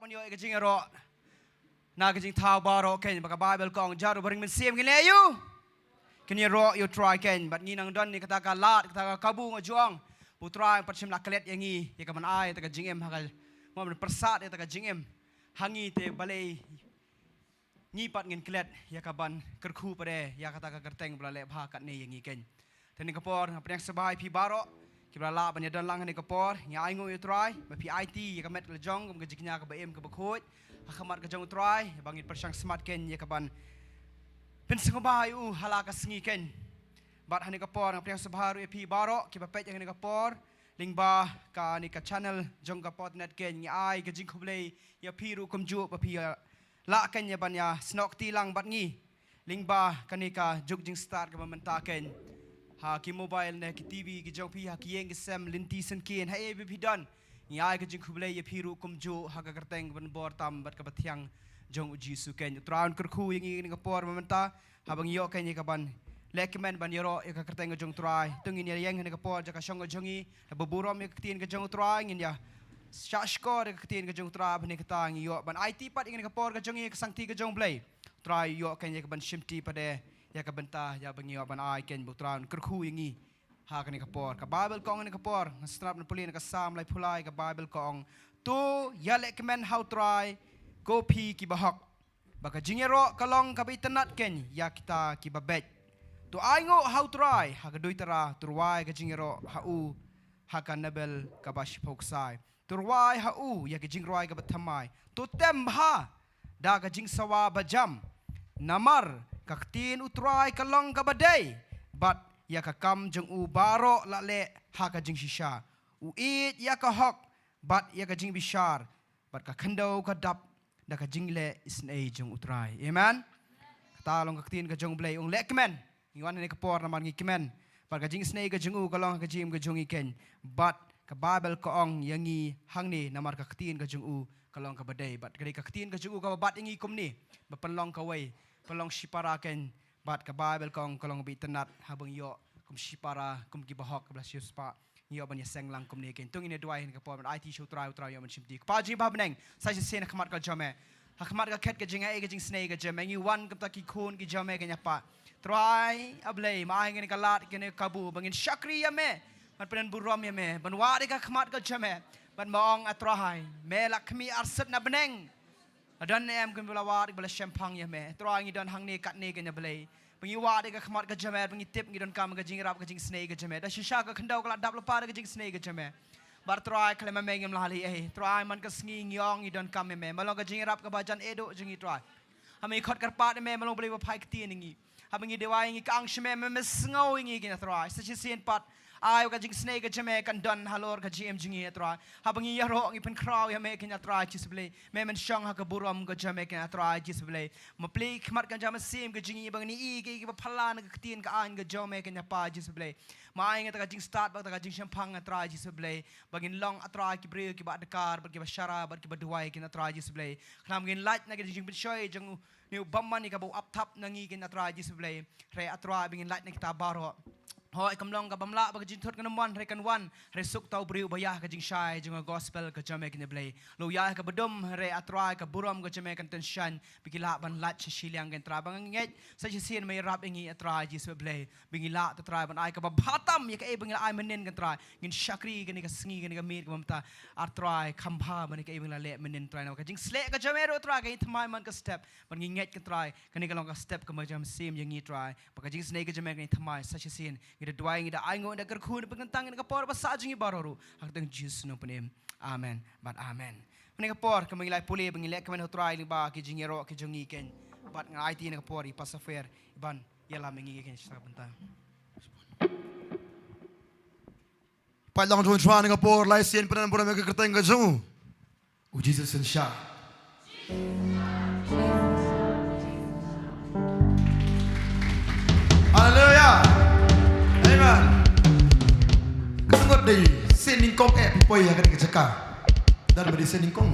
มันอยู่กับจริงอะรอนากับจริงท้าวบารอเก่งปากกับไบเบิลกองจารุบริงมันเสียมกันเลยอยู่กันยังรออยู่ทรายเก่งบัดนี้นางดอนนี่กตากาลาดกตากาคาบูงอจวงปุตรายปัจฉิมลักเล็ดอย่างงี้ยังกับมันอายแต่กับจริงเอ็มฮักมันประสาทแต่กับจริงเอ็มฮังงี้เตบาเลยงี้ปัดเงินเกล็ดยังกับบันกระคู่ประเดี๋ยยังกตากากระเตงบลาเล่พากันนี่อย่างงี้เก่งท่านี่กปอร์เป็นยังสบายพี่บารอคิดว่าลาบันยัดดันลังนี่กปอร์ยังไอ้งูอยู่ทรายแบบพี่ไอทียังกับเม็ดกระจงกับจริงยังกับเอ็มกับโคตรขมัดกระจงทรายบางทีประชังสมาร์ทเก่งยังกับบันเป็นสิ่งบ้าอยู่ฮาลากสงีเก่งบัดฮันนี่กปอร์เป็นยังสบายรู้พี่บารอคิดว่าเป็ดยังนี่กปอร์ลิงบากานี่กับชาแนลจงกับพอตเน็ตเก่งยังไอ้กับจริงคุบเลยยังพี่รู้คมจูบพี่ละเก่งยังบันยาสโนกตีลังบัดงี้ลิงบากันนี่กับจุกจิงสตาร์กับมันตาเก่งหากิโมบายเนี่ยกิทีวีกิจงพี่หากิเองกิเซมลินตีสันเกียนให้พี่ดันยังไอ้กับจริงคุบเลยยังพี่รู้คมจูหากกระเตงบันบอร์ตามบัดกับบัดยังจงอุจิสุเก่งตราวน์กระคู่ยังงี้นี่กับปอร์มันตาหาบางยอเก่งยังกับบันเล็กแมนบันยรอยังกระเตงกับจงตรายตึงอินยังนี่กับปอร์จะกระชงกับจงงี้แต่บุบุรอมยังกระเตียนกับจงตรายงี้ยชาชกอร์กับกระเตียนกับจงตรายบันนี่กระตางยอบันไอทีปัดยังนี่กับปอร์กับจงงี้กับสังทีกับจงเบลย์ตรายยอเก่งยังกับบันชิมตีปัดเดยังกับบันตายังบางยอบันไอเก่งบุตราวน์กระคู่ยังงี้หากันนี่กับปอร์กับไบเบิลกองนี่กับปอร์สตราบนับเลียนกับซามไลพูไลกับไบเบิลกองตัวยาเล็กแมนฮาวตรายโกพีกิบะฮักบักจิงเยโรกลองกับอิตนัดเก่งยากิตากิบะเบ็ดตัวไอโง่ฮาวตรายหากดุยตราตัววายกับจิงเยโรฮาอูหากันเนเบลกับบาชิพกไซตัววายฮาอูยากิจิงรอยกับทำไมตัวเต็มฮาดากับจิงสวาบะจัมนามาร์กับตีนอุตรายกลองกับบะเดย์บัดยากกำจงอูบารอละเละหากจิงชิชาอูอีดยากฮอกบัดยากจิงบิชาร์บัดกับขันโดกับดับดักจิงเละอิสเนจงอุตรายเอเมนตาลงกับตีนกับจงเบลย์องเล็กแมนอีวันนี้กับปอร์น้ำมันกิแมนบัดกับจิงสเนกับจงอูกับลองกับจิมกับจงอีเกนบัดกับบาเบลกับองยังงี้หังนี่น้ำมันกับตีนกับจงอูกับลองกับบัดเดย์บัดกับตีนกับจงอูกับบัดยังงี้กุมนี่บัดเป็นลองกับไว้เป็นลองชิปาราเกนบัดกับบาเบลกองกับลองบิตนัดหาบังโยกุมชิปารากุมกิบฮอกกับลาชิสปานี่บันยาเซงลังกุมนี่เกนตรงนี้ด้วยกับปอร์มันไอทีโชว์ตรายอุตรายมันชิมตีป้าจีบ้าเป็นเองใส่เส้นขมัดกับจอมหากมัดกับแคทกับจิงไอ้กับจิงสเนกับเจมงี้วันกับตะกี้คูนกับจอมกันยับปะตรายอับเลยมาเงินกับลาดกันกับบูบังเงินชักรียามมันเป็นบุรมยามบันวาดิกับขมัดกับจอมบันมองอัตรายเมลักมีอาร์เซนนับเป็นเองดันเอ็มกันเวลาวาดิกับเลชมพังยามตรายงี้ดันหังนี่กัดนี่กันยับเลยบางทีว่าได้กับขมัดกับจอมบางทีทิปงี้ดันกำกับจิงรับกับจิงสเนกับจอมแต่ชิชากับขันดาวกับดับละปากับจิงสเนกับจอมบาร์ตรายเคลมเมงยมลาลีตรายมันก็สงีงยองอีดอนคำมาลองกับจิงรับกับบาจันเอโดจิงอีตรายทำให้ขดกระปาดมาลองบริวารพายกตีนงี้ทำให้เดวายงี้กังชเมมันสงเอางี้กินตรายสัจเสียนปัดอายกับจิงสเนกับจอมกันดันฮัลโหลกับจิมจิงอีตรายทำให้ยารองี้เป็นคราวยังไม่กินตรายจิสเบลมันช่างฮักกับบุรมกับจอมกินตรายจิสเบลมาพลีขมัดกันจามันเสียมกับจิงอีบางนี้อีกับพลานกับตีนกับอันกับจอมกินปาจิสเบลมาเองแต่กับจิงสตาร์ทบักแต่กับจิงแชมพังอัตรายจิสเบลบางทีลองอัตรายกิบเรียกิบอัดการบักกิบชาราบักกิบดูไวกินอัตรายจิสเบลขณะบางทีไลท์นักจิงเป็นช่วยจังนิวบัมมันนี่กับบุอัพทับนังงี้กินอัตรายจิสเบลเรอัตรายบางทีไลท์นักตาบารอหอยกำลังกับบัมละบักจิงทดกันน้ำมันเรกันวันเรสุกเตาบริวบายากับจิงชายจังกอสเปลกับจามกินเบลลูยากับบดมเรอัตรายกับบุรมกับจามกันเตนชันบิกิละบันลัดชิลียงกันตราบางเงี้ยสัจเสียนไม่รับอย่างงี้อัตรายจิสเบลบิกิละอัตรายบันไอกับบับฮัตตัมยังกับบิกิละไอมันเน้นกันตรายกินชักรีกันนี่กับสงีกันนี่กับมีดกับบัมตาอัตรายคัมพามันนี่กับบิกิละเละมันเน้นตรายนะกับจิงสเละกับจามอัตรายกันทำไมมันกับสเต็ปมันงี้เงี้ยกันตรายกันนี่กับลองกับสเต็ปกับมันจามเสียมอย่างงี้ตรายบักจิงสเนกับจามกันทำไมสัจเสียนงี้เดด้วยงี้เดไองูเด็กกระคูนเป็นกันตั้งงี้กับปอร์ภาษาจิงบารูหากตั้งยิสุนุปนิมอาเมนบัดอาเมนมันกับปอร์กับมันไล่พูลีมันงี้เละกับมันหัวตรายลิบากิจิงเยโรกิจงงี้กันบัดงไอทีนี่กับปอร์อีปัสเฟียร์บันยาลามันงี้กันสักบันตาไปลองทุนชวานี่กับปอร์ไล่เสียนเป็นอันบุรมีกับกระเตงกับจงอุจิสุนชาฮาเลลูยาเอเมนKetengok dari sending kong pipoi yang kena kecakap dan beri sending kong.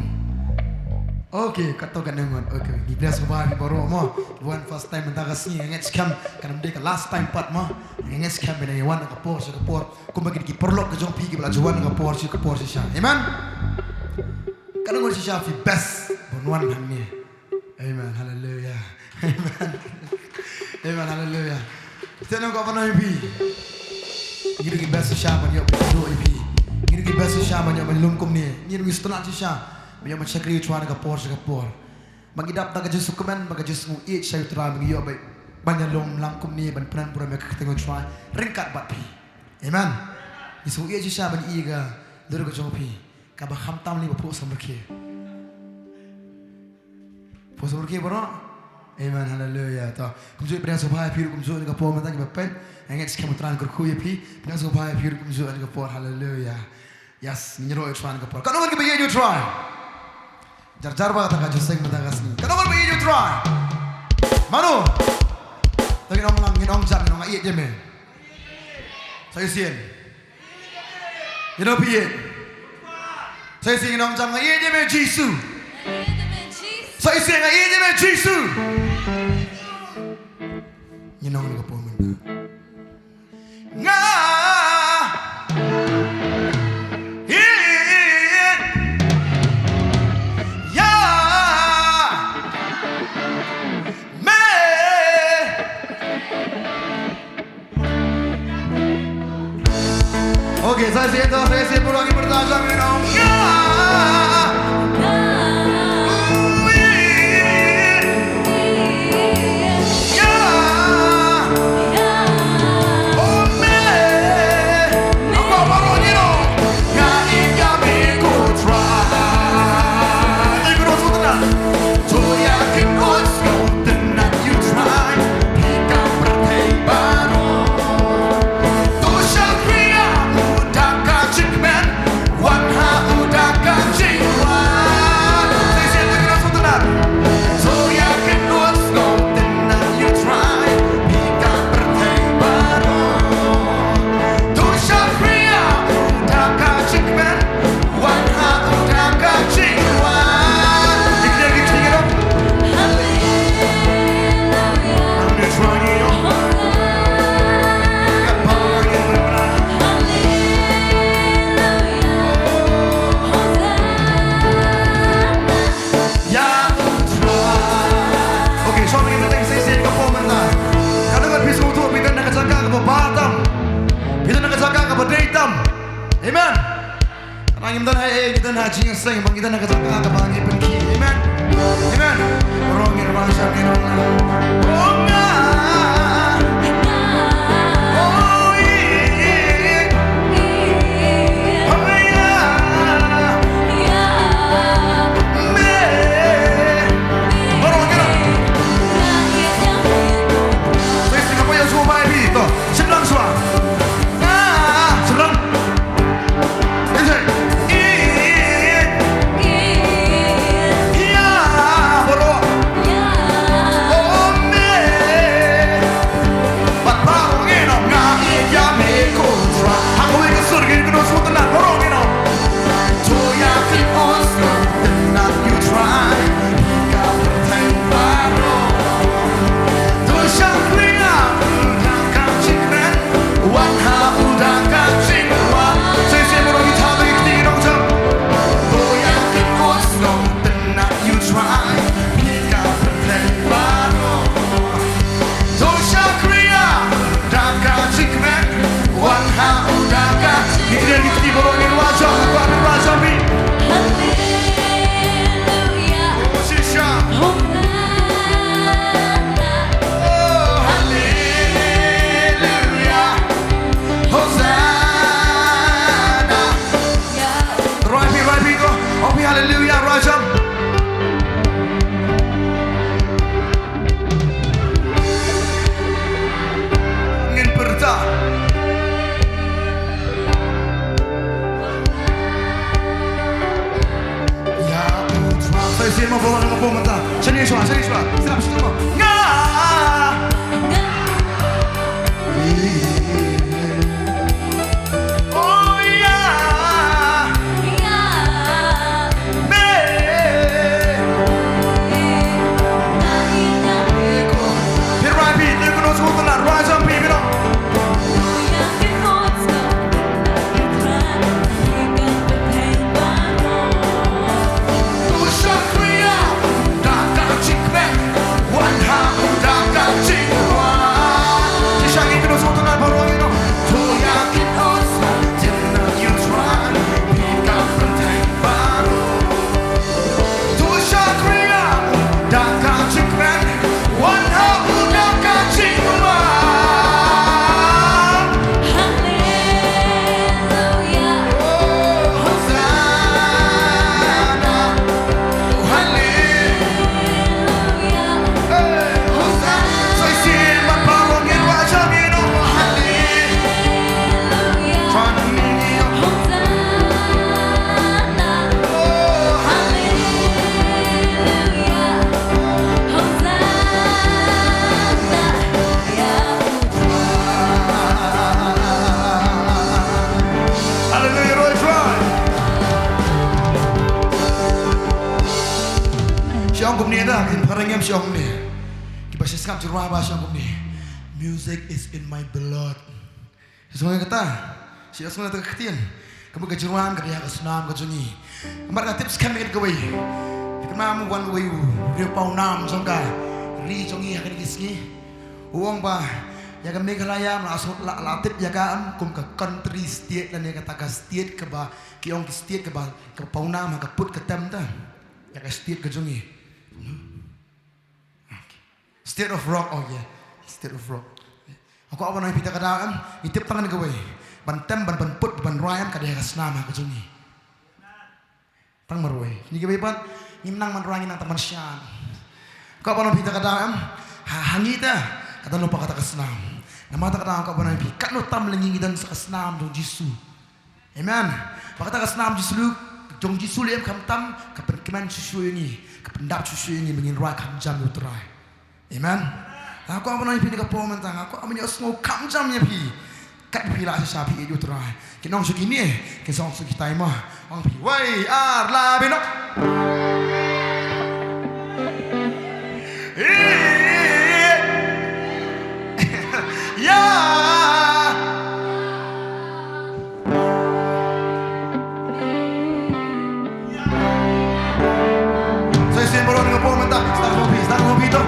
Okay, kata kan dengan okay. Ni biasa sebab ni baru mah. One first time mentah kasih ingat scam kan mereka last time part mah. Ingat scam benda yang wana kapor. Kau bagi perlu ke jompi ke belajuan kapor si sah. Amen. Kan ngor shisha fi best bonwan hamni. Amen. Hallelujah. Amen. Amen. Hallelujah. Teno ko pano ipi. Ngiri ki best shisha ban yo do ipi. Ngiri ki best shisha ban yo ban lum kom ni. Ngiri wi stona shisha. Ban yo ma chakri chwana ka por. Magidap ta ka Jesu kemen baga Jesu i shay tra ban yo ba ban ya lom lang kom ni ban pran pura me ka tengo chwa ringkat bat pi. Amen. Jesu i shisha ban i ga luru ko jopi. Ka ba kham tam ni ba pu samrke. Pu samrke bro. Amen. Hallelujah. Ta kum jo pran so bhai phi kum jo ni ka po ma ta ki ba pen. Anget skam tran kor khu ye pi. Pran so bhai phi kum jo ni ka po. Hallelujah. Yes, ni ro chwan ka po. Ka no man ki ba ye you try. Jar ba ta ka jo seng ma ta ka sni. Ka no man ba ye you try. Manu. Ta ki nong lang ni nong jam ni nong ai je me. Sai sien. You know pi. Sai sien nong jam ai je me Jesus. Sai sien ai je me Jesus. You know ni ka po man ta. Nga Okay, saya siap lagi bertanya minum. Amen. Nangim dan hai kita nak jinga seng bang kita nak kata bang ipen ki. Amen. Amen. Orang yang rasa ni orang. Shillong kum ni dah, kin parangem Shillong ni. Kita sesekap cerita bahasa kum ni. Music is in my blood. Semua kata, siapa semua kata ketian. Kamu kejuruan kerja kesenam kejungi. Amar tips kami kat kawai. Kenapa wan wayu dia pau nam songka. Ri jongi akan kisni. Uang bah. Ya kami kelaya masuk latip ya kan kum ke country state dan ya kata ke state ke bah kiong ke state ke bah ke pau nam ke put ke tem dah. Ya ke state kejungi. State of rock oh yeah. State of rock. Aku apa nak pita kadang itip tangan ke way. Bantem ban put ban rayam kada kasnama ke jungi. Tang marway. Ni ke ban ni menang man rangin nang taman syan. Aku apa nak pita kadang hangita kata lupa kata kasnam. Nama kata kadang aku apa nak pita kan tam lengi dan kasnam dong Jisu. Amen. Kata kasnam Jisu dong Jisu lem kam tam kapan keman susu ini kapendap susu ini mengin rai kam jam utrai. Amen. Aku apa nak pilih kapal mentang. Aku apa nak semua kam jamnya pi. Kat pi lah sesapi itu terai. Kita orang suki ni, kita orang suki taimah. Orang pi, wai arla bino. Ya. Saya sen baru dengan kapal mentang. Start hobi tu.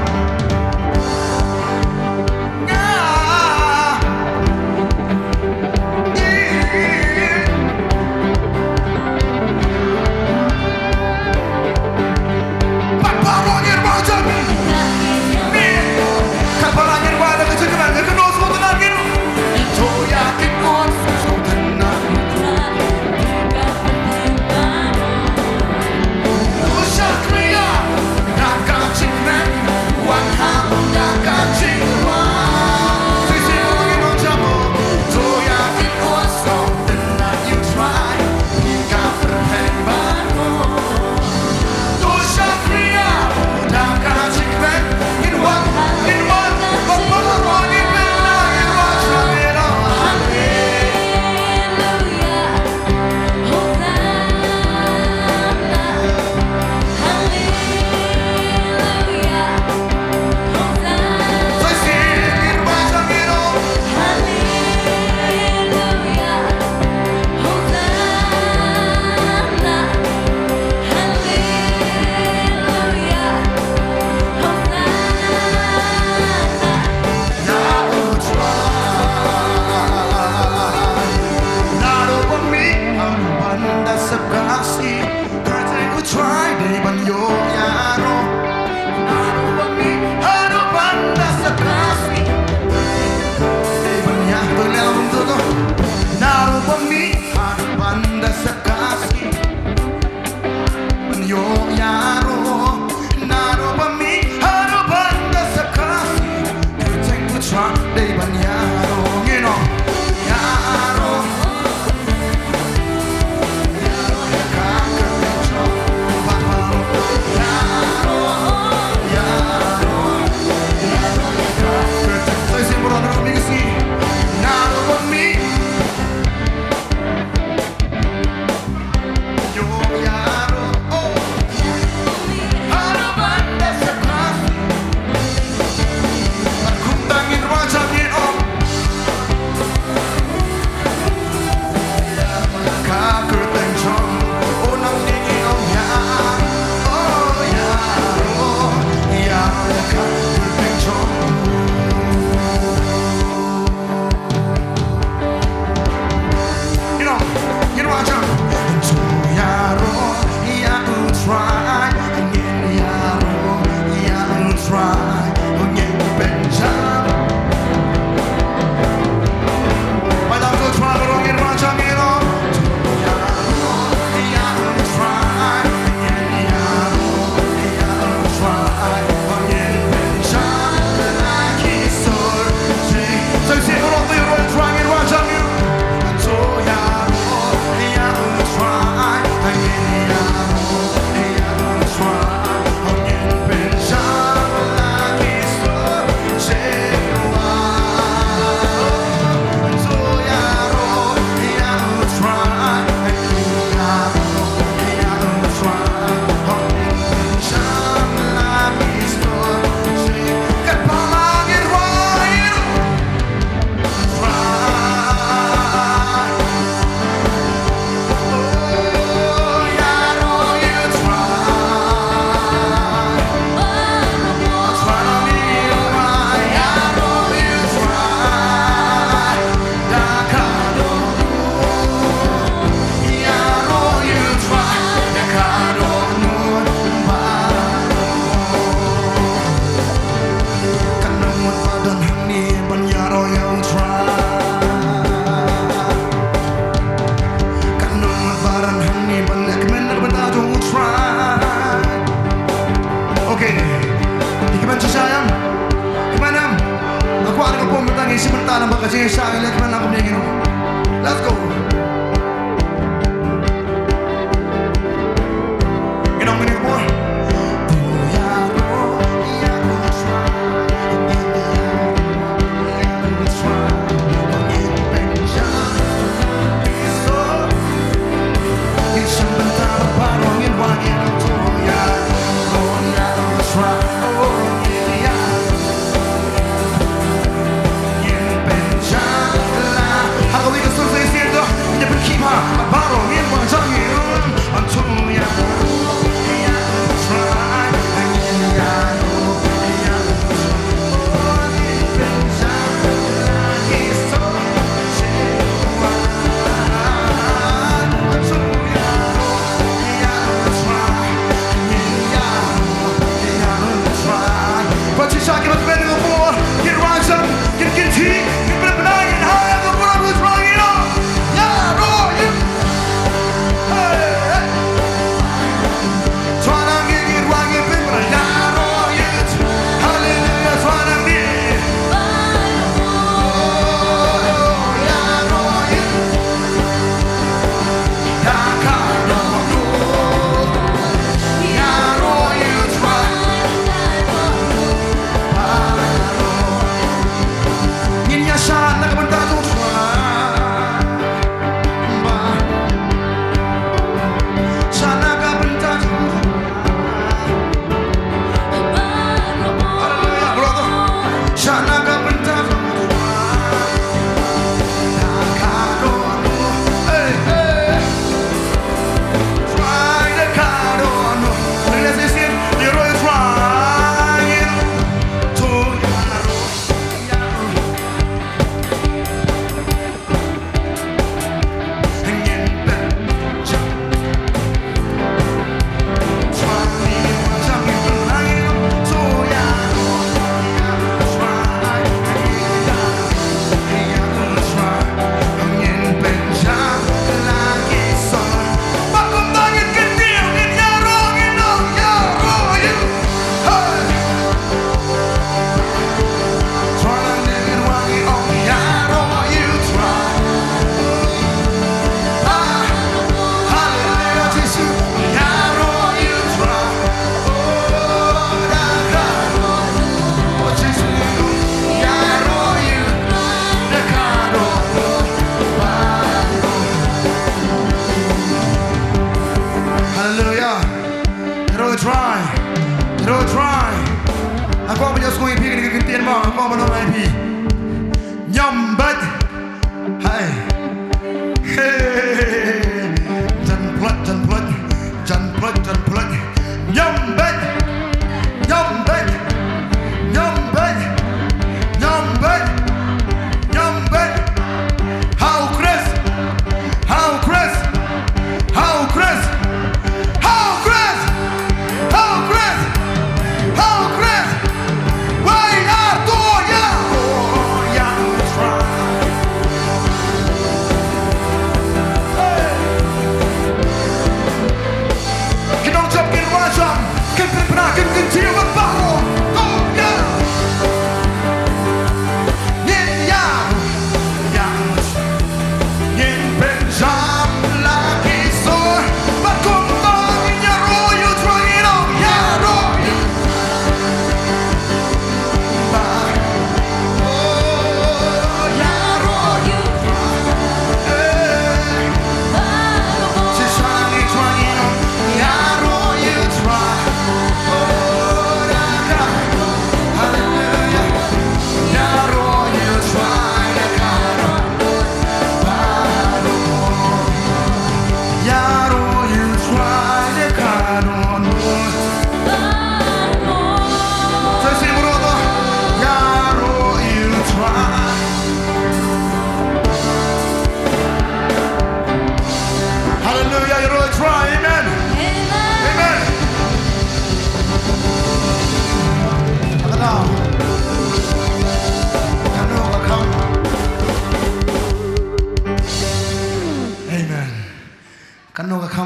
Shillong na bakasing sa akin like man ako nigino. Let's go. Ginong ginong mo.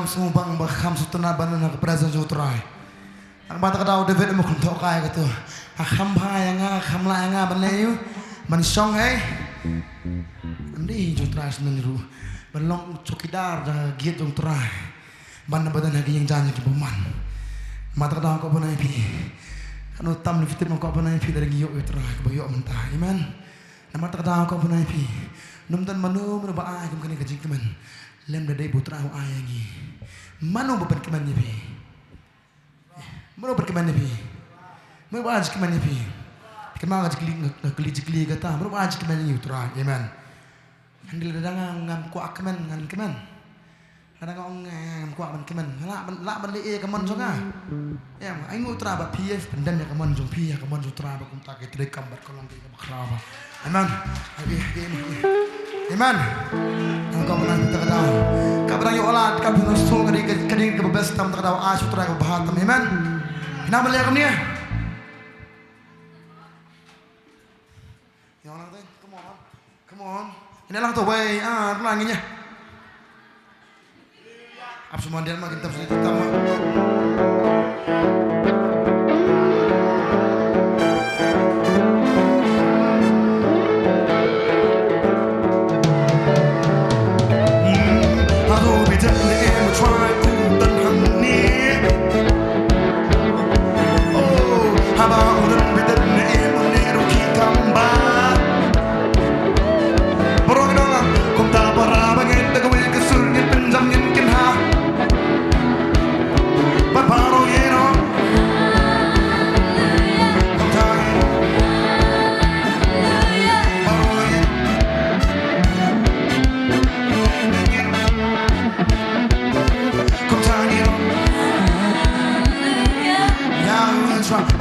sumubang bakam sutuna banu na presence utrai ang bata kadau David mo kun tokai gitu akam bhaya nga akam la nga banayu man song hey Amdi jong try seniru. Balong cokidar dah giat jong try. Ban badan lagi yang jangan ki buman. Mata dah ko banai pi. Kanu tam ni fitim ko banai pi dari giyo try ko boyo mentah. Amen. Nama tak dah ko banai pi. Num tan manu manu ba ai kum kani kajing keman. Lem da dai putra ho ai ngi. Manu beban keman ni pi. Manu berkeman ni pi. Manu ba aj keman ni pi. Keman aj kli kata. Manu ba aj keman ni utra. Amen. Handil dadang ngam kuak keman ngan keman. Kadang ngam ngam kuak man keman. La ban le e keman songa. Ya, ai ngutra ba pi pendan ya keman jong pi ya keman utra ba kum tak tre kam bar kolong ke bakraba. Amen. Amen. Engkau menang kita kata. Kabarang yo olat kap nusul kadi ke bebas tam tak ada as utra ke bahatam. Amen. Kenapa lihat kamu ni? Ya orang tu, come on. Ini lang tu, way, pelanginya. Apa semua dia makin terus ditambah.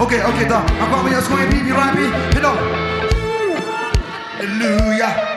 Okay, dah. Aku punya semua pipi rapi. Hidup. Hallelujah.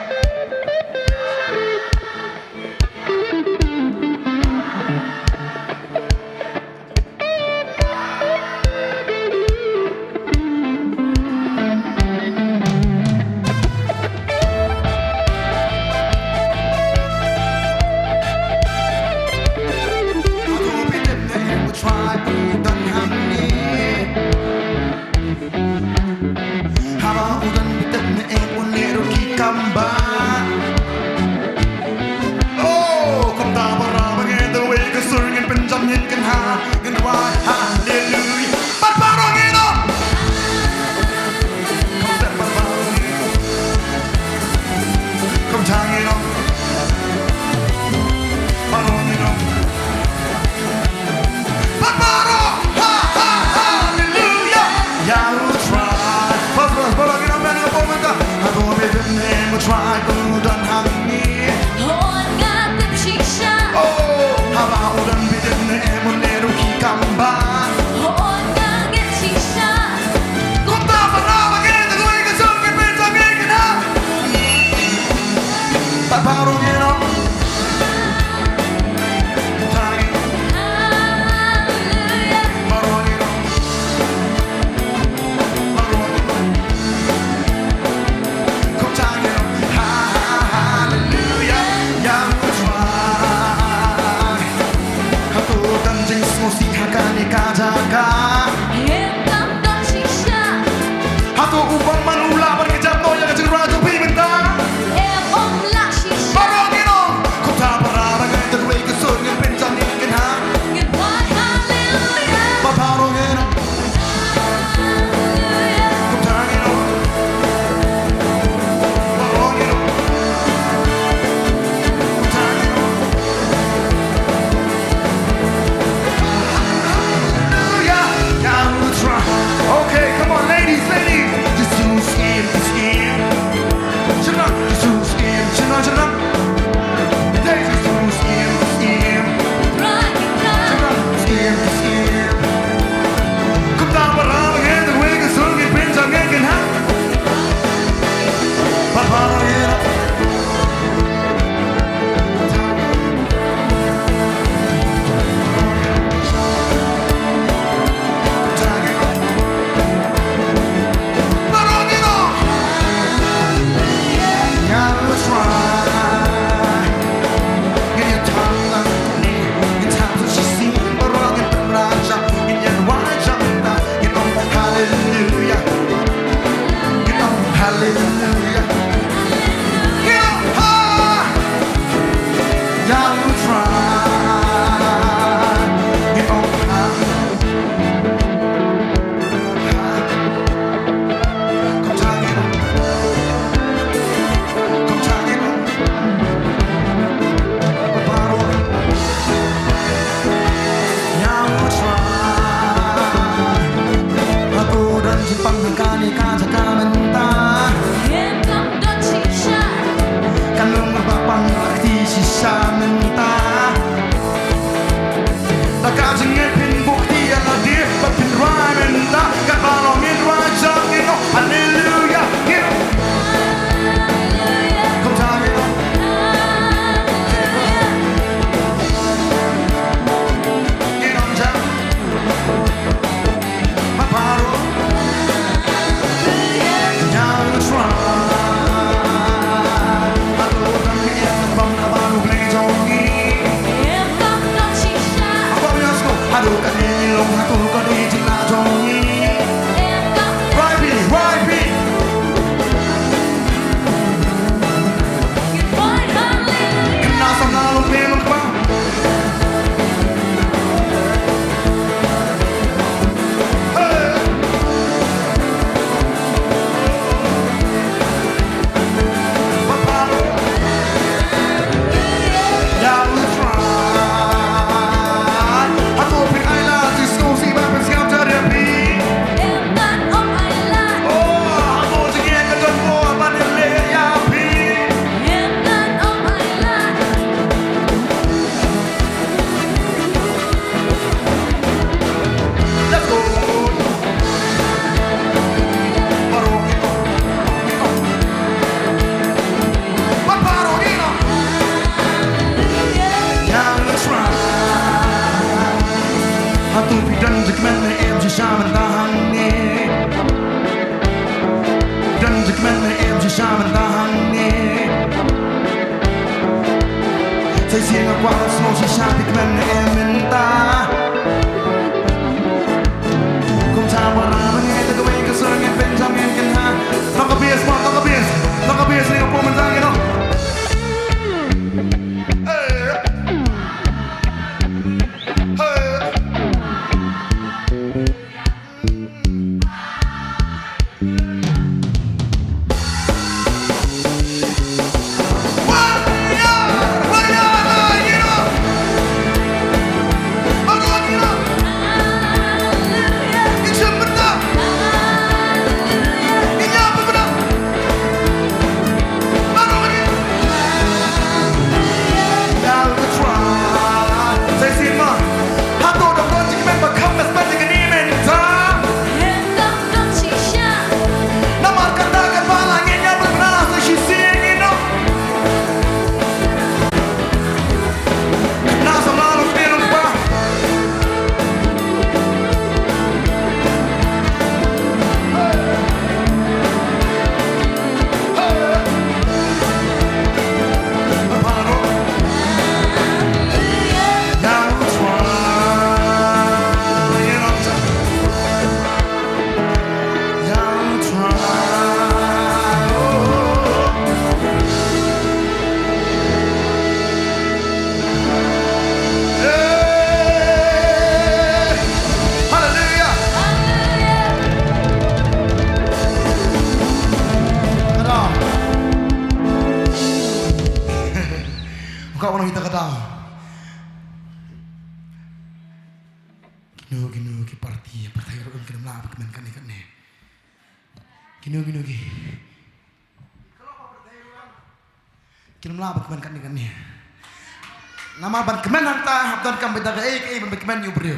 Nama ban kemen hanta habdan kam beda ke ban kemen yu brio.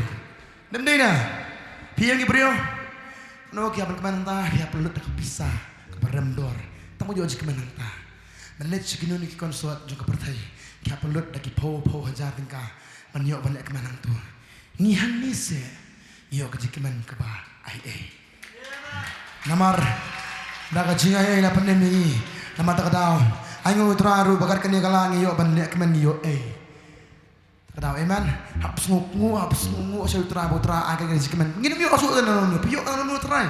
Dem dina. Piang yu brio. No ki ban kemen hanta dia perlu dak bisa ke barem dor. Tamu jo kemen hanta. Menet sikino ni ki konsuat jo ke pertai. Ki perlu dak po hajar tingka. Man yo ban lek kemen hantu. Ni han ni se. Yo ke kemen ke ba ai. Namar daga jinga ai na pandemi. Nama tak tahu. Aingo traru bakar kene kalangi yo ban lek kemen yo Kadang eman, habis ngungu, saya putra agak gaji kemen. Gini miok asuk nanu, piok nanu terai.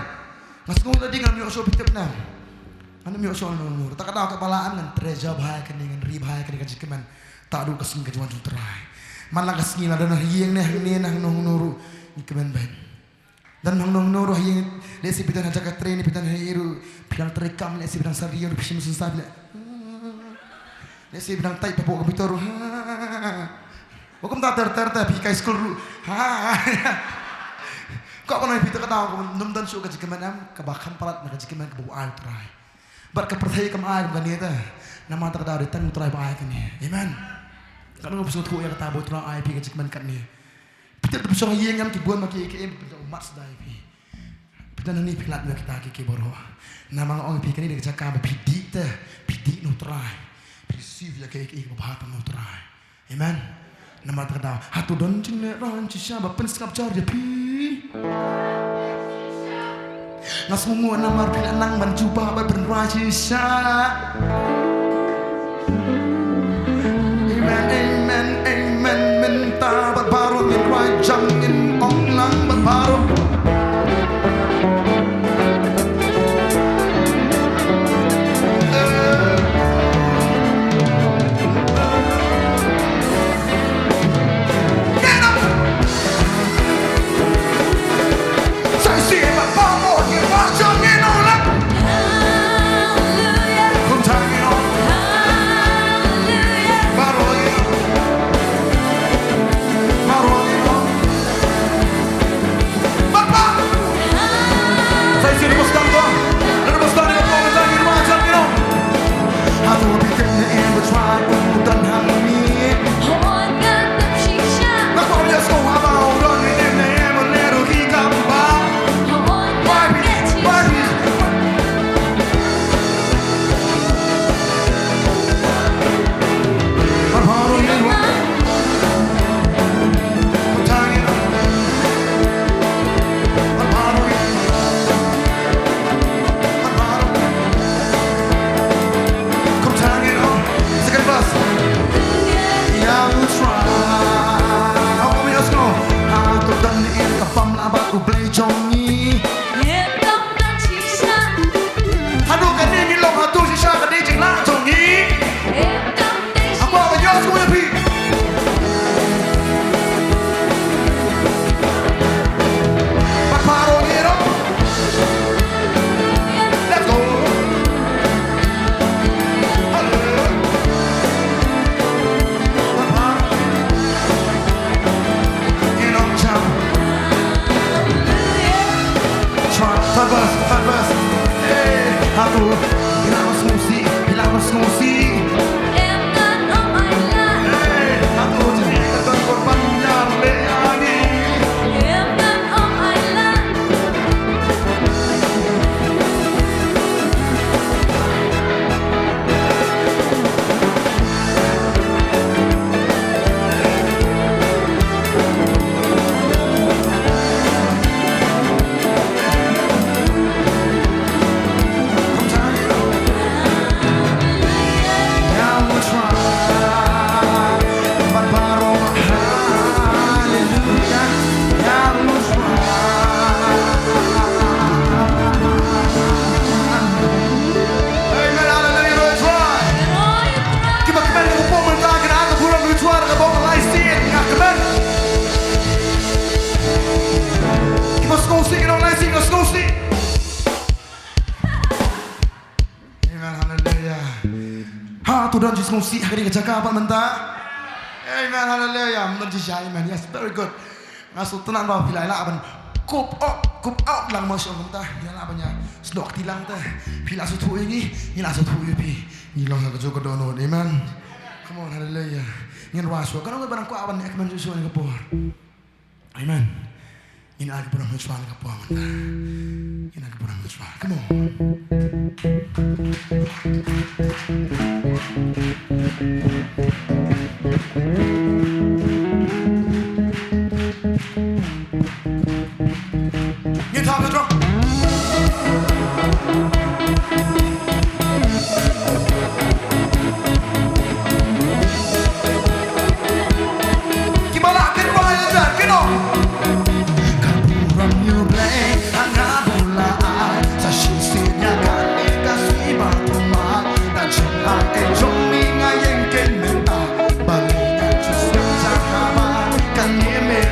Ngasih tadi ngan miok asuk pitep nam. Anu miok asuk nanu. Tak kadang kepalaan ngan treja bahaya keningan ribahaya keningan gaji kemen. Tak ada kesini kejuan tu terai. Malah kesini lah dan hiang nih ini nang nong nuru kemen ben. Dan nong nuru hiang lesi pitan aja katren pitan hiru pitan terekam lesi pitan serius pisan susah bila. Lesi pitan tai papuk komputer. Hukum tak ter pikai sekolah. Kau pernah itu ketawa kau nonton show gaji kemenam kebakan palat gaji kemen ke bawah air terai. Bar kepercayaan kem air bukan itu. Nama tak ada tan terai bawah air kan ni. Amen. Kalau kau bersut kau yang ketawa bawah terai gaji kemen kan ni. Kita tu besok yang ngam kibuan maki ke mas dai pi. Kita nani pilat nak kita ke boro. Nama orang pi kini dia cakap pidi te, pidi nutrai. Receive ya ke bahatan nutrai. Amen. Nama terdaw. Hatu don cine ron cisha bapen skap jar dia pi. Ngas mungu nama pilat nang mencuba bapen ron cisha. Amen, amen, amen. Minta berbaru min rajang in onglang berbaru. Tuhan Yesus ngusik hari kejaga apa mentah. Amen, hallelujah. Menjadi amen. Yes, very good. Ngasut tenang bawa pilai lah aban. Kup up lang masuk mentah. Dia lah banyak. Sedok tilang teh. Pilai suatu ini suatu ini. Ni lang nak juga dono. Amen. Come on, hallelujah. Ingin waswa. Kalau barang ku aban ek menjusul ni kapur. Amen. Ini lagi pernah menjual ni kapur mentah. Ini lagi pernah menjual. Come on. You talk the drum. Gimana kan bayar dan kena. Kaburan you play, anak bola, sasisinya kan dikasih batu mat, dan cinta jombi ngayeng kena. Balik just sahabat kan yemek.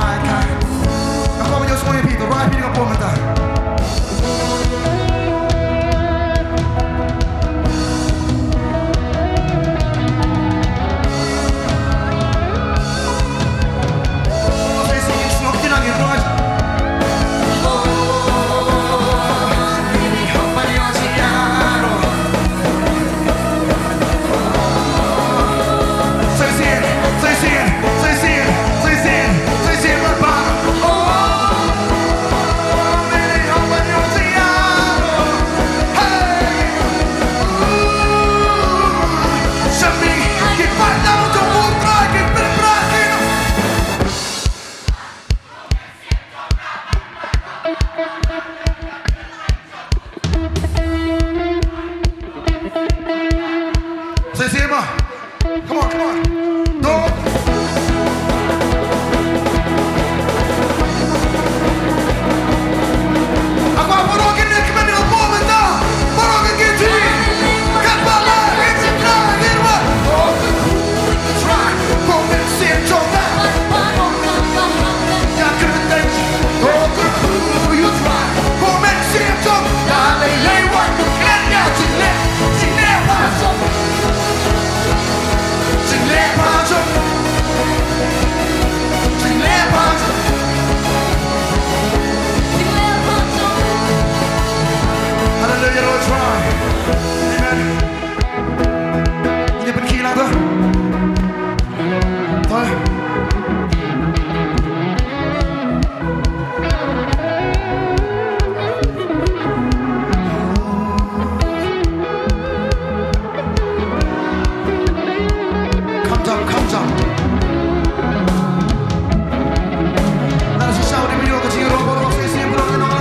ai kai. Aku punya semua yang itu, right pilih apa mata. Saya sih snok di langit right. Come on, come on. Don't. Aku morokin dia kembali ke moment dah. Morokin gitu. Kat bala, it's a try, get what? Oh, try. Komen siap coba. Yang keren. Oh, you try. Komen siap coba. Dalai lewat bukan ya cilek. Cilek masuk. Hallelujah, Lord, try. Amen. Ini penkilang tu. Thôi. Come down. Lalu susah di video kecil robot sesi belum kenal.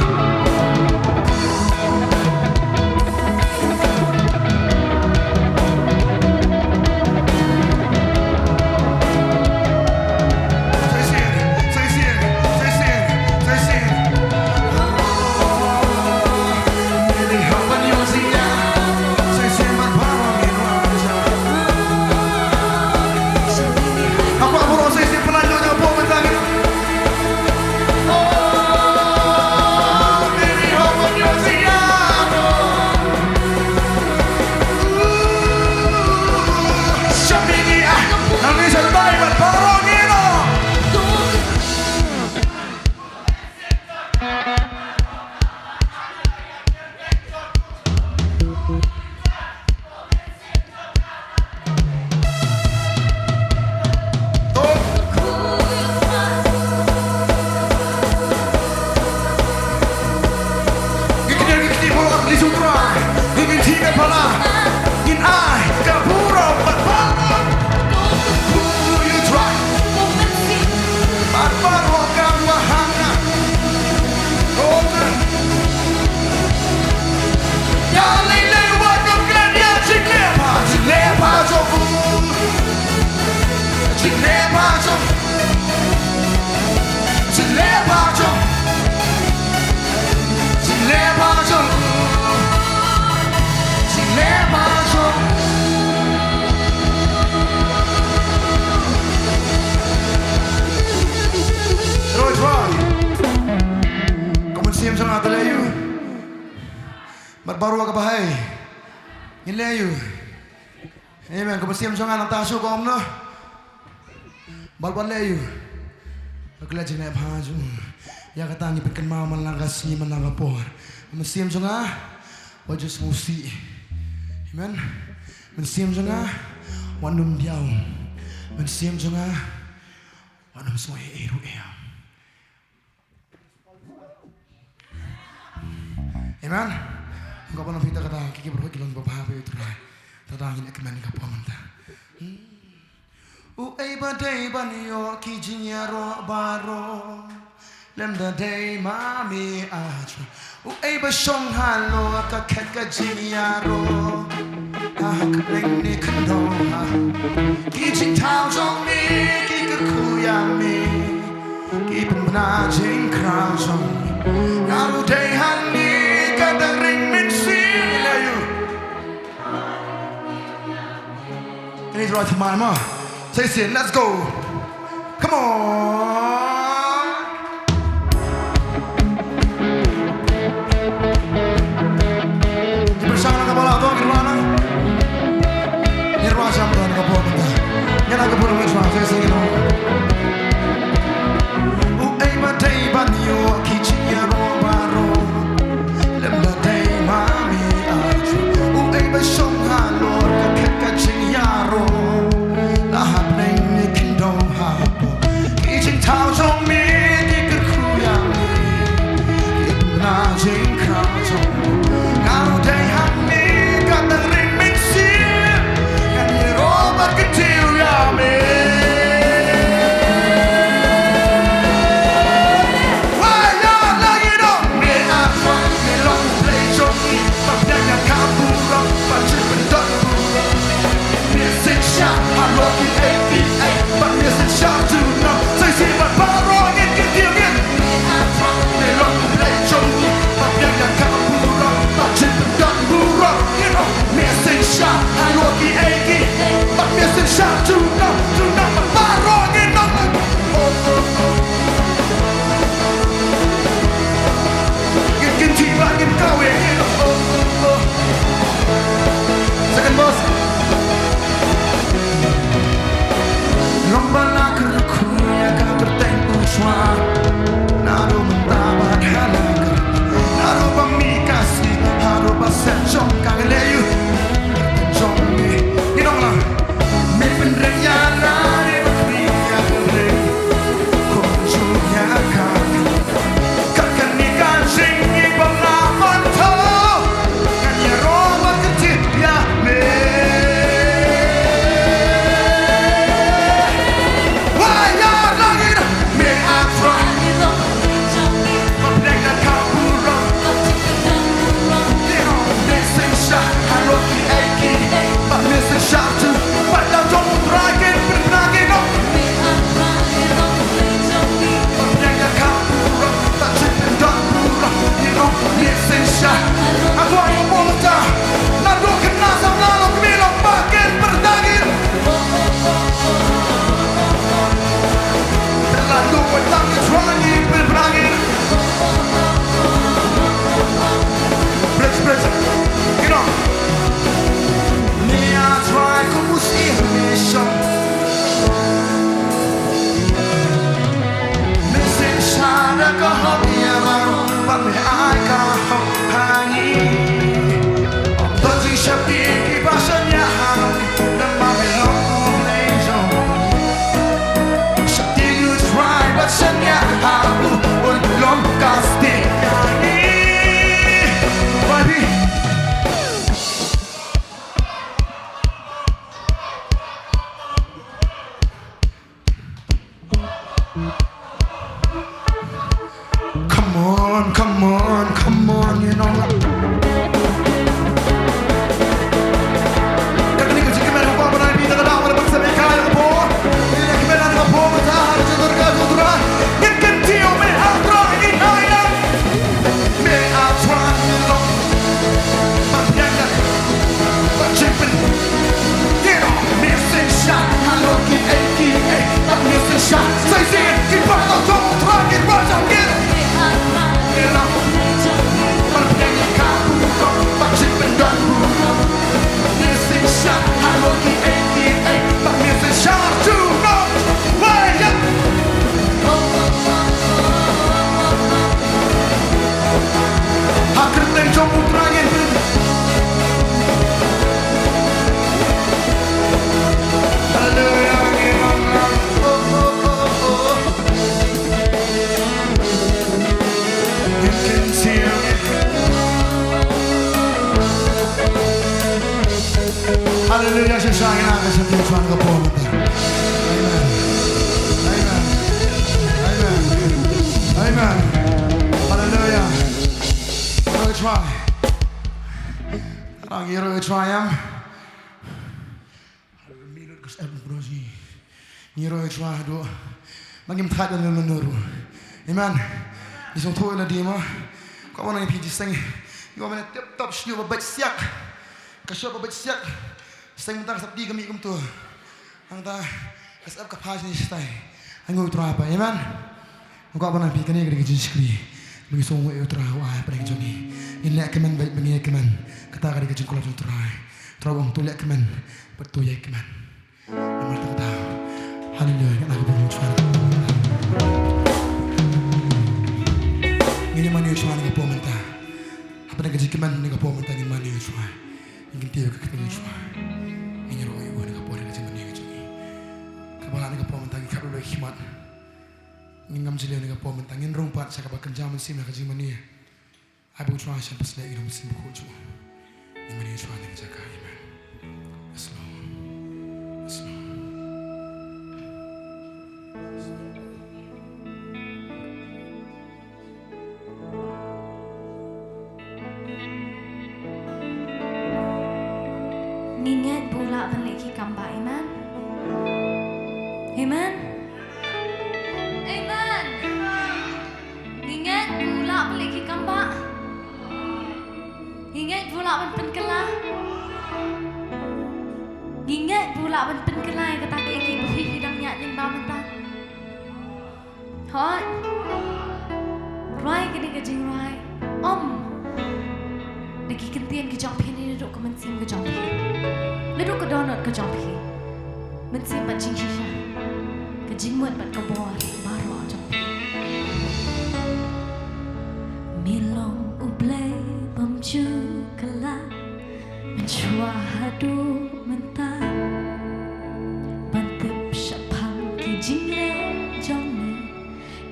Baru agak bahaya. Ini ayu. Amen. Kau bersiam sangat nak tasu kau amna. Balban ayu. Aku lagi nak baju. Ya kata ni pengen mau melangas ni melangapor. Bersiam sangat. Wajah smusi. Amen. Bersiam sangat. Wanum diau. Bersiam sangat. Wanum semua eru ya. Amen. Kau pernah kita kata kiki berapa kilo bapak itu lah, tentang ini kemana kau pernah? Bantei banyo kijinya ro baro, lemda day mami aja. Basong halo kaket kajinya ro, keleng ni kendo kijing tau jong mi kikakuyami, kipun benajing krau jong, ngaru day hani kadang ring. Ini right to my ma. Say it, let's go. Come on. Hallelujah, sasangin natin sa Tuhan ka po. Amen. Amen. Amen. Amen. Hallelujah. Hero try. Ang hero try am. Hallelujah, kasi ang brosi. Hero try do. Magimtad ang nanuro. Amen. Isang tuwa na di mo. Kung ano yung pijisang. Yung mga tip-top siya babait siyak. Kasya babait siyak. Sing mentang sabdi kami kum tu. Ang ta kasab kapas ni stai. Ang utra pa. Amen. Ko apa nabi kani gede jiskri. Bagi songo utra wa pa ngi joni. Illa kemen baik bengi kemen. Kata gede jin kula utra. Trawong tu lek kemen. Betu ye kemen. Nomor ta. Haleluya. Aku bersyukur. Ngini mani utra ni po menta. Apa ngi jin kemen ni po menta ni mani utra. Ingin dia ke kita utra. Ini roh ibu ni kapolri macam ni macam ni. Kapolri ni kapolri mentang kapolri hikmat. ngam jile ni gapo mentangin rompat sa kabakan jaman sim na kajing mani ai bu try shan pas le inom sim ko ju ni mani try ni jaka amen yes lord yes lord Ningat pula balik kamba iman. Amen. Amen. Ingat pula balik kamba. Ingat pula penkelah. Ingat pula penkelah kata iki bhi bidang nyak ning ba mentang. Hot. Rai kini kajing rai. Lagi kentian ke jump ni duduk ke mensim ke jump duduk ke donut ke jump mensim bat jing shisha ke jingmut bat ke bawah baru jump milong ublay pemju kelak mencuah hadu mentah bantep syapang ki jingle jongni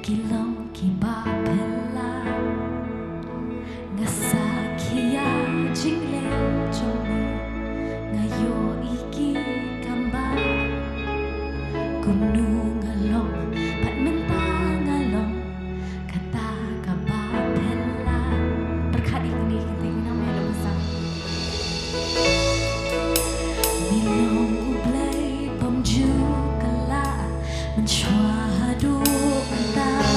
kilong ki ba pela ngasa kia jingle jongni ngayo iki kamba gunung ngalong pat mentang ngalong kata kaba pela berkat ini kita namanya ada besar milong ublay pemju kala mencuahadu mentah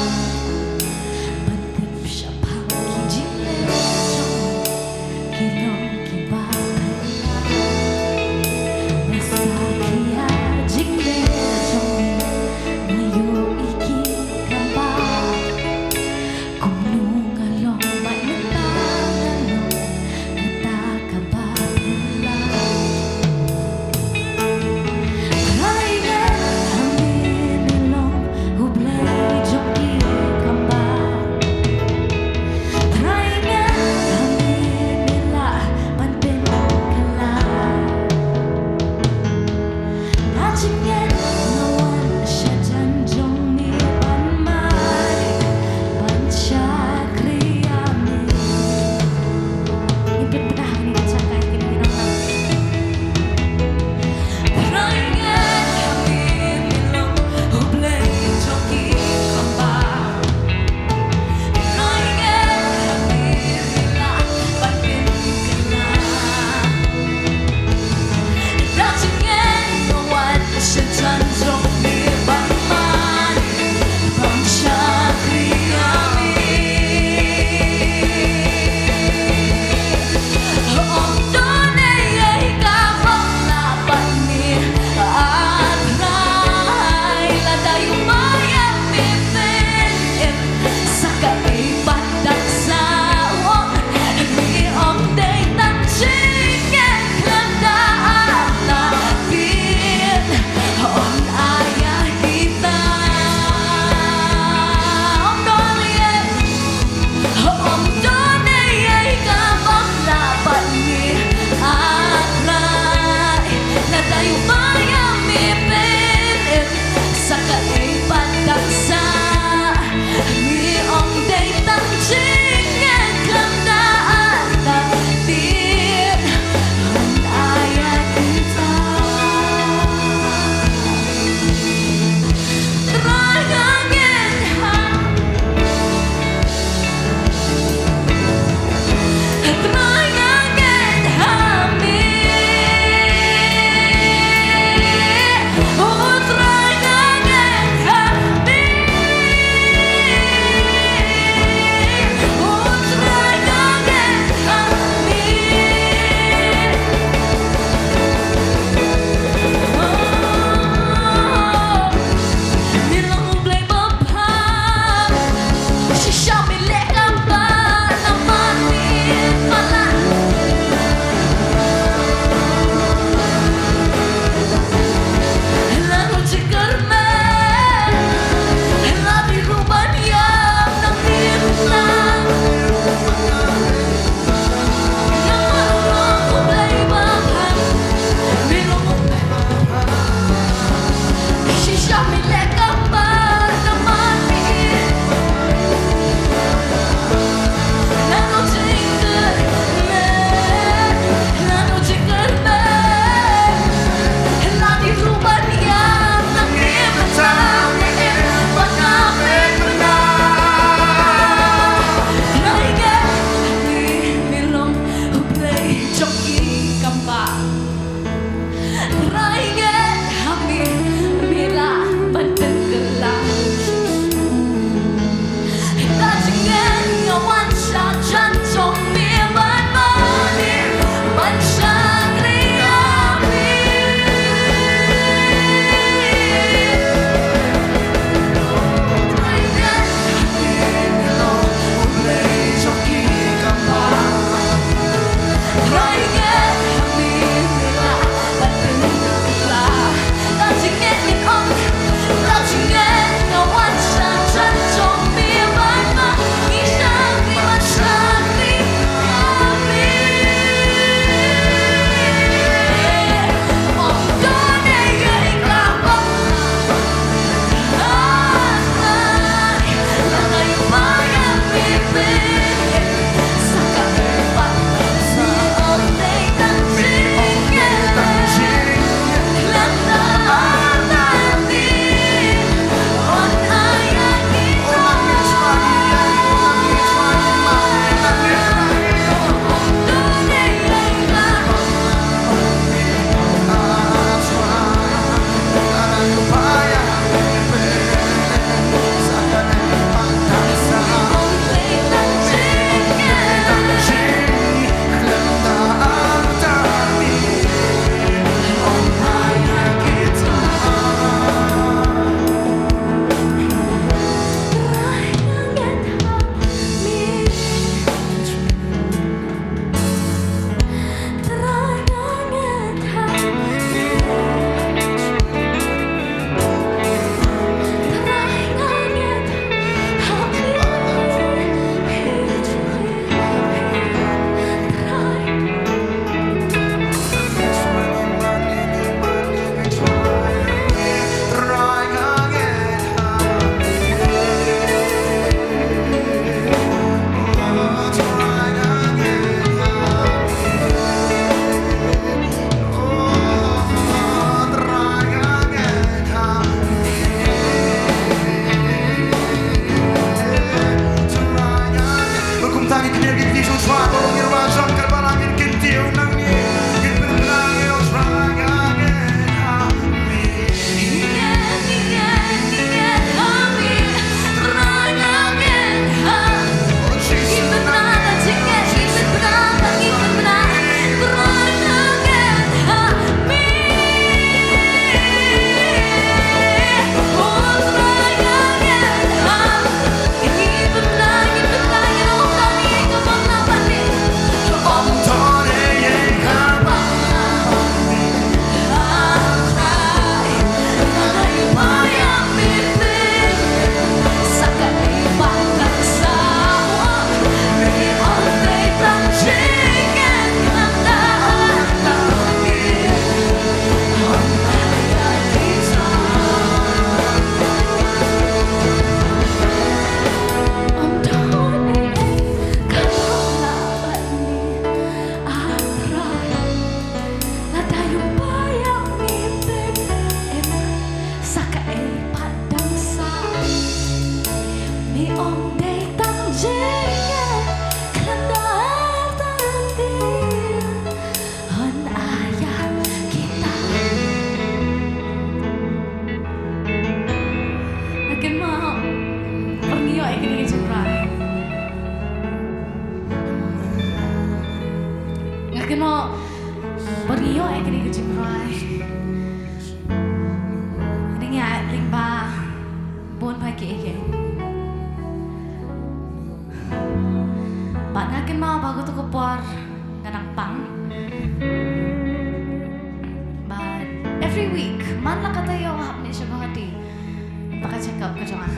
Ni om day tang jaya Kandar tanti Hon ayah kita Akin mau Perngiyo ay kini keciprai Akin mau Perngiyo ay kini keciprai Ini ngại linh ba Bốn phải kỹ kỹ Bạn akin mau bago to kupor Ganang pang But every week Man lang katayo hap ni siya kahati Paka-check up ka dyan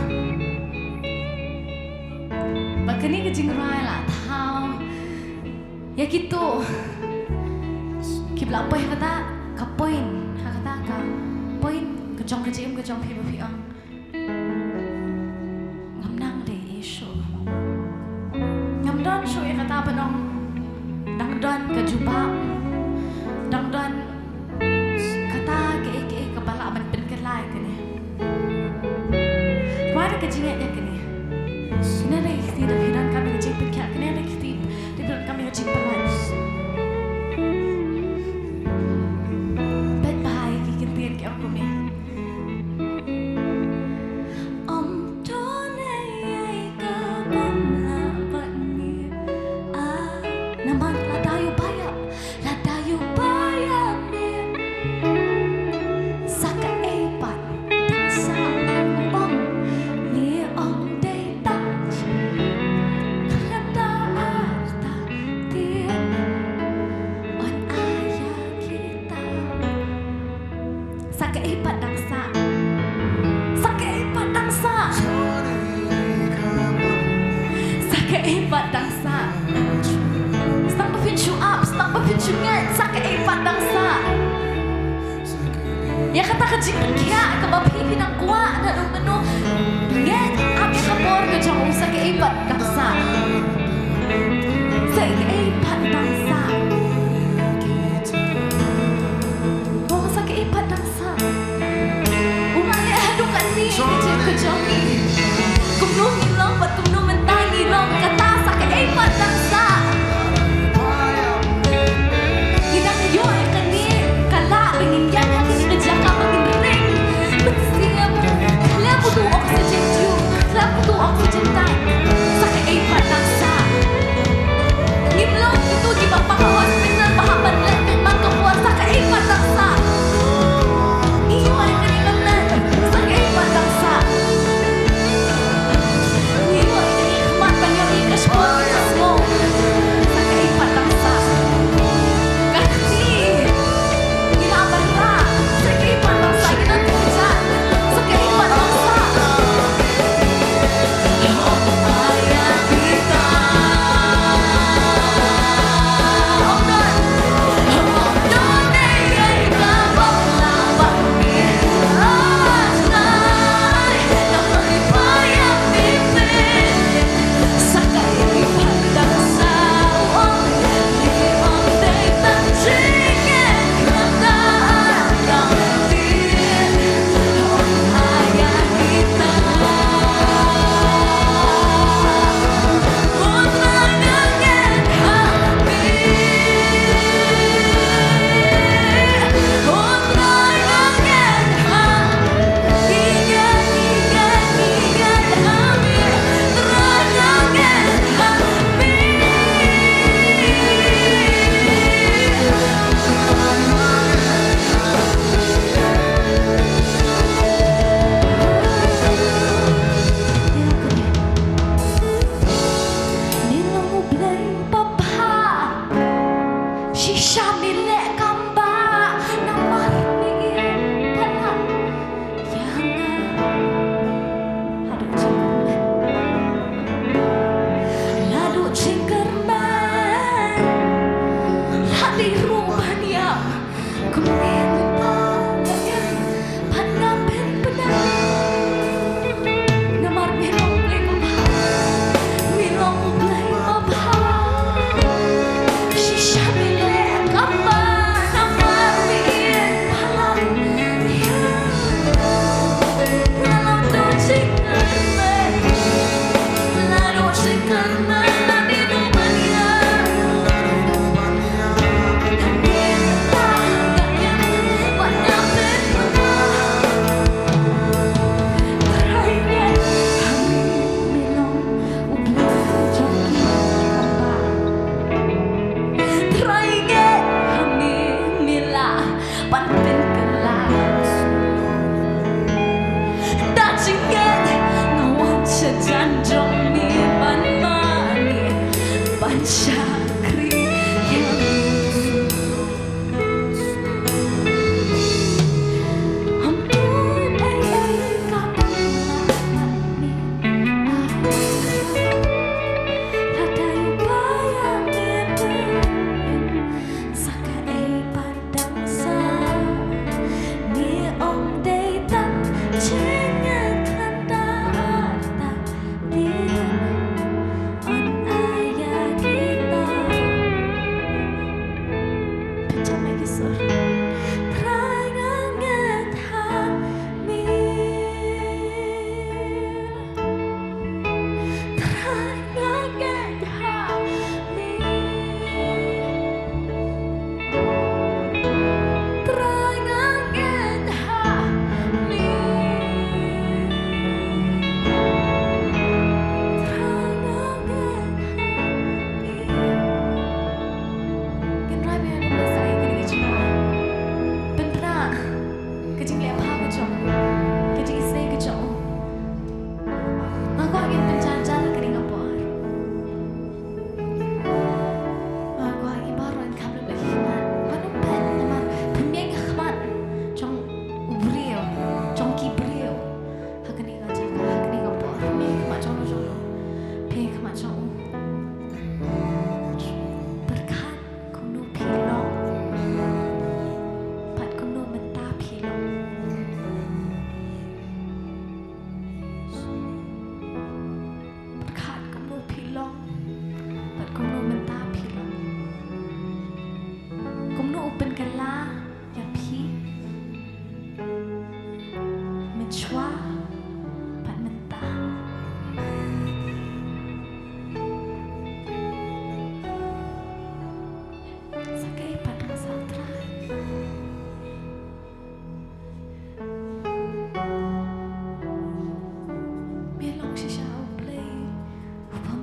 But kani ka jingray la Tao Ya gitu Kibla apoy kata Kapoin Hakata ka Poin Kajong kajim kajong pipa-piang Ngamnang de iso Ngamdan so ya kata panong Dangdan kajubak Dangdan Kata ke kabala man pinkelay kani Kuwara kajingat ya kani Kina na ikti na pinan kami kajipin kaya Kina na ikti na pinan kami kajipin lahat Bet bahay kikintiyan kaya ako niya Ya kata kajingan kaya kabapi pinang kuwa na lumano Nget abi kapor ka dyan sa kaipat daksa Sa kaipat daksa Oh sa kaipat daksa Umali hadukan ni kajin ka dyan ni Kumnong ilang pat kumnong mentang ilang kata sa kaipat daksa Ginang yoy kani kala bingin yan Jaka makin ring Betsiam Kala butuh oksigen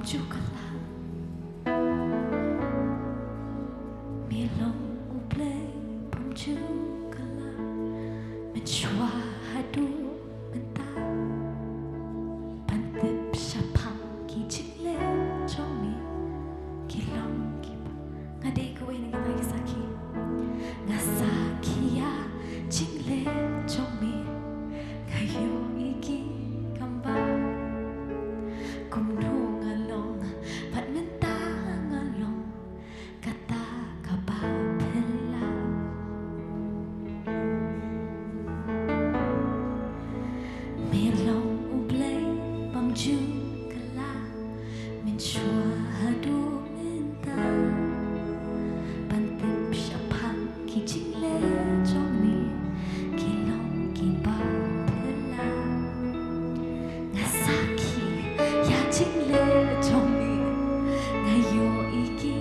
juga lah Milong ublay pom juga lah Menchua hadu mentah Pantip syapang ki cikle Chomi Kilong kipa Ngade kowe ni kita kisaki Ngasaki ya cikle Chomi Ngayo iki kamba Kumno ngalong Pat mentah ngalong Kata kabapela Melong ublay pamju kala Menchua hadu mentah Pantip syapang kijile Chomi Kilong kibapela Ngasaki ya cikle Chomi Ngayo iki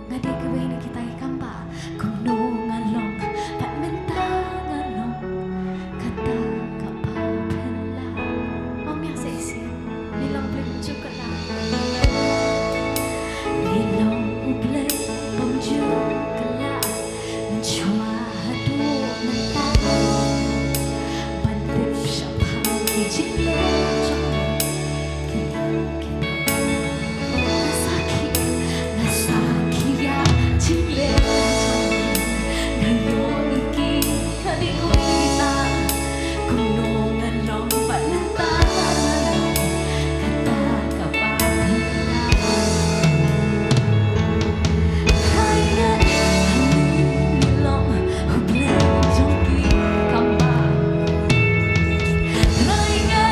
Ngade kowe ni kita ikamba Kumno ngalong Pat mentah ngalong Kata kapapela Om yang seisi Nilong belum juga lah Nilong ublay pamju kala Menchua hadu mentah Pantip syapang kijile Ngasaki ya cikle Ngayo iki kadi kita Kuno ngalong pat mentah Kata kapapela Kaya nilong hublay jongki kamba Kaya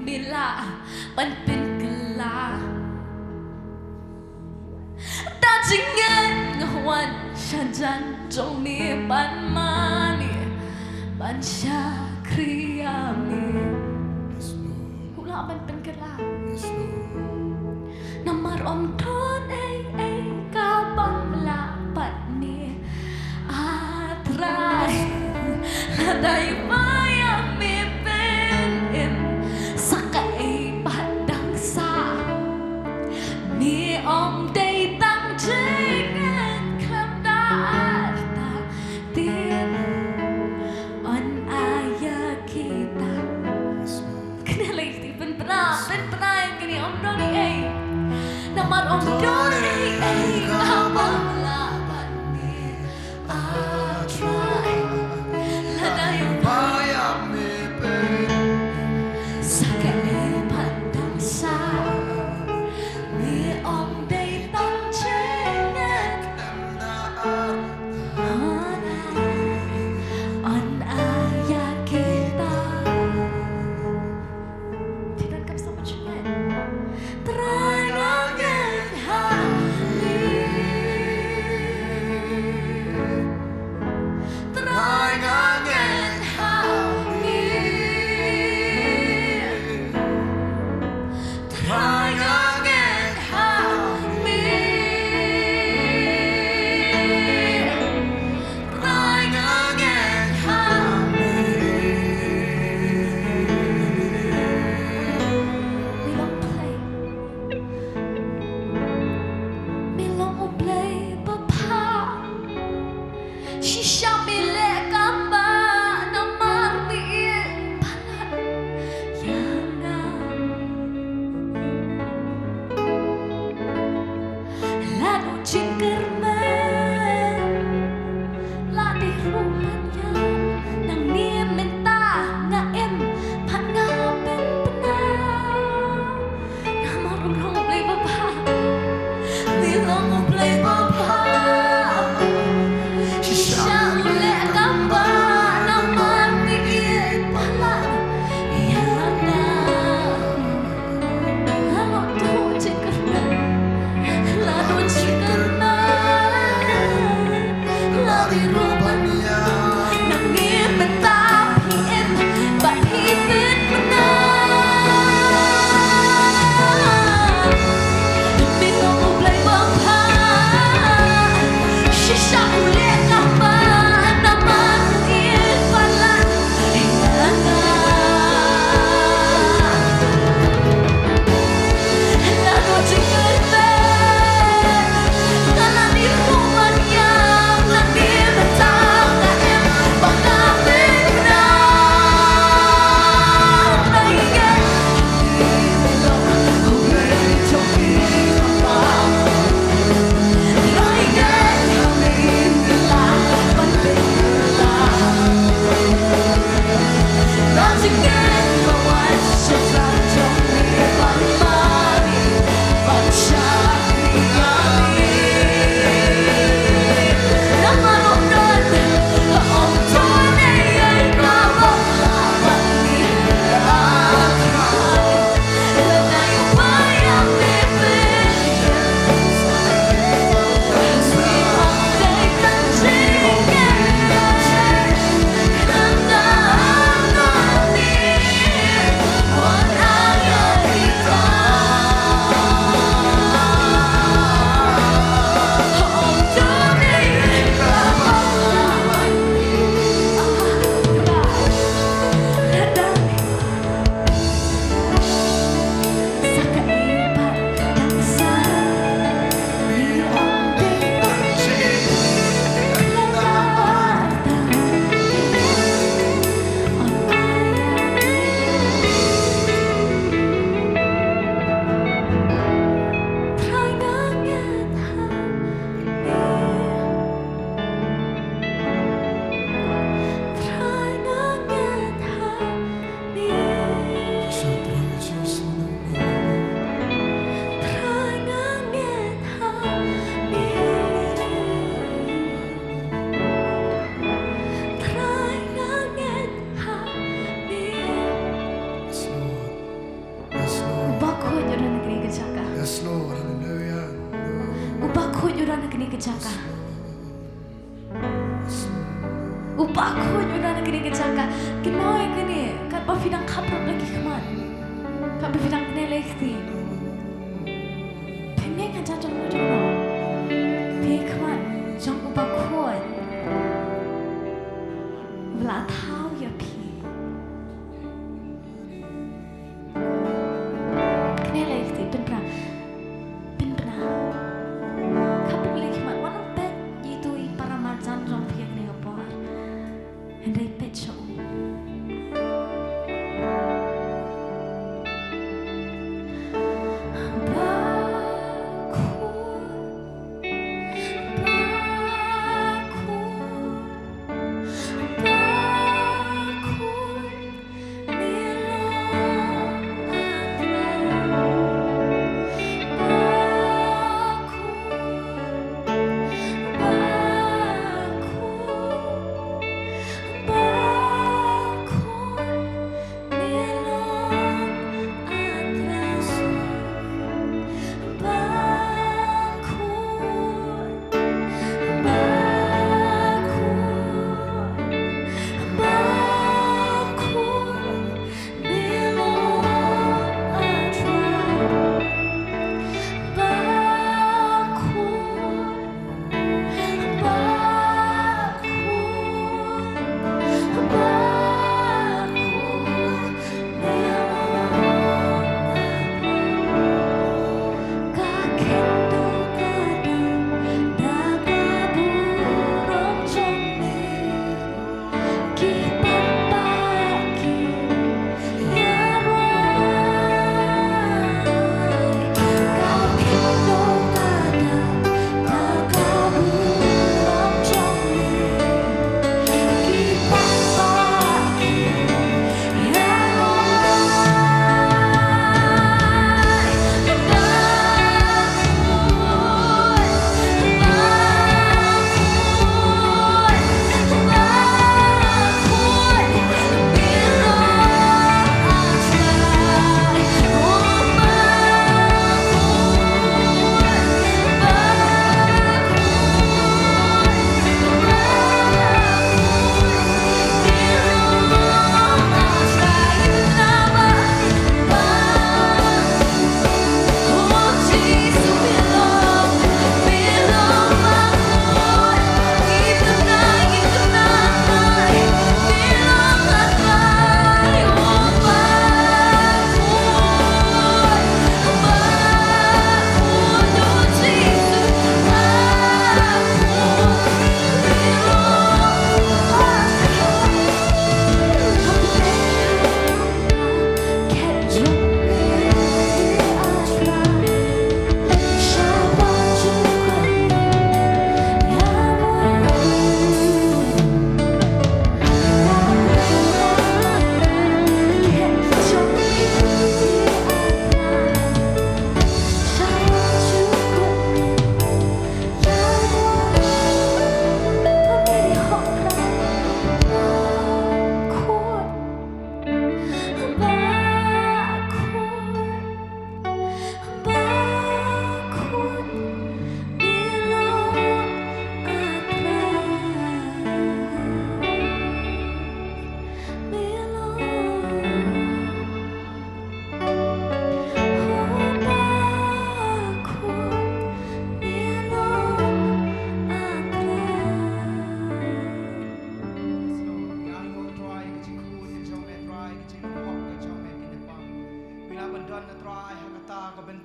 nila Banเป็นกลาตาจริงเงินวันฉันจันจงมีบันมานีบัญชาครียามีหูละมันเป็นกลาน้ำมารอมทอนเอกาบังลาปัดนีอาตรายละได้ไหมมีเป็นเอ็มสักไอบัดดังซามีอมได้ตั้งใจเงินคำดาตาเตียนอ่อนอายากีตาkenapa lagiเป็นปลาอย่างนี้อมโดนเองน้ำมันอมโดนเองอาบังลาบัดนี้อาตรายละได้ไหม Shisha bile kamba namar biir palat yana lalu cikirmen la di rumahnya nang nia menta ngaem pat ngapen benar nama rumah play bapa bilang play bapa Upakku nyudah negeri kecaka, kenoi kini, kat bafidang kaprok lagi keman, kat bafidang kene lekti, pengen aja jong no, pekman jong upakku, belah tahu ya pi, kene lekti penpra, kaprok lagi keman, wanam pet itu i para marjan jong pi kene kapor. And I bet you. Baku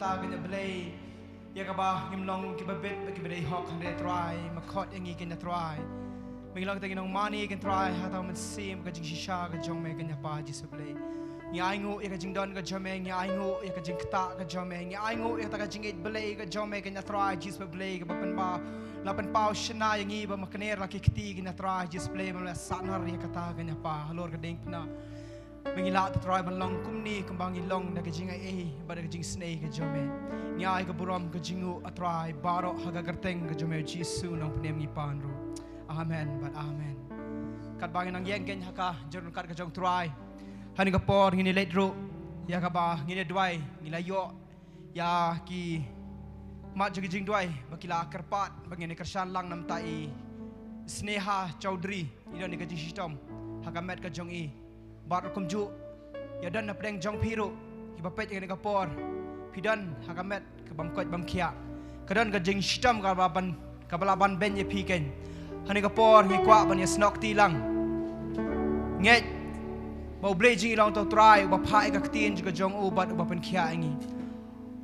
ta kanya belai ya kaba ngimlong kibabit kibadai hok hande try makot yangi kanya try mengilong kita ginong money kan try hatau man sim ka jing shisha ka jong me kanya pa jisu belai nya aingu ya ka jing don ka jome nya aingu ya ka jing kta ka jome nya aingu ya ta ka jing it belai ka jome kanya try jisu belai ka papan ba lapan pau shna yangi ba makner la ki kti kanya try jisu belai ma sanar ya kata kanya pa halor ka ding pna mengilak tu try balong kumni kembang ilong na ka jing ai ba ka jing snake ka jome nya ai ka buram ka jingu atrai baro haga gerteng ka jome jisu nang pnem ni panru amen but amen kat bangin ang yen ken haka jorun kat ka jong try hani ka por ngini ledro ya ka ba ngini dwai ngilayo ya ki mat jing jing dwai bakila kerpat bangini kersan lang nam tai sneha chaudhry idon ni ka jing sistem haka met ka jong i bar kumju ya dan na preng jong phiru ki ba pet ngini ka por pidan haka met ka bam kot bam khia kadan ka jing sistem ka ban ka balaban ben ye piken hani ka por ngi kwa ban ye snok ti lang nget bau blazing ilong tau try ba phai ka tin juga jong u bat ba pen khia ngi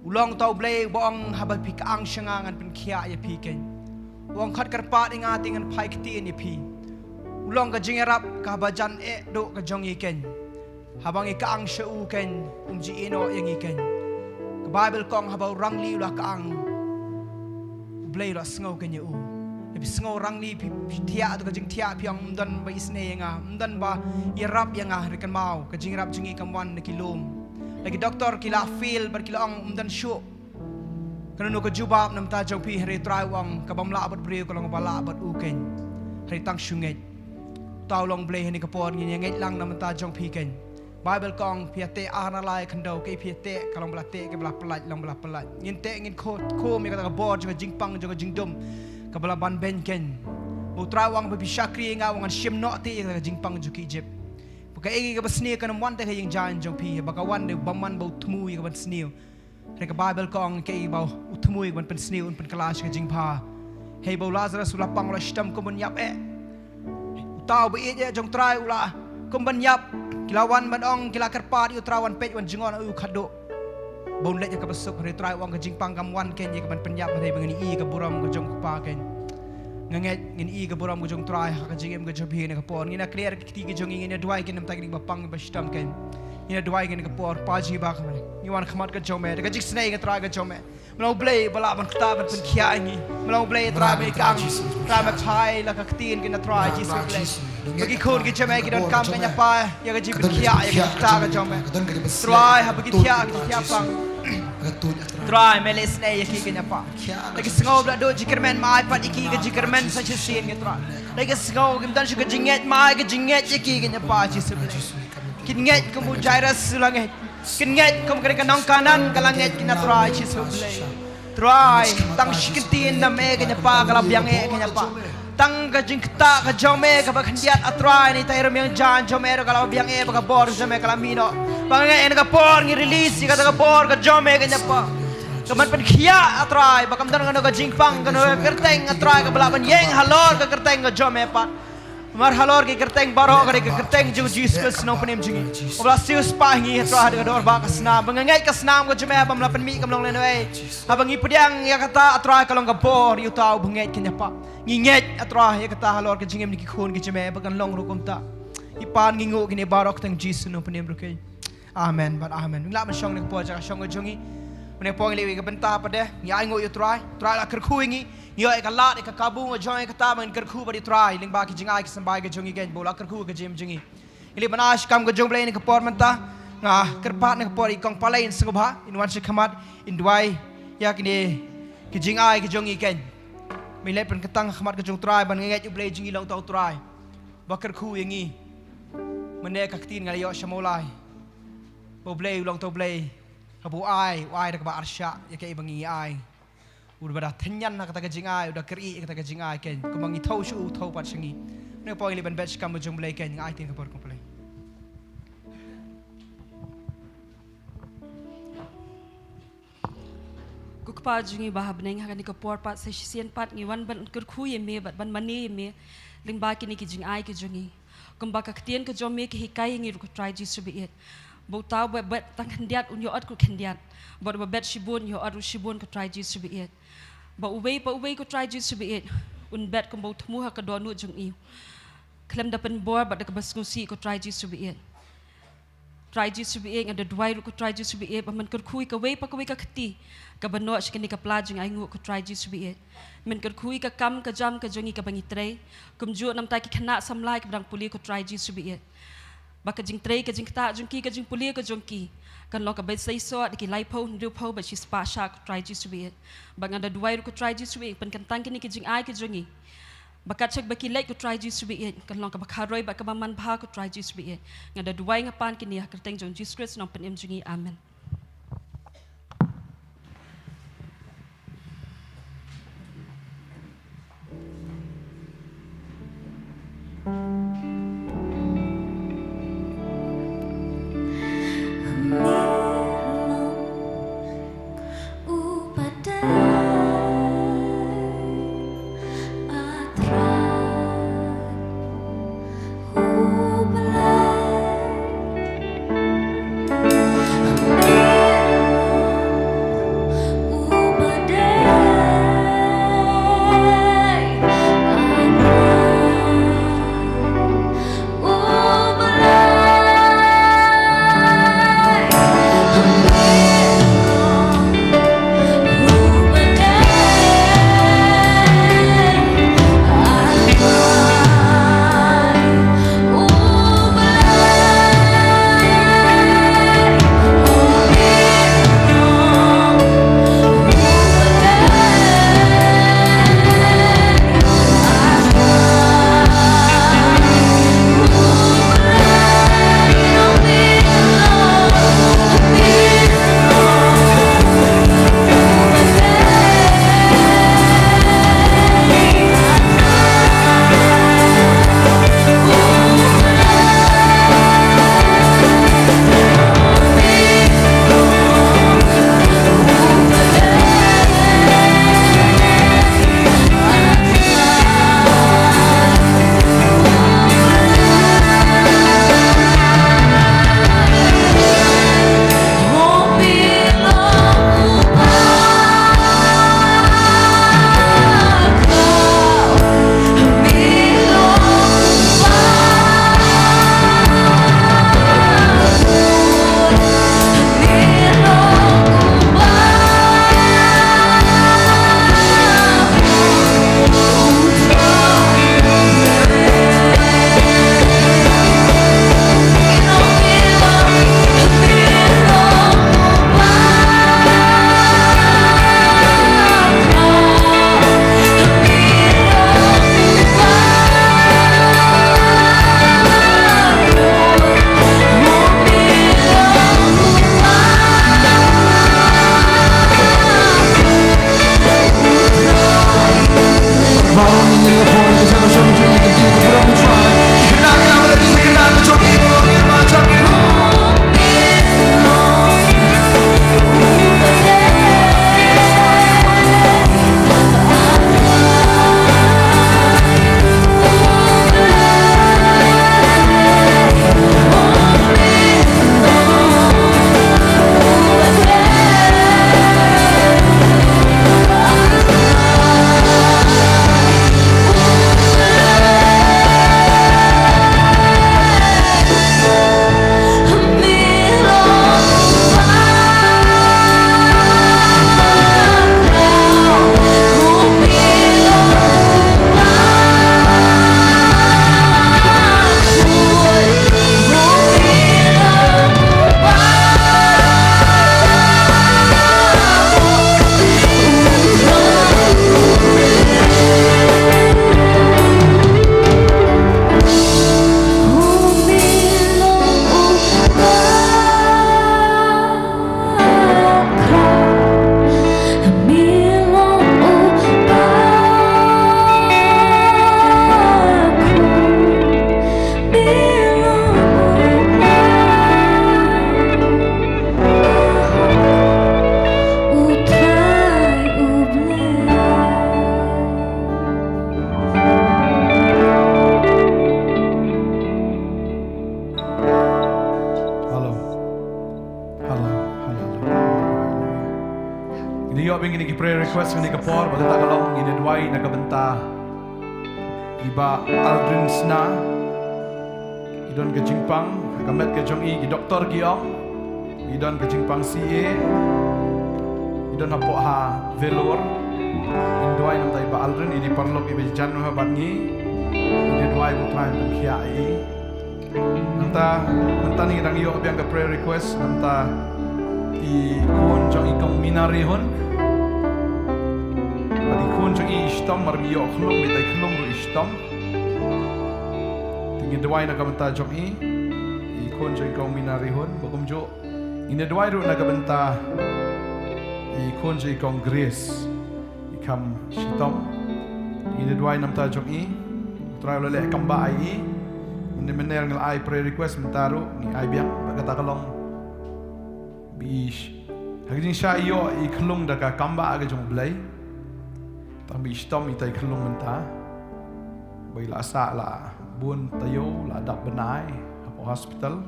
ulong tau blay bong haba pik ang shanga ngan pen khia ye piken wong khat karpat inga tingan phai ka tin ye pi ulong ka jing rap ka ba jan e do ka jong i ken habang i ka ang sha u ken ji ino yang i ken ka bible kong haba rang li la ka ang blay la sngo ken ye u Ebi sengaw orang ni tiak tu kajing tiak piang mdan ba isne nga mdan ba irap yang ah rekan mau kajing rap jingi kamwan na kilom lagi doktor kila feel bar kila ang mdan shu kana no kajubab nam ta jong pi hari try wang kabamla abat brio kolong bala abat uken hari tang shunget taw long blay ni kapor ngi nget lang nam ta jong pi ken bible kong piate analai khandau ke piate kalong bala te ke bala pelat long bala pelat ngin te ngin ko mi kata ka bor jing pang jing dum kabala ban ben ken utra wang ba bishakri nga wang shim no ti ka jingpang juki jep buka egi ka basni ka nam wan te yung jan jong pi baka wan de baman ba utmu ka ban sniu re ka bible kong ke ba utmu ka ban pen sniu un pen kalash ka jingpa hey ba lazarus ula pang la stam ko ban yap utaw ba ije jong trai ula ko ban yap kilawan ban ong kila karpat utrawan pej wan jingon u khado bon let ka basuk re try wang ka jingpang kam wan ken ye ka ban penyap re bangani i ka buram ka jong pa ken nganget ngin i ka buram ka jong try ka jingem ka jobhi ne ka por ngina clear ki ki jong ngin dwai ken nam ta ki ba pang ba stam ken ngina dwai ken ka por pa ji ba ka ni wan khamat ka jome ka jik snai ka try ka jome mlo blay bala ban kta ban pen khia ngi mlo blay try me kang try ma thai la ka tin ken try ji su blay bagi khon ki jome ki don kam ka pa ya ka ji pen khia ya ka ta ka jome try ha bagi khia pang try meles ne yaki kenya pa lagi sengaw bla do jikermen mai pat iki ga jikermen sa chesien nge try lagi sengaw gim dan shuga jinget mai ga jinget yaki kenya pa chesule kin nget kum jairas sulange kin nget kum kare kanong kanan kalanget kina try chesule try tang shikitin na me kenya pa kalabyang e kenya pa tang ga jingta ga jome ga bakhandiat atray ni tayro myang jan jome ro kalabyang e baga bor jome kalamino bangga en ga por ngi release ga ga por ga jome ga nyapa kaman pen khia atrai bakam dan ga jingpang ga kerteng atrai ga balaban yeng halor ga kerteng ga jome pa mar halor ga kerteng baro ga kerteng ju jesus no penem jingi obla sius pa ngi atrai ga dor ba ka snam bangga ngai ka snam ga jome bam la pen mi kam long le noi abangi pediang ya kata atrai kalong ga por yu tau bunget ke nyapa ngi nget atrai ya kata halor ga jingem ni ki khon ga jome bagan long ro kom ta ipan ngi ngo gini barok teng jesus no penem ro ke amen but amen ngla ma shong ni po ja shong ga jongi mene po ngi le ga benta pa de ya ngo yu try la kar khu ngi yo e ka lat e ka kabu ngo jong e ka ta man kar khu ba di try ling ba ki jingai ki sambai ga jongi gen bola kar khu ga jim jingi ili banash kam ga jong ble ni ka por man ta nga kar pa ni ka por i kong palai in sngobha in wan shi khamat in duai ya ki ni ki jingai ki jongi gen mi le pen ka tang khamat ga jong try ban ngai yu ble jingi long tau try ba kar khu ngi mene ka tin nga yo shamolai bo blay long to blay habu ai wai da ba arsha ya ke bangi ai ur bada thenyan na kata jing ai udah keri kata jing ai ken kumangi thau shu thau pat singi ne po ile ban batch kam jong blay ken ai tin ka por komplay kukpa jingi bahab neng hakan ka por pat se sien pat ngi wan ban kur khu ye me bat ban mani me ling ba ki ni ki jing ai ki jongi kumba ka ktien ka jomme ki hikai ngi ru try ji su bi it bau tahu bet tang kendiat un yo at ku kendiat bau bet shibun yo at shibun ku try Jesus be it bau uwei ku try Jesus be it un bet ku bau temu ha ka donu jung i klem dapen bor bat ka baskusi ku try Jesus be it try Jesus be it ada duai ku try Jesus be it man kur kui ka wei pa ka khti ka bano shkeni ka plajing ai ngu ku try Jesus be it men kur kui ka kam ka jam ka jongi ka bangi trei kum ju nam tai ki khana samlai ka bang puli ku try Jesus be it baka jing trei ka jing ta jung ki ka jing puli ka jung ki kan lo ka be sai so ki lai po ndu po ba shi spa sha ku try Jesus be it bang ada duai ku try Jesus be it pen kan tang ki ni ki jing ai ki jongi baka chek baki lek ku try Jesus be it kan lo ka bakharoi ba ka man bha ku try Jesus be it ngada duai ngapan ki ni ka teng jong Jesus Christ nom pen em jungi amen Hãy bingin ni prayer request ni kapor bagata kalong inedway nagabanta iba Aldrin sna idon ke jingpang kamet ke jong i doktor giong idon ke jingpang CA idon hapo ha velor indway nam tai ba Aldrin idi parlok ibe janu ha bangi inedway bu try pang khia i nanta ni dang yo biang ke prayer request nanta i kun jong ikong minari hon adi kun jong i istom mar mi yo khlong mi dai khlong ru istom tingi dwai na kamta jong i kun jong ikong minari hon bokum jo ine dwai ru na kamta i kun jong ikong grace ikam shitom ine dwai nam ta jong i try le kamba ai mener ngal ai prayer request mentaru ni ai biang bagata kalong bish hagin sha yo I khlung da ka kamba aga jong blai tam bi stom itai khlung menta bai la sa la bun tayo la dak benai apo hospital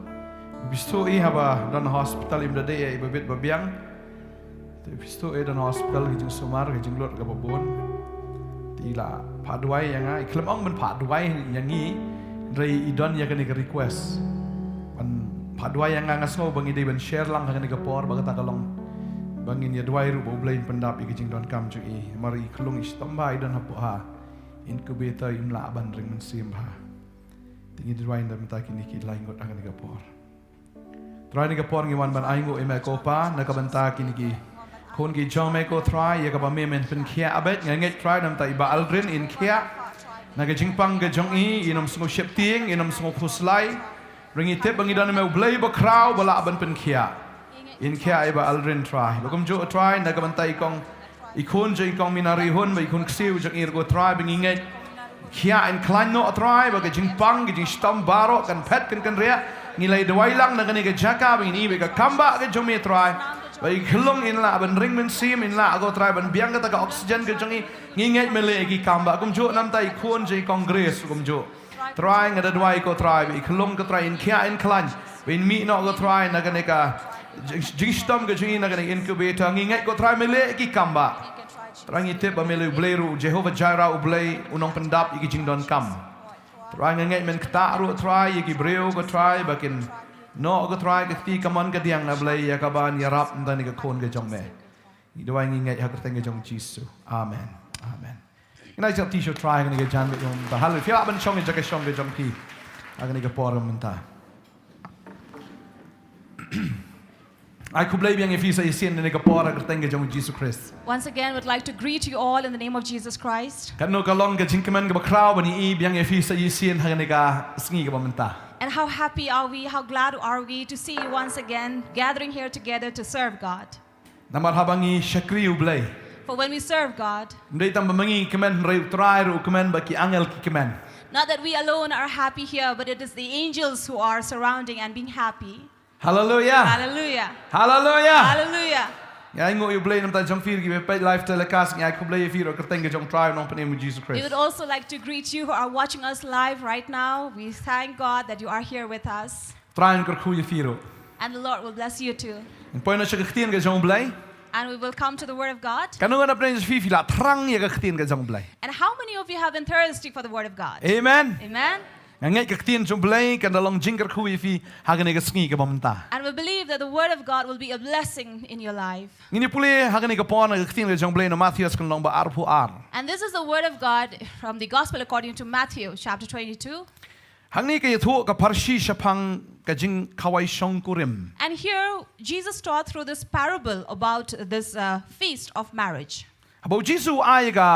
bisto I haba dan hospital im dade I babet babiang te bisto dan hospital hijing sumar hijing lot ga babon ti la phaduai yang ai khlom man phaduai yang I rei idon ya kan request pan padwai yang ngasno bangi dei ban share lang kan gapor bagata kalong bangin ya dwai ru boblain pendap iging don kam cu I mari klung istombai don hapo ha incubator imla ban ring men sim ha tingi dwai ndam ta kini ki lain got kan gapor try ni gapor ngi wan ban aingo e me kopa na ka banta kini ki kon ki jome ko try ya ka ba me men pen khia abet ngai try nam ta iba Aldrin in khia na ga jingpang ga jong I inom sngo shep ting inom sngo khuslai ringi tip bangi dan me blay ba kraw bala ban pen khia in khia iba Aldrin try bokum jo try na ga bantai kong ikon je kong minari hon ba ikon ksiu jong ir go try bangi ngai khia in klan no try ba ga jingpang ga jing stam baro kan pet kan ria ngilai dawai lang na ga ni ga jaka bangi ni ga kamba ga jong me try ba ikhlong in la ban ring men sim in la go try ban biang ga ta ga oxygen ga jong I ngingai mele gi kamba kum jo nam tai khon je kong grace kum jo try ngada dwai ko try bi khlong ko try in khia in klan bin mi no go try na ga ne ka jingstom ga jing na ga incubator ngingai ko try mele gi kamba trangi te ba mele bleru Jehovah Jireh ublei unong pendap igi jing don kam try ngai men kta ru try igi breu go try bakin no go try ga ti kamon ga diang na blei ya ka ban ya rap ndani ga khon ga jong me I dwai ngai ha ka teng ga jong Jesus amen amen ina jap ti sho try ga ni ga jan ga yong ba halu fia ban chong ga chong ga jong ki aga ni ga por menta ai kublai biang e fi sa isen ni ga por ga teng ga jong Jesus Christ Once again, would like to greet you all in the name of Jesus Christ. kan no ka long ga jing kaman ga ba kraw ba ni I biang e fi sa isen ha ga ni ga sngi ga ba menta And how happy are we, how glad are we to see you once again gathering here together to serve God. namar habangi shakri ublai For when we serve God, ndai tam mangi kaman rei try ru kaman ba ki angel ki kaman not that we alone are happy here, but it is the angels who are surrounding and being happy. hallelujah Hallelujah. hallelujah Hallelujah. ya ngo you blay nam ta jong fir gi be pay live telecast ngai ku blay fir ka teng jong try no pane mu Jesus We Christ would also like to greet you who are watching us live right now. We thank God that you are here with us. try en kar khu ye firo And the Lord will bless you too. en poina se gtien ga jong blay And we will come to the Word of God. kan no na pane fi fi la trang ye ga gtien ga jong blay And how many of you have been thirsty for the Word of God? amen Amen. ngai ga gtien jong blay kan da long jing kar khu ye fi ha ga ne ga sngi ga bamta And we believe that the Word of God will be a blessing in your life. ngini pule ha ga ne ga pon ga gtien ga jong blay no Matthew kan long ba arpu ar And this is the Word of God from the Gospel according to Matthew chapter 22. hangni ka ye thu ka parshi shapang ka jing khawai shong kurim And here Jesus taught through this parable about this feast of marriage. abo jisu ai ga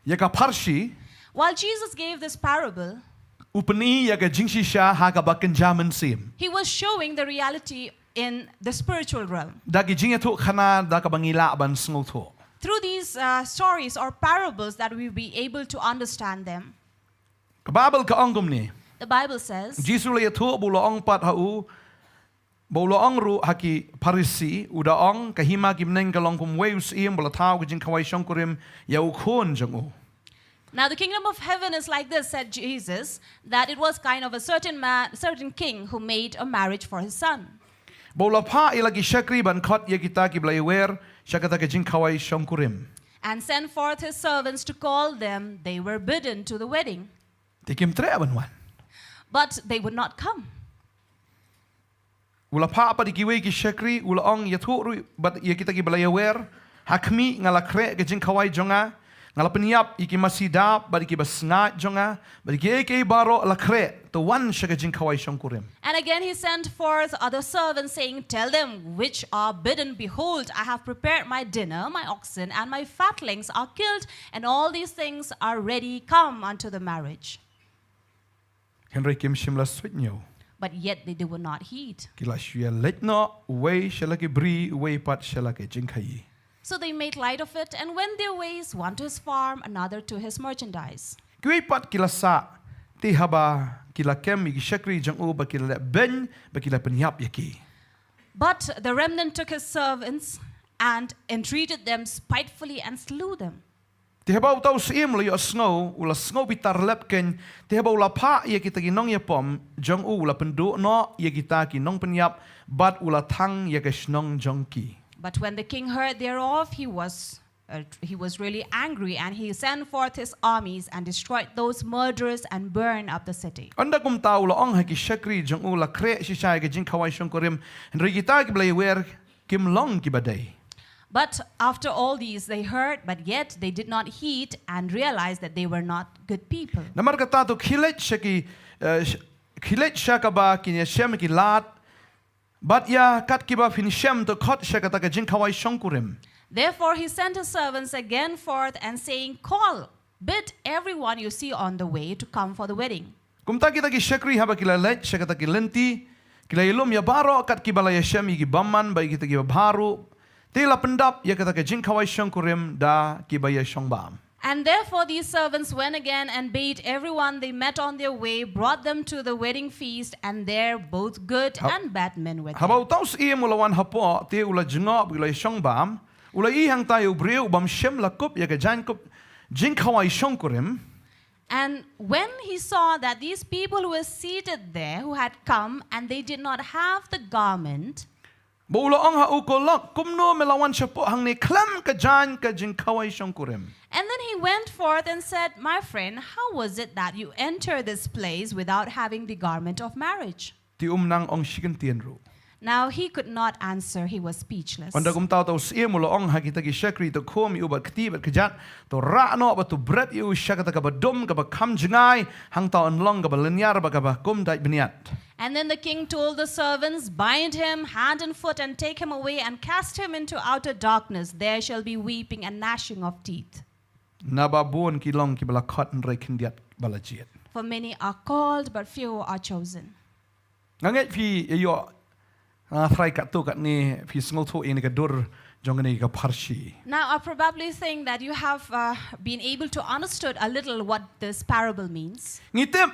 ye ka parshi While Jesus gave this parable, upani ya ga jingshi sha ha ga bakan jaman sim he was showing the reality in the spiritual realm. da gi jinga thu khana da ka bangila ban sngo thu Through these stories or parables that we will be able to understand them. ka babel ka angum ni The Bible says, jisu le thu bu lo ong pat ha u bo lo ong ru haki parisi uda ong ka hima kim neng ka long kum weus im bla thau ga jing khawai shong kurim ya u khon jang u now the kingdom of heaven is like this, said Jesus, that it was kind of a certain king who made a marriage for his son. bo la pha ila gi shakri ban khot ye kita ki blai wer syakata ke jing kawai Nongkhryiem. and sent forth his servants to call them. They were bidden to the wedding, Tikim tre aban. but they would not come. Ula pa apa dikiwe ki syakri ula ong yaturu but ya kita ki balayawer hakmi ngala kre ke jing kawai jonga ngala peniap iki masidap badi ki basngat jonga badi ki eke baro la kre to wan syaka jing kawai Nongkhryiem. And again he sent forth other servants, saying, Tell them which are bidden, Behold, I have prepared my dinner, my oxen and my fatlings are killed, and all these things are ready. Come unto the marriage. Henry kim shimla switnyo. But yet they would not heed. Kila shia letno way shalaki bri way pat shalaki jing kai. So they made light of it and went their ways, one to his farm, another to his merchandise. Kiwe pat kila sa ti haba kila kem iki syakri jang u ba kila ben ba kila peniap yaki. But the remnant took his servants and entreated them spitefully and slew them. Ti haba utau sim lo yo snow ula snow bitar lepken ti haba ula pa ye kita ki nong ye pom jang u ula pendu no ye kita ki nong peniap bat ula thang ye ke snong jong ki. But when the king heard thereof, he was really angry, and he sent forth his armies and destroyed those murderers and burned up the city. Anda kum tau la ong ha ki syakri jang u la kre si sai ke jing kawai Nongkhryiem henry kita ki blai wer kim long ki badai. But after all these they heard, but yet they did not heed and realized that they were not good people. Namar kata tu khilet syakaba ki shem ki lat but ya kat ki ba fin shem to khot syakata ke jing kawai Nongkhryiem. Therefore he sent his servants again forth and saying, Call, bid everyone you see on the way to come for the wedding. Kumta kita ki syakri haba kila let syakata ki lenti kila ilum ya baro kat ki balaya shem ki baman bai kita ki baru tila pendap ya kata ke jing kawai Nongkhryiem da ki baya Shongbam. And therefore these servants went again and bade everyone they met on their way, brought them to the wedding feast, and there both good and bad men were there. Haba utau si mulawan hapo te ula jingop ula Shongbam ula I hang tayo breu bam shem la kup ya ke jan kup jing kawai Nongkhryiem. And when he saw that these people who were seated there, who had come, and they did not have the garment, Bula ong ha ukolok kumno melawan syapo hang ni klam ka jan ka jing kawai Nongkhryiem. and then he went forth and said, My friend, how was it that you entered this place without having the garment of marriage? Ti umnang ong shikan tienru. Now he could not answer, he was speechless. Onda kum tau tau sie mula ong ha kita ki syakri to kom yu ba kti ba kejat to ra no ba to bret yu syakata ka ba dum ka ba kam jingai hang tau enlong ka ba lenyar ba ka ba kum dai beniat. And then the king told the servants, Bind him hand and foot and take him away and cast him into outer darkness. There shall be weeping and gnashing of teeth. Nababun ki long ki bala khot nrai kindiat bala jiet. For many are called, but few are chosen. Nganget fi yo thrai kat tu kat ni fi sngo thu ini ka dur jong ni ka parshi. Now I probably think that you have been able to understood a little what this parable means. Ngitip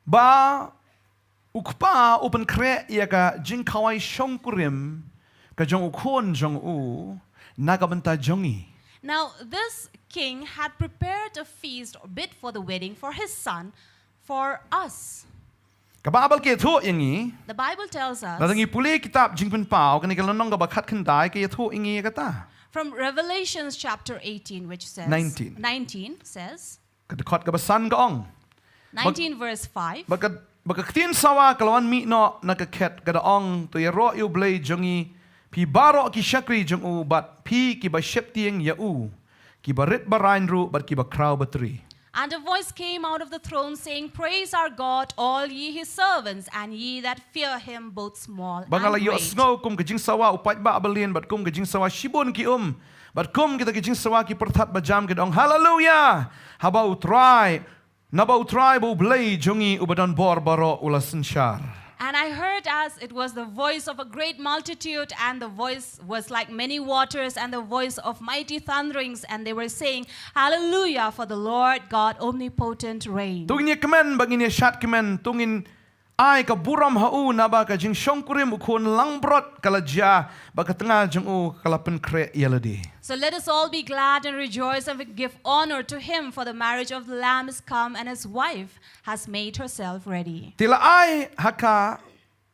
ba ukpa open kre ya ka jing kawai Nongkhryiem ka jong ukhon jong u nagabanta jongi. Now this king had prepared a feast or bid for the wedding for his son, for us. Kababal ke thu ingi The Bible tells us ladangi puli kitab jing pen pau kan ikalonong ka bakhat khandai ke thu ingi kata from Revelations chapter 18, which says 19 says kadkhot ka basan ka ong 19 verse 5. baka ktin sawa kalawan mi no nakakhet kada ong to yaro yu blay jongi pi baro ki syakri jong u bat pi ki ba sheptieng ya u ki barit barain ru bat ki ba kraw batri. And a voice came out of the throne saying, Praise our God, all ye his servants, and ye that fear him, both small and Bangala yo great. snow kum kajing sawa upat ba abalin bat kum kajing sawa shibun ki bat kum kita kajing sawa ki perthat ba jam kedong hallelujah haba utrai naba utrai bo blay jongi ubadan bor baro ula sensyar. And I heard as it was the voice of a great multitude, and the voice was like many waters, and the voice of mighty thunderings, and they were saying, Hallelujah, for the Lord God omnipotent reigns. Tungin niya kemen bagin niya syat kemen tungin ay ka buram hau naba ka jing Nongkhryiem ukun langbrot kalajya baka tengah jeng u kalapen kre yaladi. So let us all be glad and rejoice and give honor to him, for the marriage of the Lamb is come, and his wife has made herself ready. Tila ay haka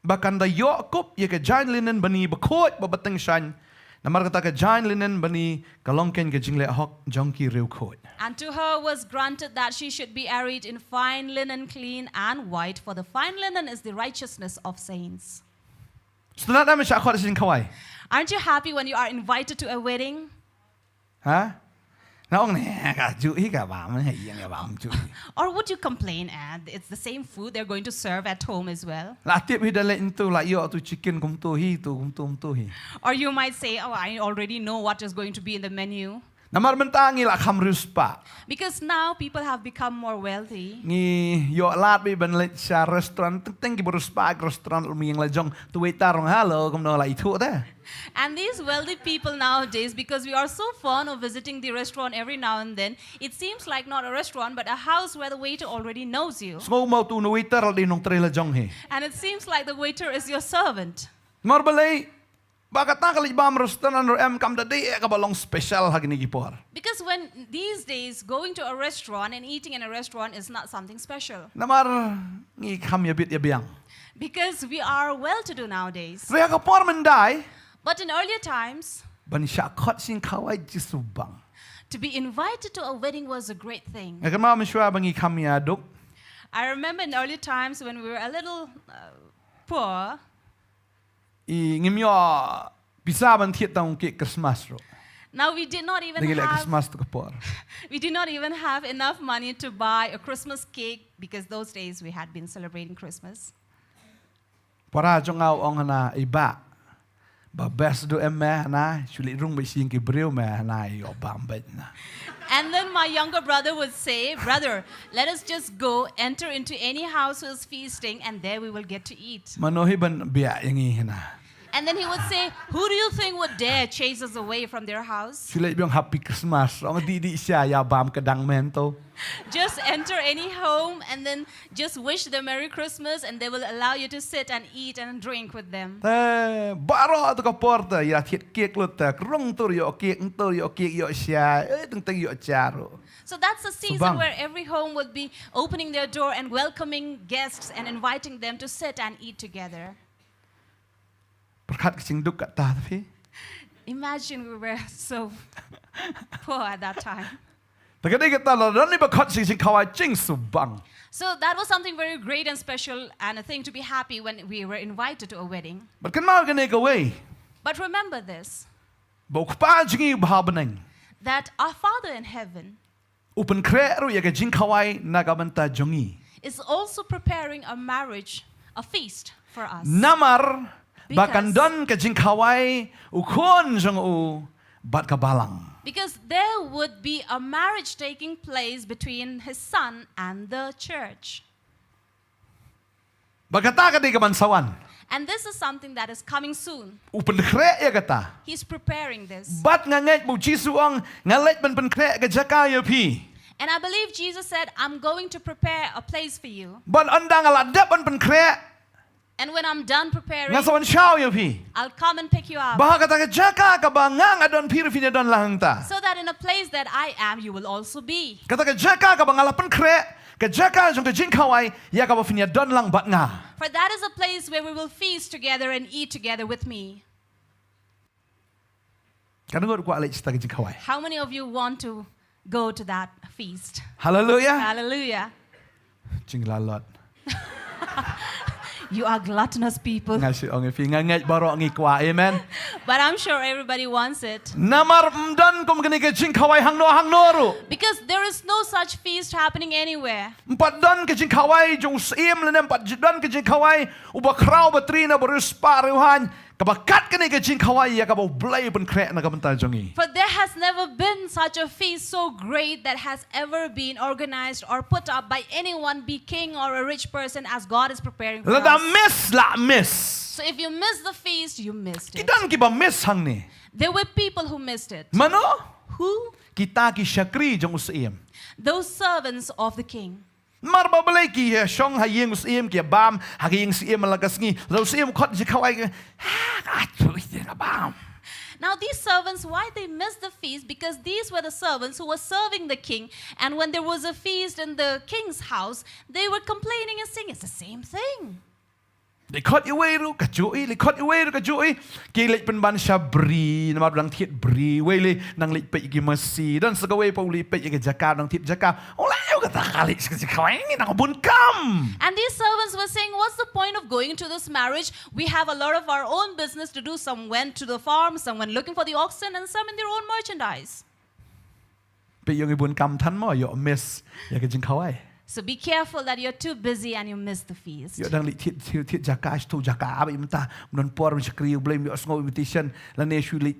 bakanda yo kup ye ka jain linen bani bakot babateng shan Namar kata ka giant linen bani kalongken ke jingle hok jongki rew khoi. And to her was granted that she should be arrayed in fine linen, clean and white, for the fine linen is the righteousness of saints. Setelah dah macam akhwat sin kawai. Aren't you happy when you are invited to a wedding? Ha? Na ong ne ka ju hi ka ba man hai yang ka ba ju. Or would you complain and it's the same food they're going to serve at home as well? La tip hi dalet itu la yo tu chicken kum tu hi tu kum tu hi. Or you might say, oh, I already know what is going to be in the menu. Namar mentangi la kham ruspa. Because now people have become more wealthy. Ni yo lat bi ban le sa restaurant teng ki ruspa restaurant mi yang la jong tu waiter rong hello kum no la itu ta. And these wealthy people nowadays, because we are so fond of visiting the restaurant every now and then, it seems like not a restaurant but a house where the waiter already knows you. Smo mau tu no waiter di nong tre la jong hi. And it seems like the waiter is your servant. Mar balai baka ta kali bam restaurant ro em kam da de ka balong special hagini ki por. Because when these days going to a restaurant and eating in a restaurant is not something special. Namar ngi kham ya bit ya biang. Because we are well to do nowadays. Ria ka por mendai. But in earlier times, Ban sya khot sin kawai jisubang. to be invited to a wedding was a great thing. Akan ma mensua bangi kami aduk. I remember in earlier times when we were a little poor, I ngimyo bisa ban thiet tang ke Christmas ro. now we did not even Dagila have Christmas tu ka por. we did not even have enough money to buy a Christmas cake because those days we had been celebrating Christmas. Para jong au ong na iba. Ba best do emme na sulit rung ba sing ki breu me na yo bambet na. And then my younger brother would say, brother, let us just go enter into any house who is feasting and there we will get to eat. Manohi ban bia yangi na. And then he would say, who do you think would dare chase us away from their house? Sulit biang happy Christmas. Ong di siya ya bam kadang mento. Just enter any home and then just wish them Merry Christmas and they will allow you to sit and eat and drink with them. Baro tu ka porta ya thiet kek lut ta rong tur yo kek yo sia teng yo charo. So that's a season Subang. where every home would be opening their door and welcoming guests and inviting them to sit and eat together. Perkat sing duk kat ta tapi. Imagine we were so poor at that time. Takade kita la ni ba khat sing kawai jing subang. So that was something very great and special and a thing to be happy when we were invited to a wedding. But kan mau gane ka way. But remember this, Bo pa jingi ba beneng. that our Father in heaven Upen kre ru ya ka jing kawai nagabanta jongi. is also preparing a marriage, a feast for us. Namar Because- bakan don ka jing kawai ukon jong u bat ka balang. Because there would be a marriage taking place between his son and the church. Bagata ka di ka bansawan. And this is something that is coming soon. Upen kre ya kata. He's preparing this. Bat nga ngai bu Jisu ong ngalet ban pen kre ka jaka ya pi. And I believe Jesus said, I'm going to prepare a place for you. Ban andang ala dap ban pen kre And when I'm done preparing, nga sawan shaw ya pi. I'll come and pick you up. Bah kata ka jaka ka ba ngang adon pir finya don lahang ta. So that in a place that I am, you will also be. Kata ka jaka ka ba ngalapan kre ka jaka jong ka jing kawai ya ka ba finya don lang bat nga. For that is a place where we will feast together and eat together with me. Kan ngot ko alai cita ka jing kawai. How many of you want to go to that feast? Hallelujah. Hallelujah. Jing lalot. You are gluttonous people. Ngasih ong fi ngangai baro ngi kwa. Amen. But I'm sure everybody wants it. Namar mdan kum gani ka jing kawai hang no ru. Because there is no such feast happening anywhere. Empat don ke jing kawai jong sim le empat don ke jing kawai uba krau batrina berus paruhan kabakat kene ke jing kawai ya kabau blai pen krek na kabenta jongi. For there has never been such a feast so great that has ever been organized or put up by anyone, be king or a rich person, as God is preparing for Lada us. miss. So if you miss the feast, you missed it. Kita ki ba miss hang ni. There were people who missed it. Mano? Who? Kita ki syakri jong usim. Those servants of the king. Mar ba balai ki shong ha yeng usim ki bam ha yeng sim malagas ngi. Lo sim khot ji kawai ha ka chu bam. Now these servants, why they missed the feast? Because these were the servants who were serving the king. And when there was a feast in the king's house, they were complaining and saying, it's the same thing. Likot iwe ru kajui, likot iwe ru kajui. Kilik penban syabri, nama orang tiet bri, wele nang lik pe igi masi dan segawe pau lik pe igi jaka nang tiet jaka. Olah yo kata kali sekali ini nang bun kam. And these servants were saying, what's the point of going to this marriage? We have a lot of our own business to do. Some went to the farm, some went looking for the oxen, and some in their own merchandise. Pe yo bun kam tan mo yo miss ya ke jing kawai. So be careful that you're too busy and you miss the feast. Yo dang lik tiet jaka stu jaka abi menta non por sekri blame yo sngo invitation la ne shu lik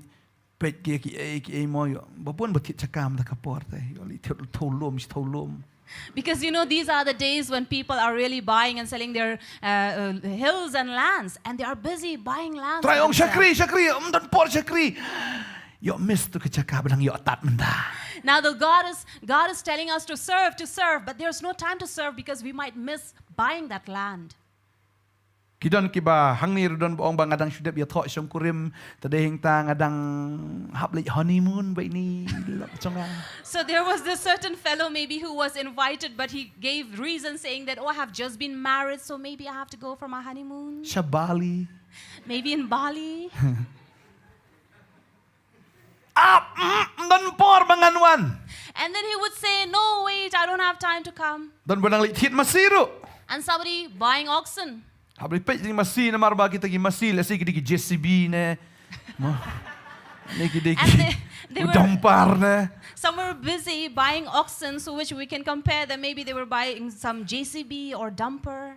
pe ki mo yo bapun bet jaka mta kapor te yo lik tholum. Because you know, these are the days when people are really buying and selling their hills and lands, and they are busy buying lands. Try ong themselves. shakri don por shakri. Yo miss tu ke jaka bang yo tat menda. Now the God is telling us to serve, but there's no time to serve because we might miss buying that land. Kidon kiba hangni rudon boong bang adang syudep ya thok Nongkhryiem tadehing tang adang haplik honeymoon bai ni chonga. So there was this certain fellow maybe who was invited, but he gave reasons saying that, oh, I have just been married, so maybe I have to go for my honeymoon. Shabali. Maybe in Bali. Up don por banganwan. And then he would say, no, wait, I don't have time to come. Don benang lik tiet masiru. And somebody buying oxen. Habli pe jing masi na marba kita ki masi la sigi ki JCB ne. Neki And they were, dampar ne. some were busy buying oxen, so which we can compare them. Maybe they were buying some JCB or dumper.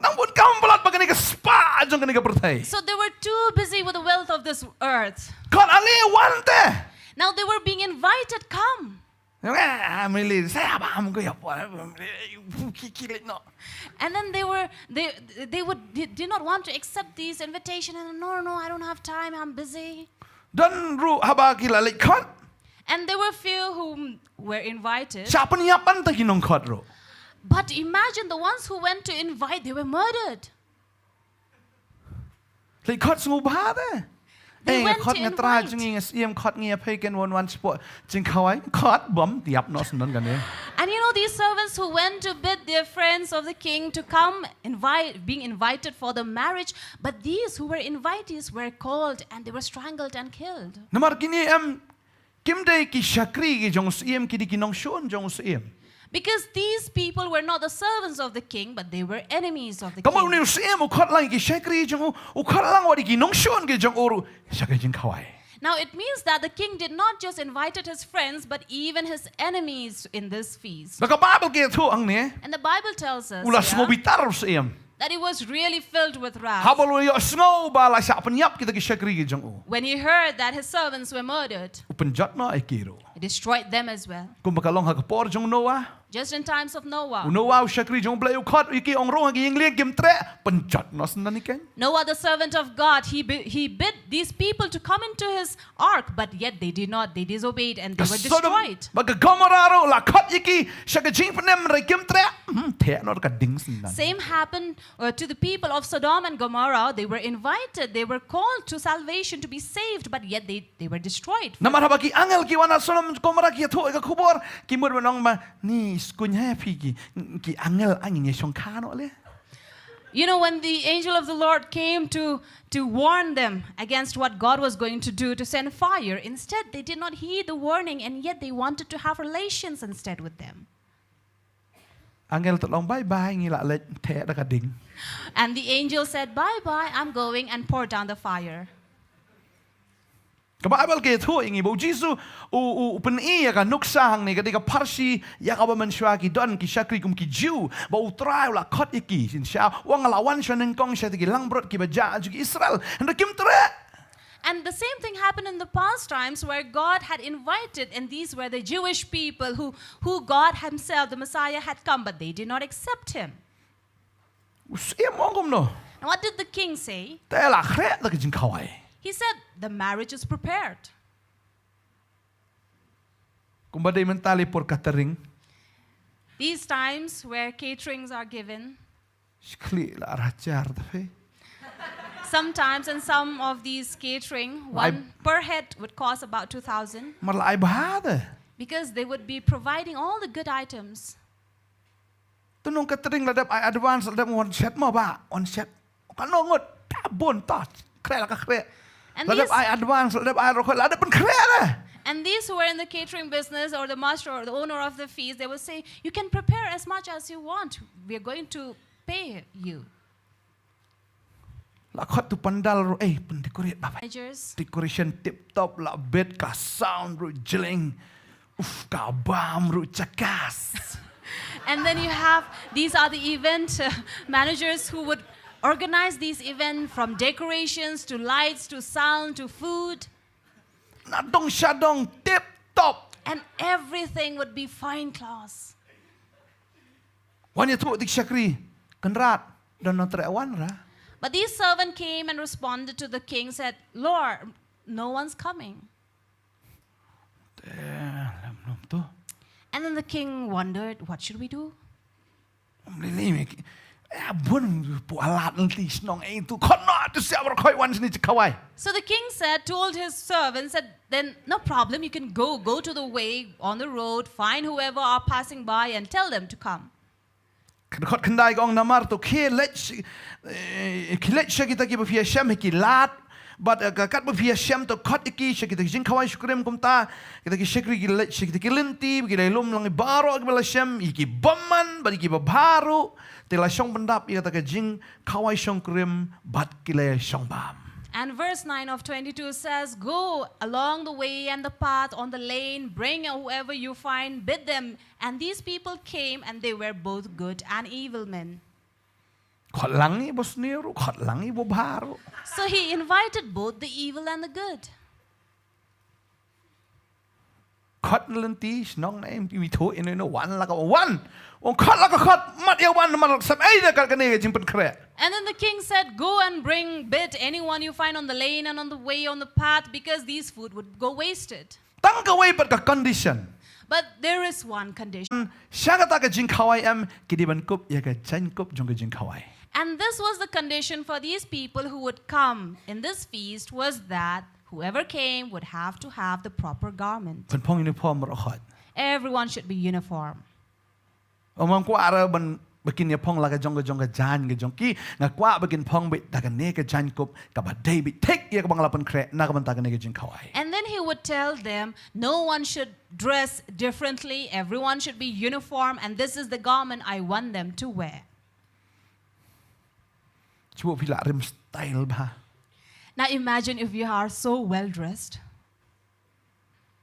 Nang bun kam balat bagani ka spa jong kani ka pertai. So they were too busy with the wealth of this earth. Kon ali wante. Now they were being invited, come. Amili saya abang ko ya po. Kikilit no. And then they did not want to accept these invitation, and no, I don't have time, I'm busy. Dan ru haba kila lik kon. And there were few who were invited. Siapa nyiapan ta kinong khot ro. But imagine the ones who went to invite, they were murdered. Lik khot sungu ba de. They went khot to ngatra invite. jing iem khot ngia peken one sport jing khawai khot bom tiap no sun kan ne. And you know, these servants who went to bid their friends of the king to come being invited for the marriage, but these who were invitees were called and they were strangled and killed. Namar kini kim de ki shakri ki jong iem ki di kinong shon jong iem. Because these people were not the servants of the king, but they were enemies of the Kamu king. ni iem khot lang ki shakri jong khot lang wadi kinong shon ki jong oru shakri jing khawai. Now it means that the king did not just invited his friends, but even his enemies in this feast. Laka Bible ke thu ang ne. And the Bible tells us Ula here sngo bitar iem. that it was really filled with wrath. Habalo yo sngo ba la sa penyap kita ki shakri ki jong o. When he heard that his servants were murdered, Upenjat no ai kiro. he destroyed them as well. Kum bakalong ha kapor jong Noah. Just in times of Noah. Noah shakri jong blay khot iki ong rong ki ingli kim tre penjat no san ni ken. Noah, the servant of God, he bid these people to come into his ark, but yet they did not. They disobeyed and they were destroyed. Baga Gomorrah la khot iki shaka jing penem re kim tre. The no ka ding san. Same happened to the people of Sodom and Gomorrah. They were invited, they were called to salvation to be saved, but yet they were destroyed. Namar habaki angel ki wana Sodom Gomorrah ki thu ka khubor ki mur manong ma ni skuny happy ki angel angin ye shong kano le. You know, when the angel of the Lord came to warn them against what God was going to do, to send fire, instead they did not heed the warning, and yet they wanted to have relations instead with them. Angel tolong bye bye ngi la le the da ka ding. And the angel said, bye-bye, I'm going, and poured down the fire. Ka Bible ke thu ingi bo Jisu u pen I ka nuksang ni ka parsi ya ka ba man shwa ki don ki shakri kum ki Jew ba u trai la khot iki sin sha wang lawan shwan kong sha ki lang brot ki ba ja ju Israel and kim tre. And the same thing happened in the past times where God had invited, and these were the Jewish people who God himself, the Messiah, had come, but they did not accept him. Usiem ongom no. And what did the king say? Te la khre da ki jing khawai. He said, the marriage is prepared. Kung ba day mentali por catering. These times where caterings are given, Shkli la rajar da fe. sometimes in some of these catering, one per head would cost about 2,000, Mar la ai bahada. because they would be providing all the good items. nong catering ladap I advance ladap one set mo ba one set kan nongot bon ta kre la ka kre ladap I advance ladap I ro ladap pen kre la. And these who were in the catering business or the master or the owner of the feast, they would say, you can prepare as much as you want. We are going to pay you. La khot tu pandal ro pen decorate ba Managers, decoration tip top la bed ka sound ro jeling uf ka bam ro chakas. and then you have, these are the event managers who would organize these events from decorations to lights to sound to food. Na dong shadong tip top. And everything would be fine class. Wan ya tu dik syakri kenrat dan no trewan ra. But these servant came and responded to the king, said, Lord, no one's coming. Lam nom tu. And then the king wondered, what should we do? Mlili me. Bun pu alat nanti snong tu khot tu siap ro khoi wan sini kawai. So the king told his servants that then no problem, you can go to the way on the road, find whoever are passing by and tell them to come. Khot khandai gong namar tu khilet kita ki bafia syam ki lat but kat bafia syam tu khot ki kita jing kawai syukrem kumta kita ki syakri kita ki lenti ki lum lang baro ki bala syam ki bomman bagi ki baru tela syong pendap kita ka jing kawai syukrem bat ki le syong bam. And verse 9 of 22 says, go along the way and the path on the lane, bring whoever you find, bid them. And these people came, and they were both good and evil men. Khot langi bos niru, khot langi bo baru. So he invited both the evil and the good. Khot lenti snong naim pi tho in no one la ka one. On khot la ka khot mat ya one mat sam ai da ka ne jing pen kre. And then the king said, go and bid anyone you find on the lane and on the way, on the path, because these food would go wasted. Tang ka way but ka condition. But there is one condition. Syagata ka jing kawai am kidiban kup ya ka jan kup jong ka jing kawai. And this was the condition for these people who would come in this feast, was that whoever came would have to have the proper garment. Pen pong uniform ro khot. Everyone should be uniform. Omang ko ara ban bakin ya pong la ka jong ka jan ka jong ki nga kwa bakin pong bit da ka ne ka jan kup ka ba dei bit tek ya ka bang lapan kre na ka ban ta ka ne ka jing kawai. And then he would tell them, no one should dress differently, everyone should be uniform, and this is the garment I want them to wear. Chuo pila rim style ba. Now imagine if you are so well dressed.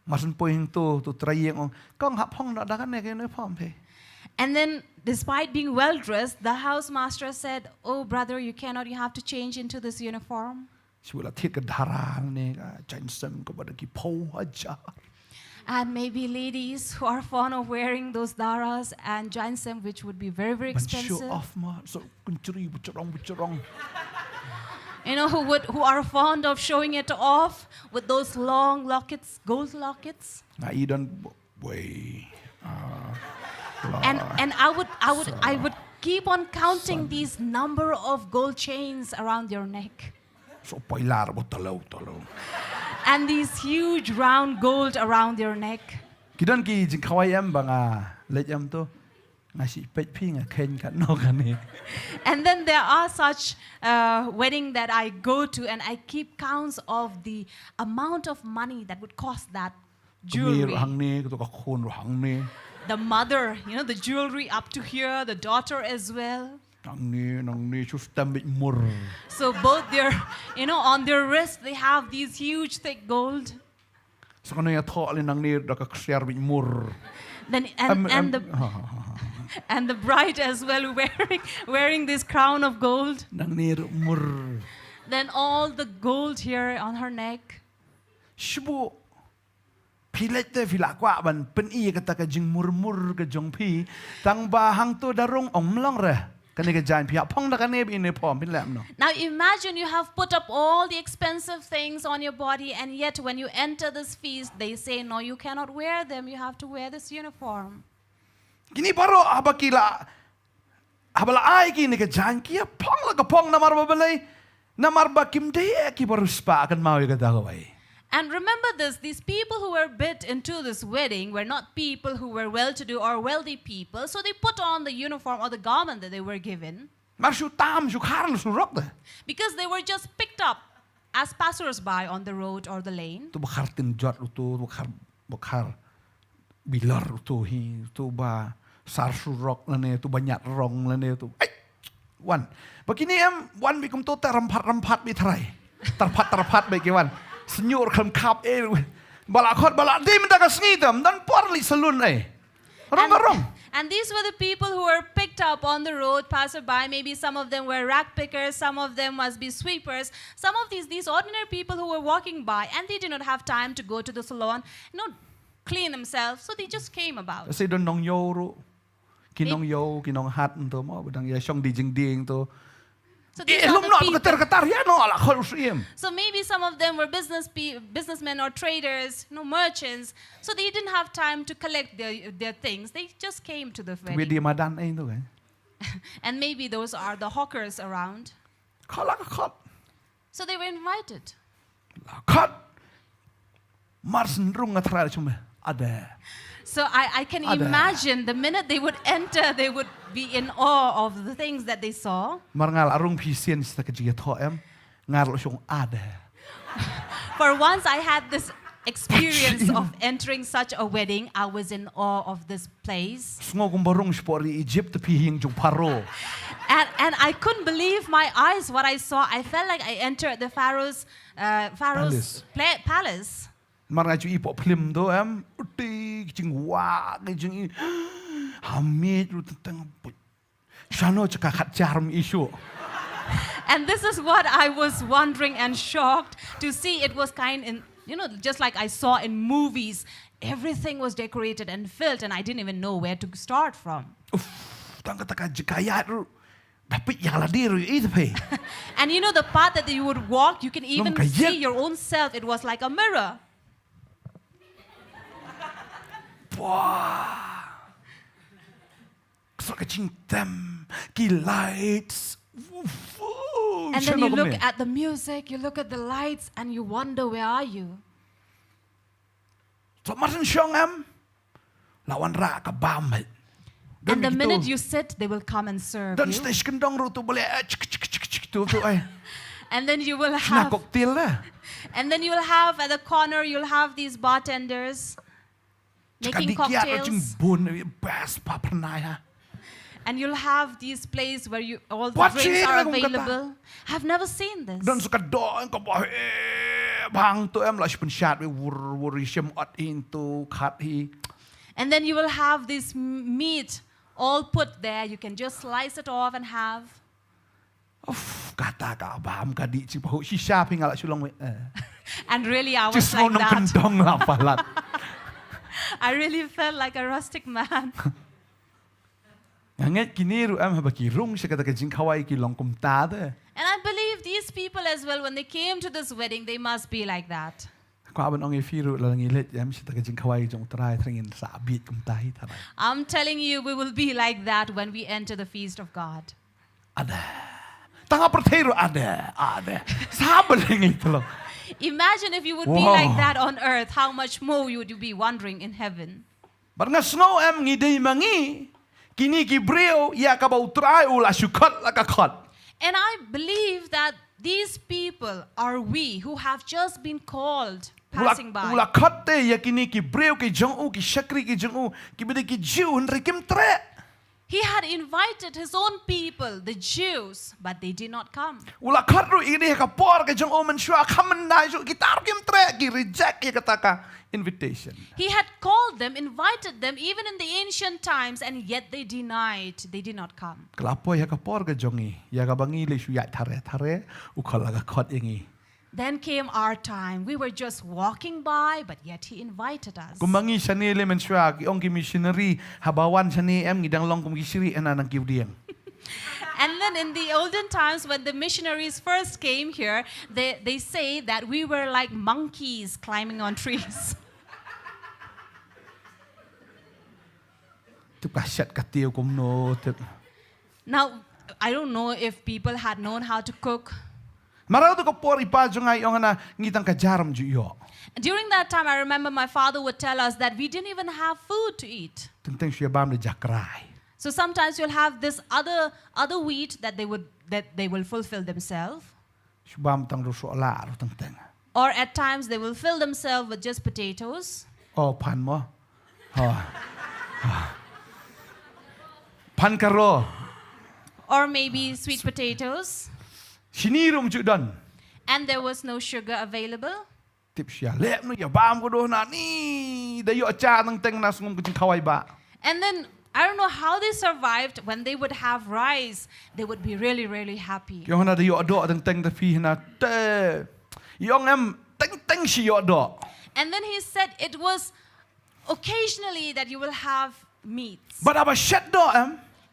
Masun poing tu try yang kong hap pong da ka ne ka uniform pe. And then, despite being well dressed, the housemaster said, oh brother, you have to change into this uniform. Chuo la thit ka dhara ne ka jan sem ko ba ki po aja. And maybe ladies who are fond of wearing those daras and ginseng, which would be very, very expensive. Show off ma so kuncuri bucerong. You know, who are fond of showing it off with those long lockets, gold lockets. Na idan way. And I would keep on counting these number of gold chains around your neck. So pailar bo talo. And these huge round gold around your neck. Kidan ki jing kawai am banga lejam to ngasi pet pi nga ken ka no ka ni. And then there are such wedding that I go to, and I keep counts of the amount of money that would cost that jewelry. Hang ni to ka khon ro hang ni. The mother, the jewelry up to here, the daughter as well. Nang ni chu stamit mur. So both their, on their wrist, they have these huge thick gold. So kano ya tho le nang ni da ka share bit mur. Then and the bride as well wearing this crown of gold. Nang ni mur. Then all the gold here on her neck. Shibu pilet te vila kwa ban pen I kata ka jing mur ka jong pi tang ba hang to darong ong long re kani ka jan pi pong da kane bi ne pom pin lam no. Now imagine you have put up all the expensive things on your body, and yet when you enter this feast, they say, no, you cannot wear them. You have to wear this uniform. Kini baro abakila abala ai ki ne ka jan ki pong la ka pong namar ba balai namar ba kim de ki baru spa kan mau ka da wai. And remember this, these people who were bid into this wedding were not people who were well-to-do or wealthy people. So they put on the uniform or the garment that they were given. Maar zo taam, zo garen, zo rok de. Because they were just picked up as passers-by on the road or the lane. Tu bakar tinjot tu bakar bilar tu hi tu ba sar su rok lane tu banyak rong lane tu. Ay, wan. Begini wan bikum tu terempat bi terai. Terpat bagi wan. Senyur kam kap balakot balak di mendaga snidam dan porli salun Rong. And these were the people who were picked up on the road, passerby. Maybe some of them were rag pickers, some of them must be sweepers. Some of these ordinary people who were walking by, and they did not have time to go to the salon, clean themselves, so they just came about. Say don nong yo ru. Kinong yo, kinong hat to mo bedang ya syong di jing ding to. So these are the people. So maybe some of them were businessmen or traders, merchants. So they didn't have time to collect their things. They just came to the wedding. And maybe those are the hawkers around. So they were invited. So I can imagine the minute they would enter, they would be in awe of the things that they saw. For once I had this experience of entering such a wedding, I was in awe of this place. And I couldn't believe my eyes what I saw. I felt like I entered the Pharaoh's palace. Maraju ipok film do uti jing wa jing hamid ru tentang shano cakap khat charm issue. And this is what I was wondering and shocked to see. It was just like I saw in movies. Everything was decorated and filled, and I didn't even know where to start from. Tang kata jikayat ru. And the path that you would walk, you can even see your own self. It was like a mirror. Wow. Lights. And then you look at the music, you look at the lights, and you wonder, where are you? And the minute you sit, they will come and serve you. And then you will have, at the corner, you'll have these bartenders making cocktails. And you'll have these places where all the drinks are available. I've never seen this. And then you will have this meat all put there. You can just slice it off and have. And really, I was like that. I really felt like a rustic man. And I believe these people as well, when they came to this wedding, they must be like that. I'm telling you, we will be like that when we enter the feast of God. Imagine if you would be like that on earth, how much more would you be wondering in heaven? And I believe that these people are we who have just been called passing by. He had invited his own people, the Jews, but they did not come. Invitation. He had called them, invited them, even in the ancient times, and yet they denied. They did not come. Then came our time. We were just walking by, but yet he invited us. And then in the olden times, when the missionaries first came here, they say that we were like monkeys climbing on trees. Now, I don't know if people had known how to cook. Marau tu kapor ipa jungai yung na ngitang kajaram juyo. During that time, I remember my father would tell us that we didn't even have food to eat. Tentang siya bam de jakrai. So sometimes you'll have this other wheat that they will fulfill themselves. Shubam tang ruso ala ru tentang. Or at times they will fill themselves with just potatoes. Oh pan mo. Pan karo. Or maybe sweet potatoes. Sinirum judan. And there was no sugar available. Tip siya. Lep no ya bam ko do na ni dayo acha tentang nas ngum kucing kawai ba. And then I don't know how they survived. When they would have rice, they would be really, really happy. Yung na dayo ado tentang ta fi na te. Yung teng siya ado. And then he said it was occasionally that you will have meats. But aba shet do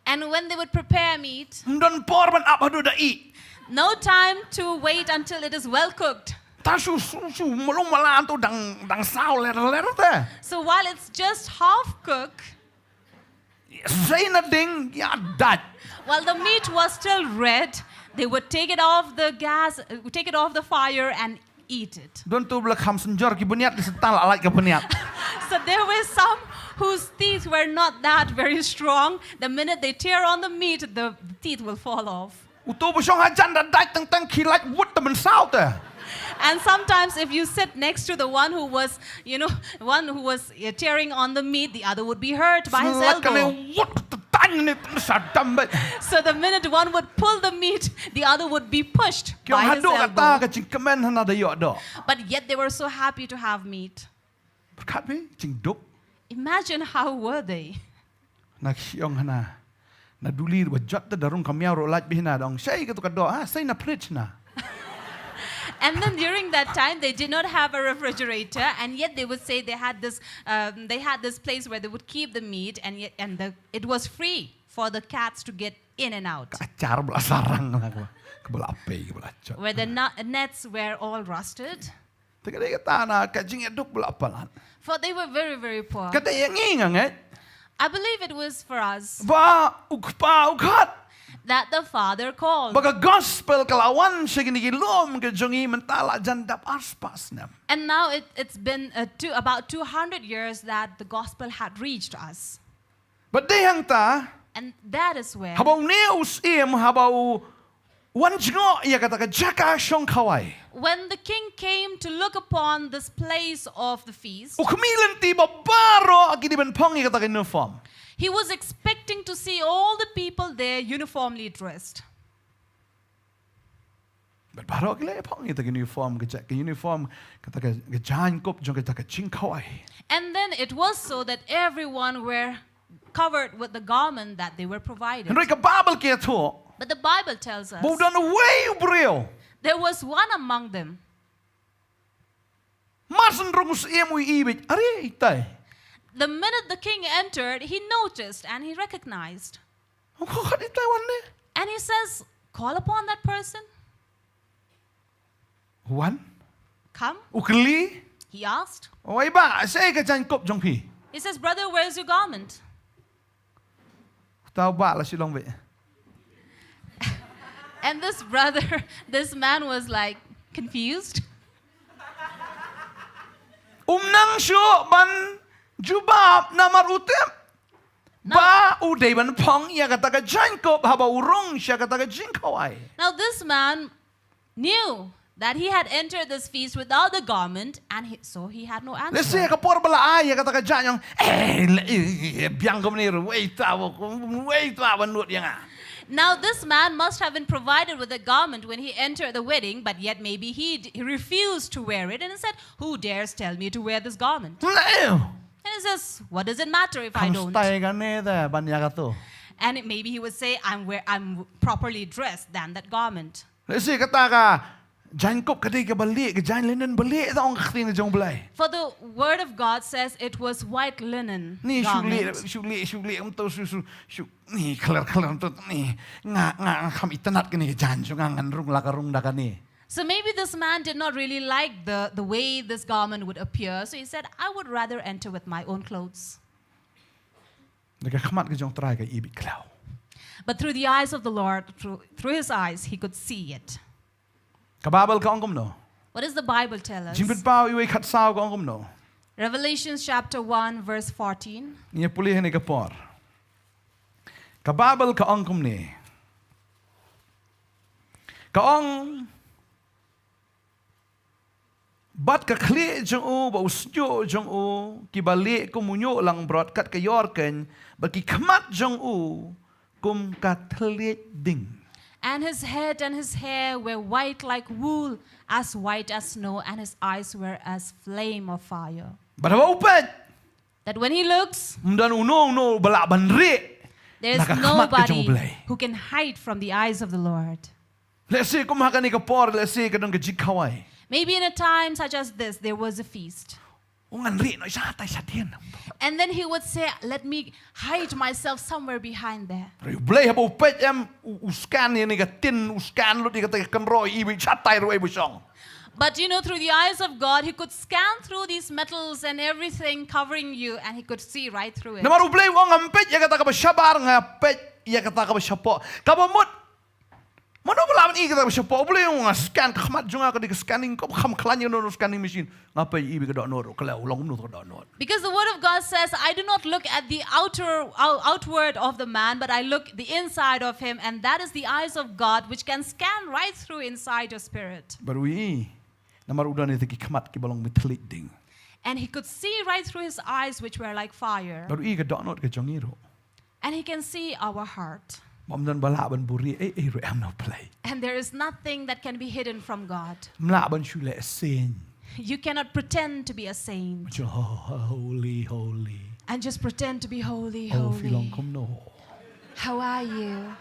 And when they would prepare meat, Don por man up hadu da i. no time to wait until it is well cooked. Ta su mulung malan tu dang sao ler te. So while it's just half cooked, Say na ding ya dat. while the meat was still red, they would take it off the gas, take it off the fire and eat it. Don tu bela kham senjor ki buniat di setal alat ke buniat. So there were some whose teeth were not that very strong. The minute they tear on the meat, the teeth will fall off. Utu busong hajan da dat teng kilat wut te men sao te. And sometimes if you sit next to the one who was, tearing on the meat, the other would be hurt by his Selat kali elbow. wut te tan ni sadam bet. So the minute one would pull the meat, the other would be pushed Kyong by his hadu kata elbow. ke cing kemen hana da yo do. But yet they were so happy to have meat. Berkat be cing duk Imagine how were they? nak siong hana. Na dulir ba jot te darung kamiao ro lat bihna dong. Sei ke tu ka do sei na fridge na. And then during that time, they did not have a refrigerator, and yet they would say they had this place where they would keep the meat, it was free for the cats to get in and out, Acar bela sarang lah ko. Kebela ape kebela cot. where the nets were all rusted, Teka dia kata na kajing eduk bela apalan. for they were very, very poor. Kata yang ingang I believe it was for us ba ukhat. that the Father called. Baga gospel kalawan siya ginigilom ke jongi mentala jandap aspas nam. And now it's been about 200 years that the gospel had reached us. But dehang ta And that is where, habau neus habau wan jingo ia kata ka jaka shong kawai. when the king came to look upon this place of the feast, Ukmilan ti babaro agidiban pongi kata ka uniform. he was expecting to see all the people there uniformly dressed. But baro kile pongi kata ka uniform ka uniform kata ka jan kop jong kata ka ching kawai. And then it was so that everyone were covered with the garment that they were provided. Henry ka babel kia tu. But the Bible tells us Bau dan way brio. there was one among them. Masan rungus emu ibit. Ari itai. The minute the king entered, he noticed and he recognized. Kok itai wan And he says, call upon that person. Wan? Come, Ukli? he asked. O iba, say ka jan kop jong pi. He says, brother, where's your garment? Tao ba la Shillong be. And this brother, this man was like confused. Nang syo ban jubab na marutem. Ba uday ban pong ya kata ka jan kop haba urong siya kata ka jing kawai. Now this man knew that he had entered this feast without the garment, and so he had no Let's say answer. ka por bala ay kata ka jan yung biang ko ni wait tawo nut yang ah. Now this man must have been provided with a garment when he entered the wedding, but yet maybe he refused to wear it, and he said, who dares tell me to wear this garment? And he says, what does it matter if I don't? Kamstay ka ni da banya ka to. And maybe he would say, I'm properly dressed than that garment. Let's say kata ka jan kop kadi ka balik ka jan linen balik ta ong khting jong blai. For the word of God says it was white linen Ni garment. shuli to su ni clear to ni nga kham itanat ka ni jan so nga ngan la ka rung da ka ni. So maybe this man did not really like the way this garment would appear. So he said, I would rather enter with my own clothes. Ka khamat ka jong try ka ibit klaw. But through the eyes of the Lord, through his eyes, he could see it. Kababel ka angkum no. What does the Bible tell us? Jimpit pau iwe kat sao ka angkum no. Revelation chapter 1 verse 14. Niya pulih ni kapor. Kababel ka angkum ni. Kaong bat ka kli jong u ba usnyo jong u ki bali ko munyo lang brot kat ka yorken ba ki kmat jong u kum ka tli ding. And his head and his hair were white like wool, as white as snow, and his eyes were as flame of fire. Ba da upet. That when he looks, Mdan uno no bala banri. there is Nakakamat ka dyan, nobody Ublay. who can hide from the eyes of the Lord. Let's say kum haka ni kapor, let's say kadong ka jikawai. Maybe in a time such as this, there was a feast. Ungan ri no isa tay sa tiyan. And then he would say, let me hide myself somewhere behind there. Ublay habo upet yam uskan ni ka tin uskan lo di ka kan roy iwi chatay ro iwi song. But you know, through the eyes of God, he could scan through these metals and everything covering you, and he could see right through it. Namar ublay wang ampet ya kata ka ba syabar nga pet ya kata ka ba syapo. Kabamot Mano bala man ikita siya po ublay yung scan kamat junga ka di ka scanning ko kam klan yung scanning machine ngapay ibig ka doon kala ulang no ka doon. Because the word of God says, I do not look at the outward of the man, but I look the inside of him, and that is the eyes of God which can scan right through inside your spirit. Baru namar udan itu ki kamat ki balong mitlik ding. And he could see right through his eyes which were like fire. Baru ka doon ka jongiro. And he can see our heart. Mamdan balaban buri ro am no play. And there is nothing that can be hidden from God. Mlaban shule sin. You cannot pretend to be a saint Holy. and just pretend to be holy, Oh, filong holy. kom no. How are you?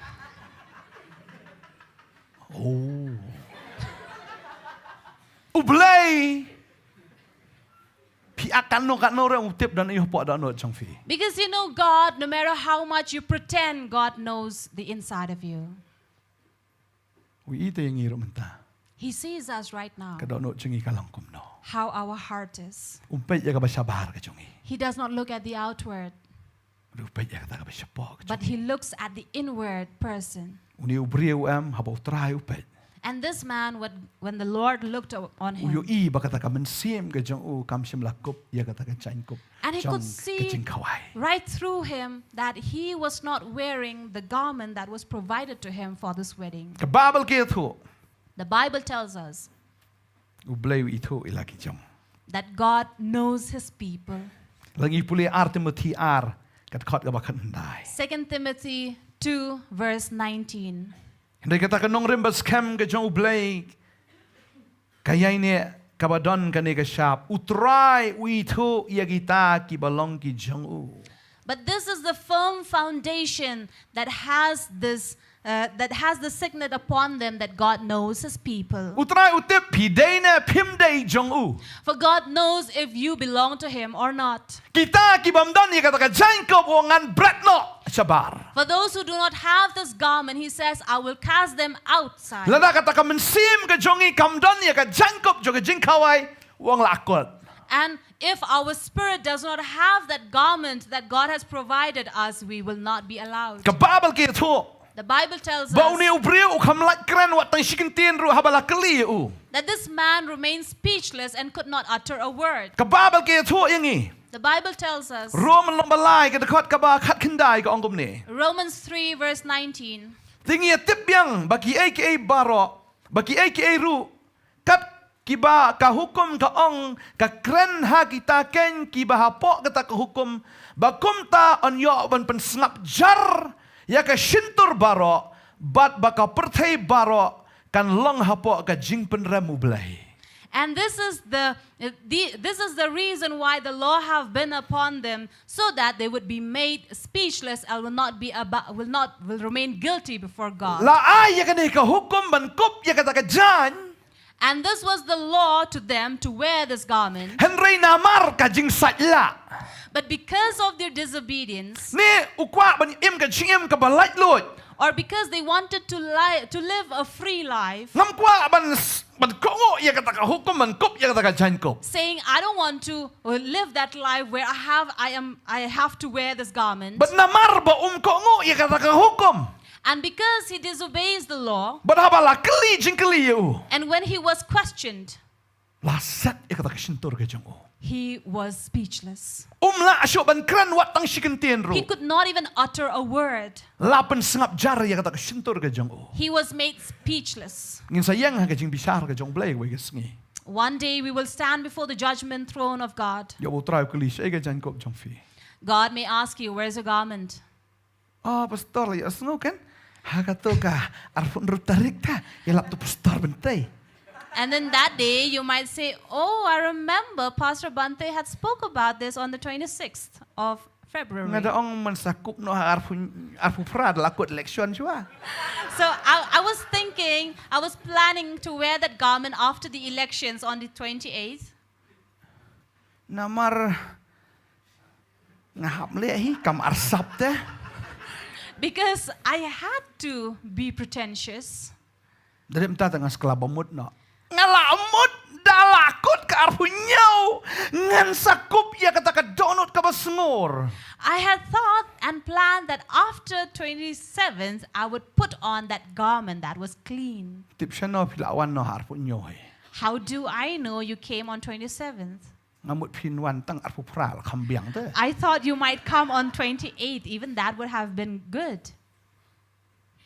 Oh. Ublay. Pi akan no re utip dan iyo po dan no changfi. Because you know God, no matter how much you pretend, God knows the inside of you. Wi ite yang iro menta. He sees us right now, Ka no changi kalang kom no. how our heart is. Umpet ya ka ba sabar ka chongi. He does not look at the outward, Umpet ya ka ba sapo ka but chongi. he looks at the inward person. Uni ubriu am habo try upet. And this man, when the Lord looked on Uyo him, ba kata ka mensim ka jong u kam sim lakup ya kata ka chain kup. and he could see Kajing kawai. right through him that he was not wearing the garment that was provided to him for this wedding. Ka babel ke thu. The Bible tells us Ublay itu ilaki jong. that God knows his people. Lagi puli Timothy ar kat khot ka ba kan dai. 2 Timothy 2 verse 19. Hindi kata ka Nongkhryiem scam ka jong ublay. Kaya ini kabadon ka ni ka shop. Utray uitu ya kita ki balong ki jong u. But this is the firm foundation that has the signet upon them that God knows his people. Utray utip piday na pimday jong u. For God knows if you belong to him or not. Kita ki bamdan ya kata ka Jacob wangan bread no sabar. For those who do not have this garment, he says, I will cast them outside. Lada kata ka mensim ka jongi kamdan ya ka Jacob joga jingkawai wang lakot. And if our spirit does not have that garment that God has provided us, we will not be allowed. Ka babel ke thu. The Bible tells Bau ni us ubriu kam lak kren wat tang shikintin ru habala kali u. that this man remained speechless and could not utter a word. Ka babel ke thu yangi. The Bible tells us, Roman lombalai ka dekot ka ba khat kindai ka ongkom ni. Romans 3 verse 19, Tingi tip yang bagi aka baro bagi aka ru kat kiba ka hukum ka ong ka kren ha kita ken kiba hapo kata ka hukum bakum ta on yo ban pen snap jar ya ka shintur baro bat baka perthai baro kan long hapo ka jing pen remu blai. and this is the reason why the law have been upon them, so that they would be made speechless and will remain guilty before God. La ay ya ka ni ka hukum ban kup ya kata ka jan. And this was the law to them to wear this garment. Henry namar ka jing satla. But because of their disobedience, Ni ukwa ban im ka chingim ka balait lut. or because they wanted to live a free life, Ngam kwa ban kongo ya kata ka hukum ban kup ya kata ka jan kup. saying, I don't want to live that life where I have to wear this garment. But namar ba kongo ya kata ka hukum. And because he disobeys the law, Badabala keli jingkeli you. and when he was questioned, Lasat ikata kesintur ke jong. he was speechless. Umla asyo ban kran wat tang sikentien ro. He could not even utter a word. Lapan sengap jar ya kata kesintur ke jong. He was made speechless. Ngin sayang ha ke jing bisar ke jong blay we gesngi. One day we will stand before the judgment throne of God. Ya bo try keli se ke jan kop jong fi. God may ask you, where's your garment? Ah pastor ya sngo kan. Ha kato ka arfun rutarik ta. Ya lap tu pastor Bantei. And then that day you might say, oh, I remember Pastor Bantei had spoke about this on the 26th of February. Ngada ong man sakup no arfu prad lakut election jua. So I was thinking, I was planning to wear that garment after the elections on the 28th. Namar ngahap le hi kam arsap te. Because I had to be pretentious. Dari mta tengah sekolah bamut no. Ngalamut dalakut ke arfu nyau. Ngan sakup ya kata ka donut ka basngor. I had thought and planned that after 27th, I would put on that garment that was clean. Tip siya no pilawan no arfu nyoy. How do I know you came on 27th? Ngamut pinwan tang arfu pral kambiang te. I thought you might come on 28th. Even that would have been good.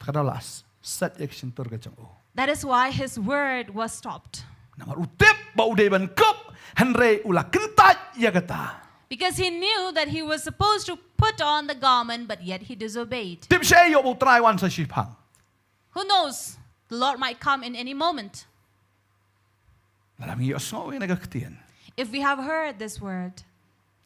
Kadalas set action tur ka jong. That is why his word was stopped. Namar utip bau de ban kop henre ula kentat ya kata. Because he knew that he was supposed to put on the garment, but yet he disobeyed. Tip siya yo bo try wan sa sipang. Who knows? The Lord might come in any moment. Dalam iyo so ina gaktian. If we have heard this word,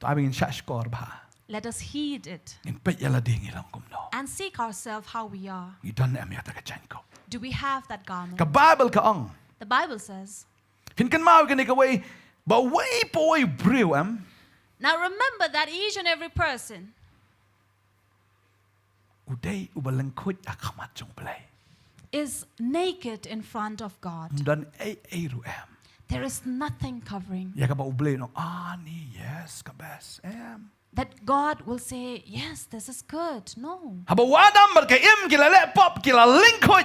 Tabing siya skor ba. let us heed it In pet yala ding ilang kumno. and seek ourselves how we are. Idan em yata ka janko. Do we have that garment? Ka Bible ka ong. The Bible says. Hin kan mau ka ni ka way ba way po way brew am. Now remember that each and every person Uday ubalangkot akamat jong play. is naked in front of God. Dan ay ru am. There is nothing covering. Ya ka ba ublay no ni yes ka best am. That God will say, yes, this is good. No. Haba wadam bar ka im kila le pop kila lingkot.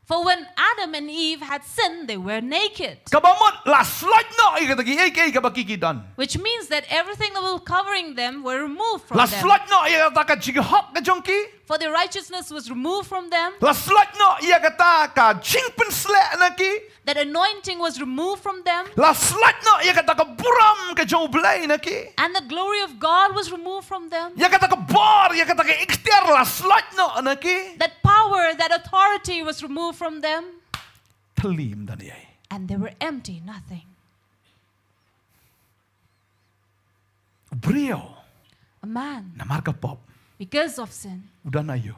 For when Adam and Eve had sinned, they were naked. Kabamot la slide no ikatagi ay ka bakikidan. Which means that everything that was covering them were removed from La them. slide no ikataka jigahok ka jongki. For their righteousness was removed from them. La slide no ikataka jingpen sle naki. That anointing was removed from them. La slide no ikataka buram ka jong blay naki. And the glory of God was removed from them. Ya kata ka bar, ya kata ka ikhtiar la slide no naki. That power, that authority was removed from them. Talim dan ay. And they were empty, nothing. Brio A man, na marka pop because of sin, udah na yo.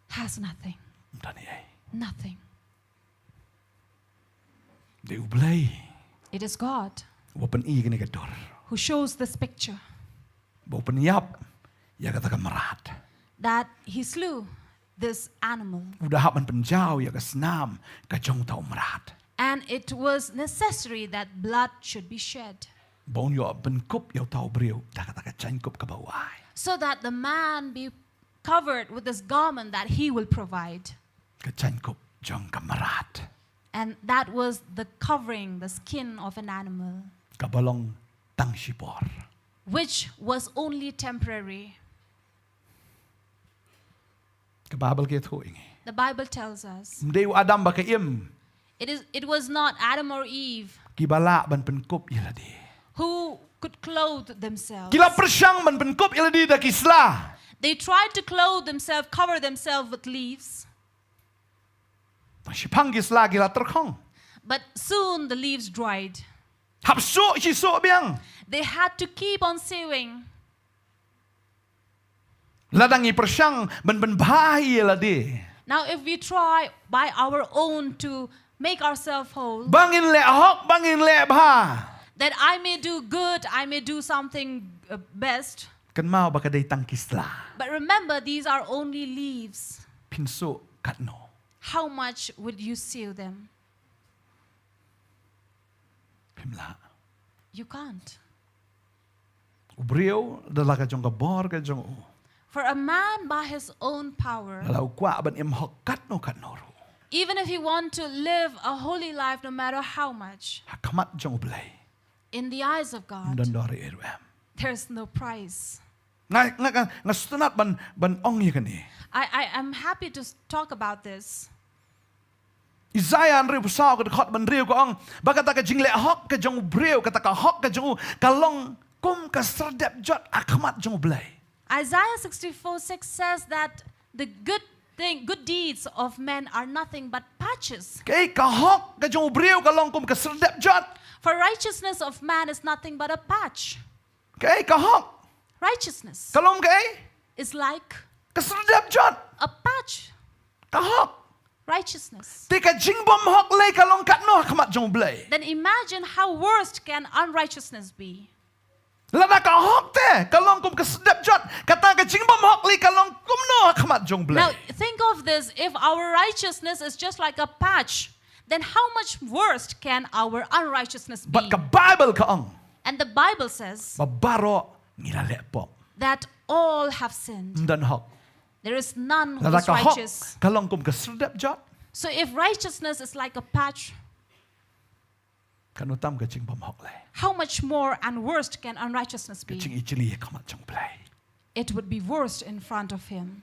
has nothing. Udah ni ay. Nothing. De ublay. It is God Wapen i gini kador. who shows this picture. Wapen yap. Ya kata ka marat. That he slew this animal. Udah hapan penjau ya ka senam ka jong tau marat. And it was necessary that blood should be shed. Bon yo ben kup yo tau brio. Da kata ka chain kup ka bawai. So that the man be covered with this garment that he will provide. Ka chain kup jong ka marat. And that was the covering, the skin of an animal, Ka balong tang sipor. which was only temporary. Ka babal ke thu ingi. The Bible tells us Mdeu Adam ba ka im. it was not Adam or Eve Kibala ban penkup iladi. who could clothe themselves. Kila persyang man penkup iladi da kisla. They tried to clothe themselves, cover themselves with leaves, Sipang kisla kila terkong. but soon the leaves dried. Hapso hiso biang. They had to keep on sewing. Ladangi persyang ban bahayi iladi. Now if we try by our own to make ourselves whole, Bangin le ahok bangin le bah. that I may do good, I may do something best. Kan mau ba kaday tang kisla. But remember, these are only leaves. Pinso katno. How much would you sew them? Pimla. You can't. Ubrio dala ka jong ka bor ka jong. For a man by his own power, Lalau kwa ban im hokat no kat noro. even if he want to live a holy life no matter how much, Hakamat jong blay. in the eyes of God, Dan dori eruam. there's no price. Nga stunat ban ong ye kani. I am happy to talk about this. Isaiah an riu pusau ke dekat ban riu ko ong. Bagata ka jingle hok ke jong breu kata ka hok ke jong kalong kum ka serdep jot akamat jong blay. Isaiah 64:6 says that the good deeds of men are nothing but patches. Kay ka hok ke jong breu kalong kum ka serdep jot. For righteousness of man is nothing but a patch. Kay ka hok Righteousness kalong kay is like ka serdep jot. a patch. Ka hok. Righteousness. Tika jingbom hok lay kalong kat no akamat jong blay. Then imagine how worst can unrighteousness be. Lada ka hok te kalong kum ka serdep jot. Kata ka jingbom hok lay kalong kum no akamat jong blay. Now think of this, if our righteousness is just like a patch, then how much worse can our unrighteousness be? But ka Bible ka ong. And the Bible says Babaro ngilale po. that all have sinned. Dan hok. There is none who Lada is ka hok righteous. kalong kum ka serdep jot. So if righteousness is like a patch, Kanutam ka jingbom hok lay. how much more and worse can unrighteousness Ka jing be? ichili akamat jong blay. It would be worse in front of him.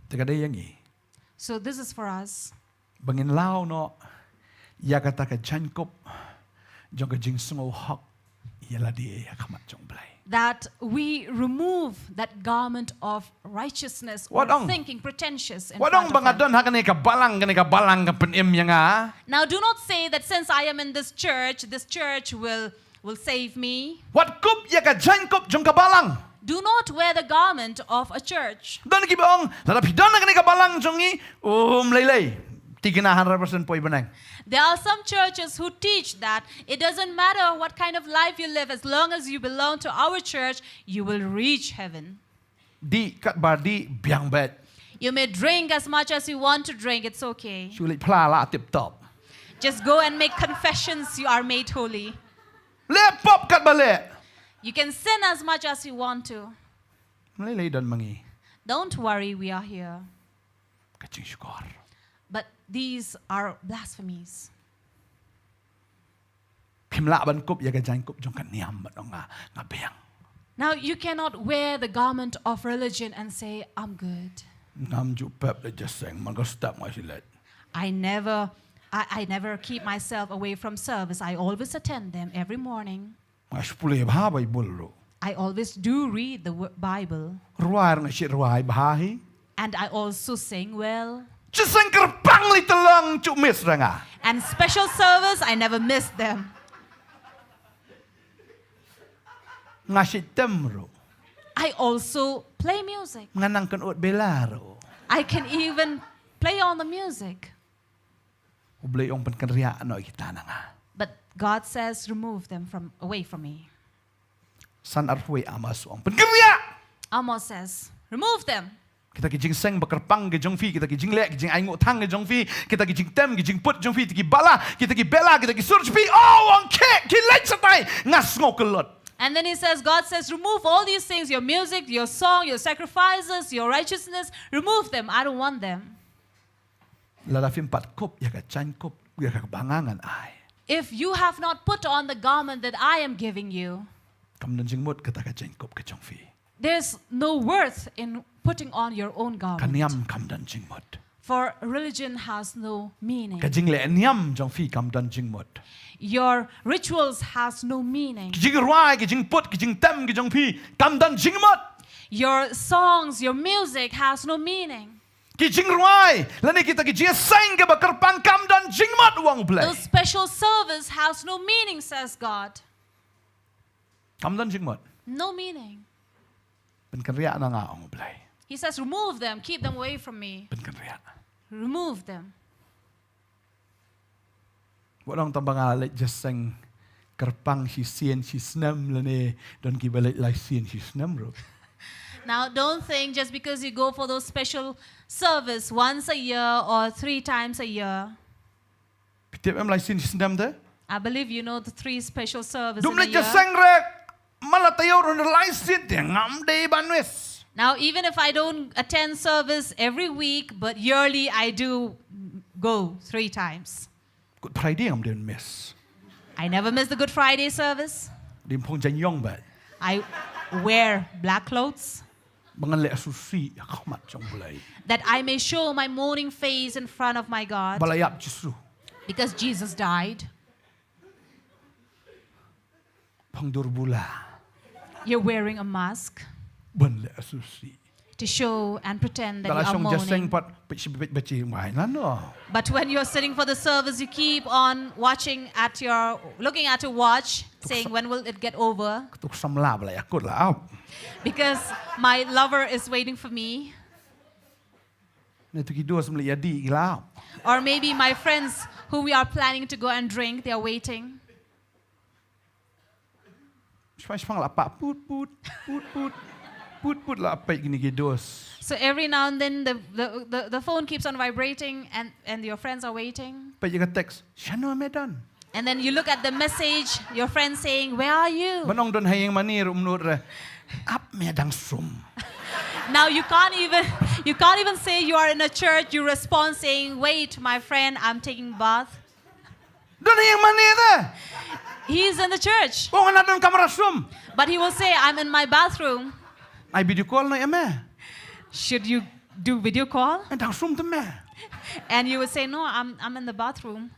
Tika day yangi. So this is for us. Bangin lao no. Ya kata ka jankop. Jong ka jing sungo hok. Yala di akamat jong blay. That we remove that garment of righteousness or Wadong. thinking pretentious in Wadong front of him. bangadon ha kani ka balang ka penim yang ah. Now do not say that since I am in this church will save me. Wat kup ya ka jankop jong ka balang. Do not wear the garment of a church. Don ki bong, lada pidon na kani ka balang jongi, lay. Tigina 100% poi banang. There are some churches who teach that it doesn't matter what kind of life you live, as long as you belong to our church, you will reach heaven. Di kat bar di biang bet. You may drink as much as you want to drink, it's okay. Sulit pla la tip top. Just go and make confessions, you are made holy. Le pop kat bale. You can sin as much as you want to. Lay don mangi. Don't worry, we are here. Kaching syukur. But these are blasphemies. Pimla ban kup ya ka jankop jong ka niam ban nga biang. Now you cannot wear the garment of religion and say, I'm good. Nam ju pep le just saying man go stop my silet. I never keep myself away from service. I always attend them every morning. Mas pulih bah Bible ro. I always do read the Bible. Ruai nga si ruai bahi. And I also sing well. Just kerpang li telang cuk mis ranga. And special service, I never miss them. Nga si temro. I also play music. Nganang kan ut belaro. I can even play on the music. Ublay ong penkenria ano kita na nga. But God says, remove them away from me. San arfui amas ong penkenria. Amos says, remove them. Kita kijing seng bakerpang ke jong fi, kita kijing lek kijing aingo tang ke jong fi, kita kijing tem kijing put jong fi, kita ki bala, kita ki bela, kita ki surj fi. Oh, ong ke, ki lek satai ngas ngokelot. And then he says, God says, remove all these things, your music, your song, your sacrifices, your righteousness, remove them. I don't want them. Lalafim pat kop ya ka chan kop ya ka bangangan ay. If you have not put on the garment that I am giving you, Kam dan jing mut kata ka chan kop ke jong fi. there's no worth in putting on your own garment. Kaniam kam dan jing mut. For religion has no meaning. Ka jing le niam jong fi kam dan jing mut. Your rituals has no meaning. Kijing ruai, kijing put, kijing tem, kijong fi kam dan jing mut. Your songs, your music has no meaning. Kijing ruai, lani kita kijing seng ke bakerpang kam dan jing mut wang play. Those special service has no meaning, says God. Kam dan jing mut. No meaning. Penkenria na nga ong play. He says, remove them, keep them away from me. Penkenria. Remove them. Walang tambang just seng kerpang si sien si snem lani don ki balik lai sien si snem ro. Now, don't think just because you go for those special service once a year or 3 times a year. Pitip em lai sien si snem de. I believe you know the 3 special services Dum in a le just year. seng rek. Malatayo ron license ngam day banwes. Now, even if I don't attend service every week, but yearly I do go 3 times. Good Friday ngam din miss. I never miss the Good Friday service. Dim pong jan yong ba. I wear black clothes Bangan le asusi akamat jong bulay. that I may show my mourning face in front of my God Balayap jisu. because Jesus died. Pangdur bula. You're wearing a mask Ban le asusi. to show and pretend that you are Dalasong jaseng mourning. pat bachi mai na no. But when you're sitting for the service, you keep on looking at your watch, saying, when will it get over? Tuk samla balay akut la. Because my lover is waiting for me. Ne tu kido samli yadi gila. Or maybe my friends who we are planning to go and drink, they are waiting. Spang la pa put la pa gini gidos. So every now and then the phone keeps on vibrating and your friends are waiting. Pa jaga text. Shano medan. And then you look at the message, your friend saying, where are you? Manong don hayang manir re. Up medang sum. Now you can't even say you are in a church. You respond saying, wait, my friend, I'm taking bath. Don hayang manir re. He's in the church. Kung ana don kamera sum. But he will say, I'm in my bathroom. Ay video call na eme. Should you do video call? Medang sum te me. And you would say, no, I'm in the bathroom.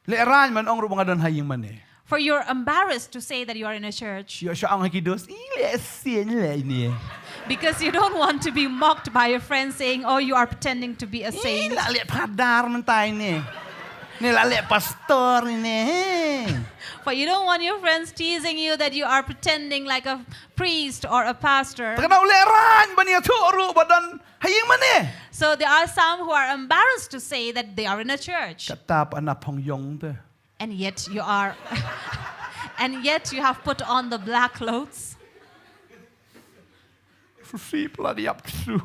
Le ran man ong rubang don hayang mani. For you're embarrassed to say that you are in a church. Yo siya ang hakidos. Ile sin le ni. Because you don't want to be mocked by your friends saying, oh, you are pretending to be a saint. Ila le padar man tay ni. Nila le pastor ni. For you don't want your friends teasing you that you are pretending like a priest or a pastor. Takana ule ran ba niya turo ba don hayang mani. So there are some who are embarrassed to say that they are in a church. Katap anap hong yong te. And yet you are, and yet you have put on the black clothes. Susi pala diap su.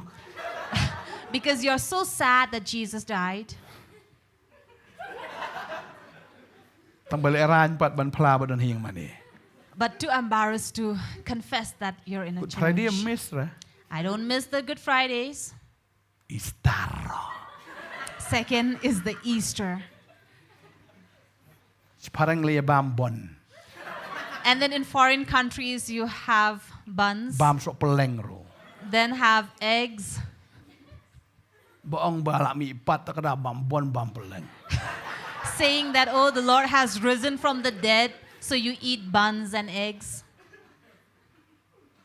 Because you're so sad that Jesus died. Tambal eran pat ban pla ba don hayang mani. But too embarrassed to confess that you're in a Good church. Friday miss ra. I don't miss the Good Fridays. Istar. Second is the Easter. Parang le bambon. And then in foreign countries, you have buns, Bam so peleng ro. then have eggs, Boong bala mi ipat kada bambon bam peleng. saying that, oh, the Lord has risen from the dead, so you eat buns and eggs.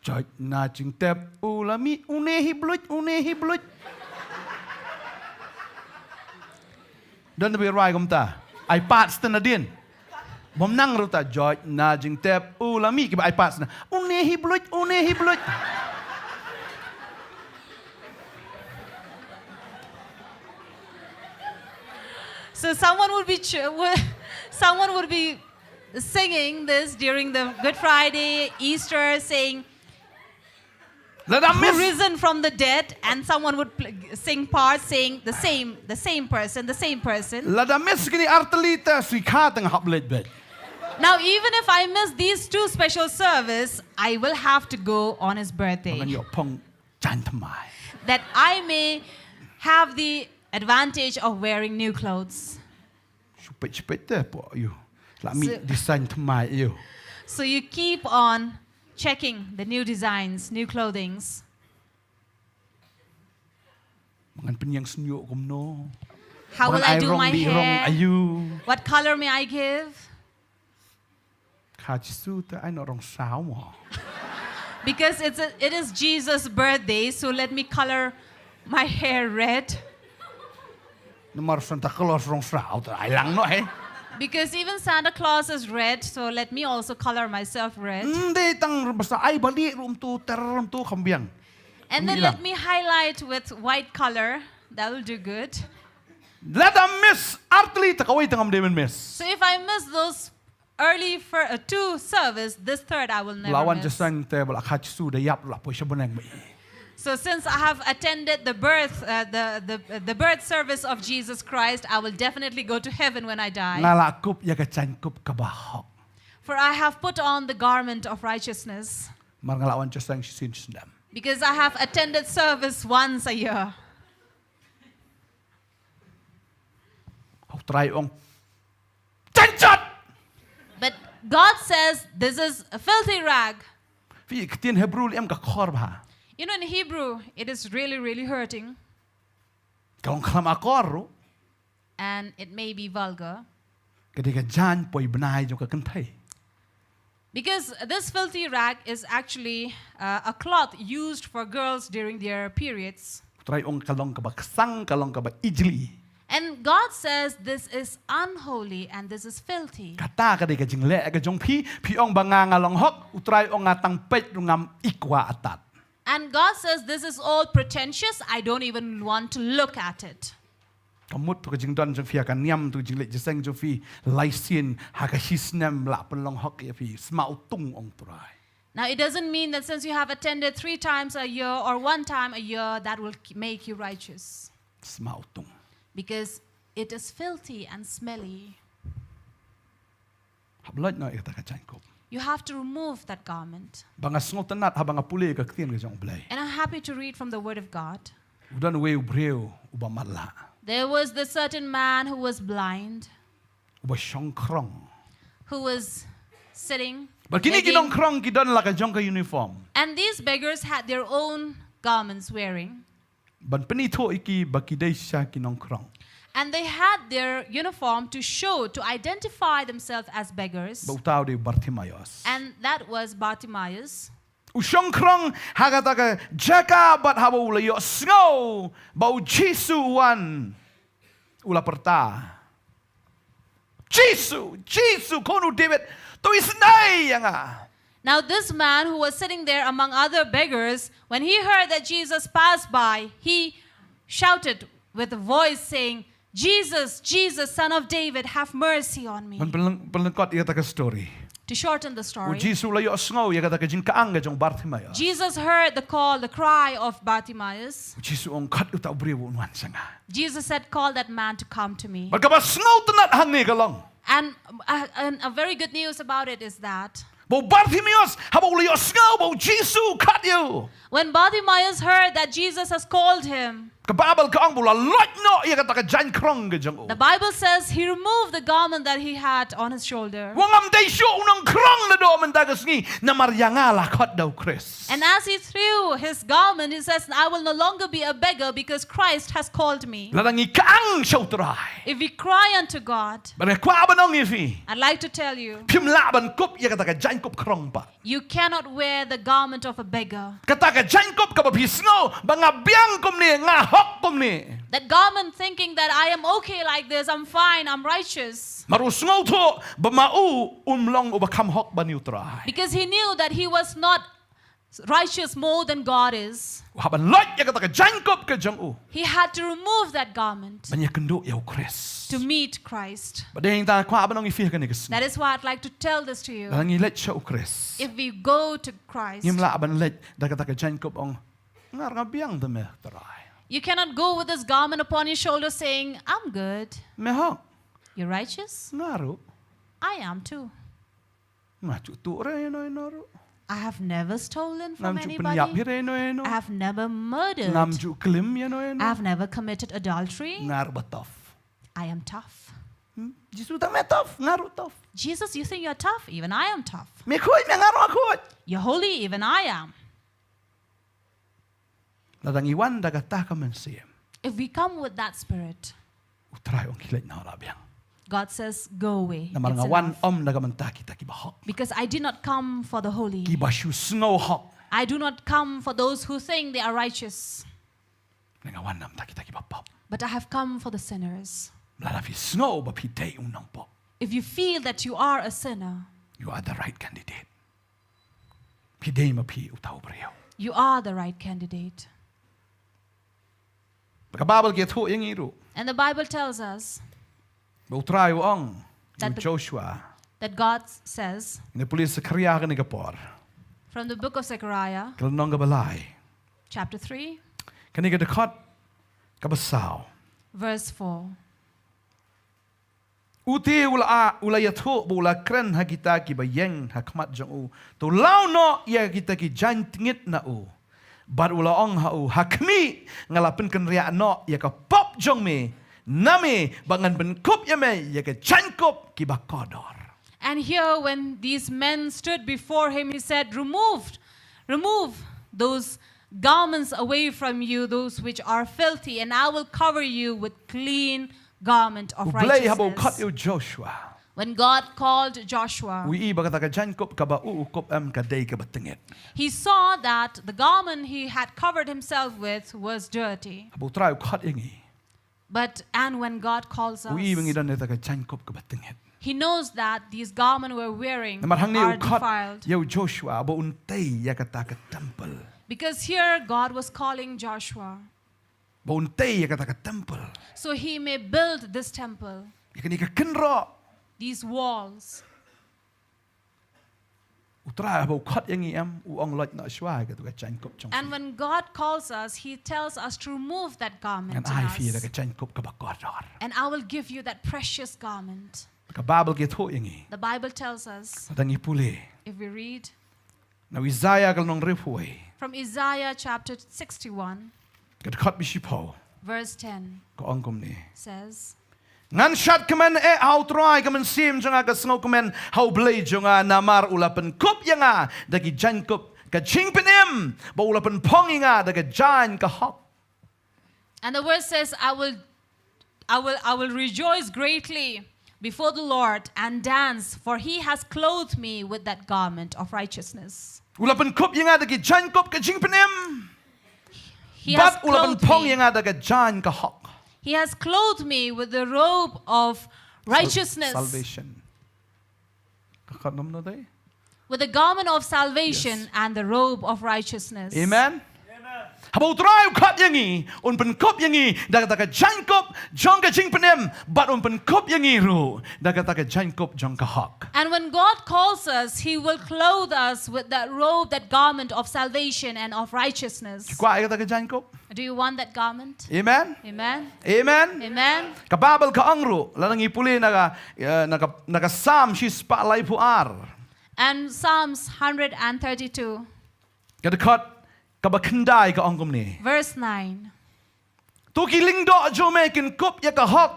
Joy na ching tep ulami unehi bluj. Don be rai gom ta. Ai pat sten adin. Bom nang ro ta joy na jing tep ulami ki ai pat sten. Unehi bluj. So someone would be singing this during the Good Friday, Easter, saying, Ladam who miss. risen from the dead, and someone would sing parts saying the same person. Ladam miss kini artelita si khatang hablet bed. Now, even if I miss these 2 special service, I will have to go on his birthday, Ngan yo pong Nongthymmai. that I may have the advantage of wearing new clothes. Supit te po you. La mi So- design tmai you. So you keep on checking the new designs, new clothings. Mangan penyang senyo kum no. How will I do my di rong hair? ayu. What color may I give? Kha chisu te ai no rong sao mo. Because it is Jesus' birthday, so let me color my hair red. Nomor Santa Claus rong sao te ai lang no he. Because even Santa Claus is red, so let me also color myself red. Hindi tang basta ay bali rum tu kambiang. And then Hindi let me highlight with white color. That will do good. Let them miss artli ta kawai tangam demen miss. So if I miss those early 2 service, this third I will never Lawan miss. jasan te bala kha chisu de yap la po siya boneng mai. So since I have attended the birth service of Jesus Christ, I will definitely go to heaven when I die. Ngala kup ya ka chan kup kabahok. For I have put on the garment of righteousness, Marngalawan siya sang sinsdam. because I have attended service once a year. Try ong Tenchot! But God says this is a filthy rag. Fi ktin Hebrew liam ka korba. You know, in Hebrew, it is really, really hurting, Kalong klam akor and it may be vulgar. Ketika jan poi benai jo ka kentai. Because this filthy rag is actually a cloth used for girls during their periods. Try ong kalong ka ba ksang kalong ka ba ijli. And God says this is unholy and this is filthy. Kata ketika jing le ka jong pi ong bangangalong hok utray ong ngatang pet rungam ikwa atat. And God says this is all pretentious. I don't even want to look at it. Kamut tu ka jing don jong fi akan niam tu jing le jeseng jong fi laisin ha ka hisnem la pelong hok ya fi smau tung ong turai. Now, it doesn't mean that since you have attended 3 times a year or 1 time a year, that will make you righteous. Smau tung. Because it is filthy and smelly. Hablot no ikata ka jankop. You have to remove that garment. Banga sngotanat habanga puli ka ktien ka jong blay. And I'm happy to read from the Word of God. Udan we ubreu uba mala. There was this certain man who was blind, Uba shongkrong. who was sitting, Bakini begging, kinong krong kidon la ka jong ka uniform. and these beggars had their own garments wearing. Ban penito iki bakidai siya kinong krong. And they had their uniform to show, to identify themselves as beggars. Ba utaw de Bartimayos. And that was Bartimaeus. Usyong krong hagata ka jaka bat haba ulayo snow ba u Jesu wan ula perta. Jesu konu David to isnay nga. Now this man who was sitting there among other beggars, when he heard that Jesus passed by, he shouted with a voice saying, Jesus, Jesus, son of David, have mercy on me. Man pelengkot iya ta ka story. To shorten the U story, Jesu ulayo snow ya kata ka jing kaang ka jong Bartimayos. Jesus heard the call, the cry of Bartimaeus. Jesu ong kat uta ubreu unwan sanga. Jesus said, call that man to come to me. Bagka ba snow tanat hang ni kalong. And a very good news about it is that Bo Bartimayos haba ulayo snow bo Jesu kat you. when Bartimaeus heard that Jesus has called him, Kababal ka ang bula lot no iya kata ka jan krong ka jong. the Bible says he removed the garment that he had on his shoulder. Wangam day syo unang krong na do man dagas ni na maryangala kat daw Chris. And as he threw his garment, he says, I will no longer be a beggar because Christ has called me. Ladangi kaang siya utray. If we cry unto God, Bane kwa abanong ifi. I'd like to tell you, Pim laban kup iya kata ka jan kup krong pa. you cannot wear the garment of a beggar. Kata ka jan kup ka ba pisngo banga biang kum ni nga hok kum ni. That garment thinking that I am okay like this, I'm fine, I'm righteous. Marusngo to ba mau umlong ubakam hok ba ni utray. Because he knew that he was not righteous more than God is. Haban lot iya kata ka jan kup ka jong u. He had to remove that garment Banya kendo yaw Chris. to meet Christ. Badeng ta kwa abanong ifi ka ni kas. That is why I'd like to tell this to you. Ladangi let siya u Chris. If we go to Christ, Nim laban let da kata ka jan kup ong ngar nga biang de me utray. you cannot go with this garment upon your shoulder saying, I'm good. Me hok You're righteous? ngaru. I am too. Ngacu tu re no enoru. I have never stolen from Namju penyap anybody. hire no eno. I have never murdered. Namju klim ya no eno. I have never committed adultery. Ngar batof. I am tough. Jisu ta metof ngaru tof. Jesus, you think you're tough? Even I am tough. Me khoy me ngaru akot. You're holy? Even I am. Ladang iwan daga ta ka mensiem. If we come with that spirit, Utray ong kilet na rabiang. God says, go away. Na It's marngawan enough. om daga menta kita ki bahok. Because I did not come for the holy. Ki basyu snow hok. I do not come for those who think they are righteous. Nangawan nam ta kita ki bapop. But I have come for the sinners. Mlala fi snow ba pi day unang pop. If you feel that you are a sinner, You are the right candidate. Pi day ma pi utaw breo. you are the right candidate. Pagkababal kaya to yung iru. And the Bible tells us Bautrayo ang That yung the- Joshua. that God says Nga pulis sa karya ka ni kapor. from the book of Zechariah, Kalanong gabalay. chapter 3, Kani ka dekot kabasaw. verse 4. Uti ula yathu bula kren ha kita ki bayeng ha khmat jong u. To lau no ya kita ki jan tingit na u. Bar ula ong ha u hakmi ngalapin ken ria no ya ka pop jong me. Nami bangan ben kup ya me ya ka jan kup ki bakodor. And here when these men stood before him, he said, remove those garments away from you, those which are filthy, and I will cover you with clean garment of Ublay habo kat righteousness. yu Joshua. When God called Joshua, Wi ba ka jan kup ka ba u kup am ka day ka batingit. he saw that the garment he had covered himself with was dirty. Habo try kat ingi. And when God calls us, Wi bangi dan ta ka jan kup ka batingit. he knows that these garments we're wearing Namar hang ni are u kat defiled. yu Joshua abo untay ya ka ta ka temple. Because here God was calling Joshua, Ba untay ya ka ta ka temple. so he may build this temple, Ya ka ni ka kenro. these walls. Utra abo kat ingi am u ong lot na shwa ka tu ka jan kup jong. And when God calls us, he tells us to remove that garment Ngan in ai fi us. ka jan kup ka bakodor. And I will give you that precious garment. Ka Bible ki thu ingi. The Bible tells us, Dangi puli. if we read Na Isaiah kal nong ripuai. from Isaiah chapter 61, Ka kat bisipo. verse 10, Ko ongkom ni. says, Ngan shat kemen how try kemen sim jonga ka sngo kemen how blade jonga namar ulapen kup yanga dagi jan kup ka chingpenim ba ulapen ponginga daga jan ka hok. and the verse says, I will rejoice greatly before the Lord and dance, for he has clothed me with that garment of righteousness. Ulapen kup yanga dagi jan kup ka chingpenim. He has But ulapen clothed pong me. yanga daga jan ka hok. He has clothed me with the robe of righteousness, Salvation. Kakanam na day. with the garment of salvation Yes. and the robe of righteousness. Amen. Habau try kat yangi un pen kup yangi daga jan kup jong ka chingpenim but un pen kup yangi ru daga jan kup jong ka hok. And when God calls us, he will clothe us with that robe, that garment of salvation and of righteousness. Kwa ay daga jan kup. Do you want that garment? Amen. Amen. Amen. Amen. Kababal ka angro lanang ipuli naga Psalm she's palay puar. And Psalms 132, Kadakat kabakendai ka angkom ni. verse 9. Tuki lingdo jo mekin kup ya ka hok.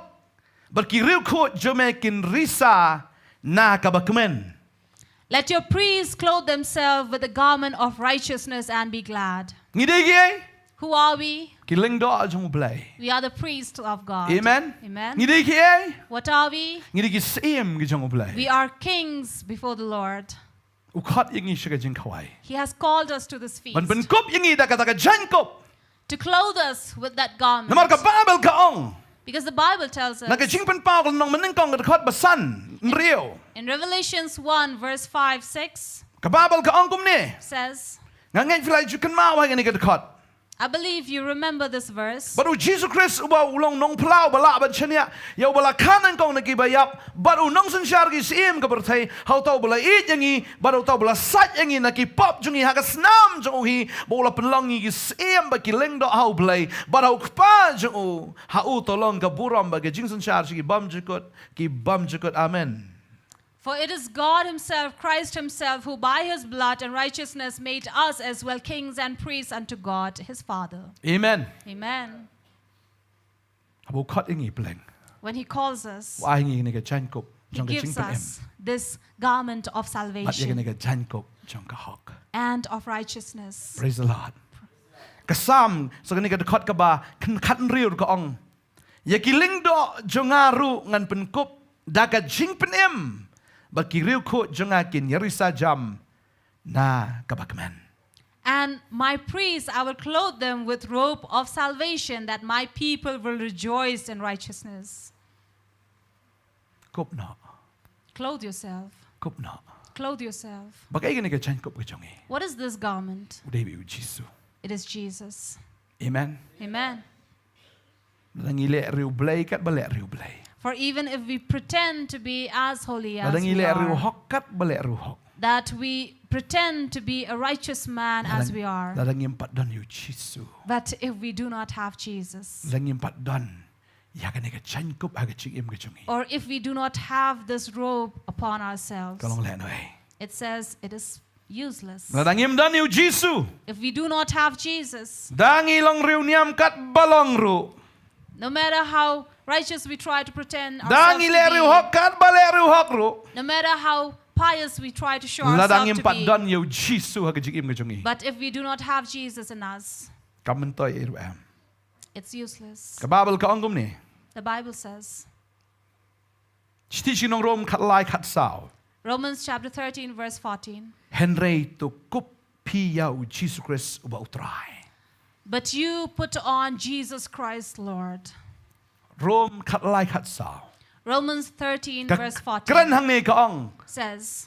Berkiriu ko jo mekin risa na kabakmen. Let your priests clothe themselves with the garment of righteousness and be glad. Ngidegi Who are we? kiling do jo blay. We are the priests of God. Amen. Amen. Ngidegi What are we? ngidegi sim gi jo blay. We are kings before the Lord. Ukat ingi shiga jing kawai. He has called us to this feast Ban ben kup ingi daga jan kup. to clothe us with that garment. Namar kababal ka ong. Because the Bible tells us Naga jing pen pao nong menengkong kadakat basan nrio. in Revelations 1, verse 5, 6 Kababal ka ong kum ni. says, Ngangay filay jukan maway ngani kadakat. I believe you remember this verse. Baru Jesus Christ uba ulong nong plau bala ban chania ya bala kanan kong nagibayap baru nong sensyar gi sim ka bertai hau tau bala it yangi baru tau bala sat yangi naki pop jungi hagas nam jungi bola penlongi gi sim ba ki leng do hau blai baru kpa jungu hau tolong ka buram ba gi jing sensyar gi bam jukut amen. For it is God himself, Christ himself, who by his blood and righteousness made us as well kings and priests unto God his Father. Amen. Amen. Hau kat ingi bleng When he calls us, wa ingi ni ka chan kop he jong ka gives jing pen em us this garment of at ya ni salvation ka chan kop jong ka hok. and of righteousness. Praise the Lord. Kasam so kani ka dekat ka ba kan riur ka ong. Ya kiling do jongaru ngan penkup daga jing penem. Ba kiriu ko jongakin yarisa jam na kabakman. And my priests, I will clothe them with robe of salvation, that my people will rejoice in righteousness. Kup no. Clothe yourself. Kup no. Clothe yourself. Bagay gani ka chan kup ka jongi. What is this garment? Uday bi Jisu. It is Jesus. Amen. Amen. Nadangile riu blay kat bale riu blay. For even if we pretend to be as holy as we Nadangile riu are, hok kat bale riu hok. that we pretend to be a righteous man as we are, Nadangim pat don yu Jisu. but if we do not have Jesus, Nadangim pat don ya kan ka chan kup ha ka ching im ka chungi or if we do not have this robe upon ourselves, ka long le noi it says it is useless. la dang im dan yu jisu If we do not have Jesus, dang i long riu niam kat balong ru no matter how righteous we try to pretend dang ourselves i le riu to hok kat ba le riu hok ru be, no matter how pious we try to show la dang ourselves im to pat be, dan yu jisu ha ka ching im ka chungi but if we do not have Jesus in us, ka men toy i ru am it's useless. ka babel ka ongum ni The Bible says, chiti chinong rom khat lai khat sao Romans chapter 13, verse 14. henrei to kup pi yau jisu christ uba utrai But you put on Jesus Christ, Lord. rom khat lai khat sao Romans 13, ka verse kran 14 hang ne ka ong says,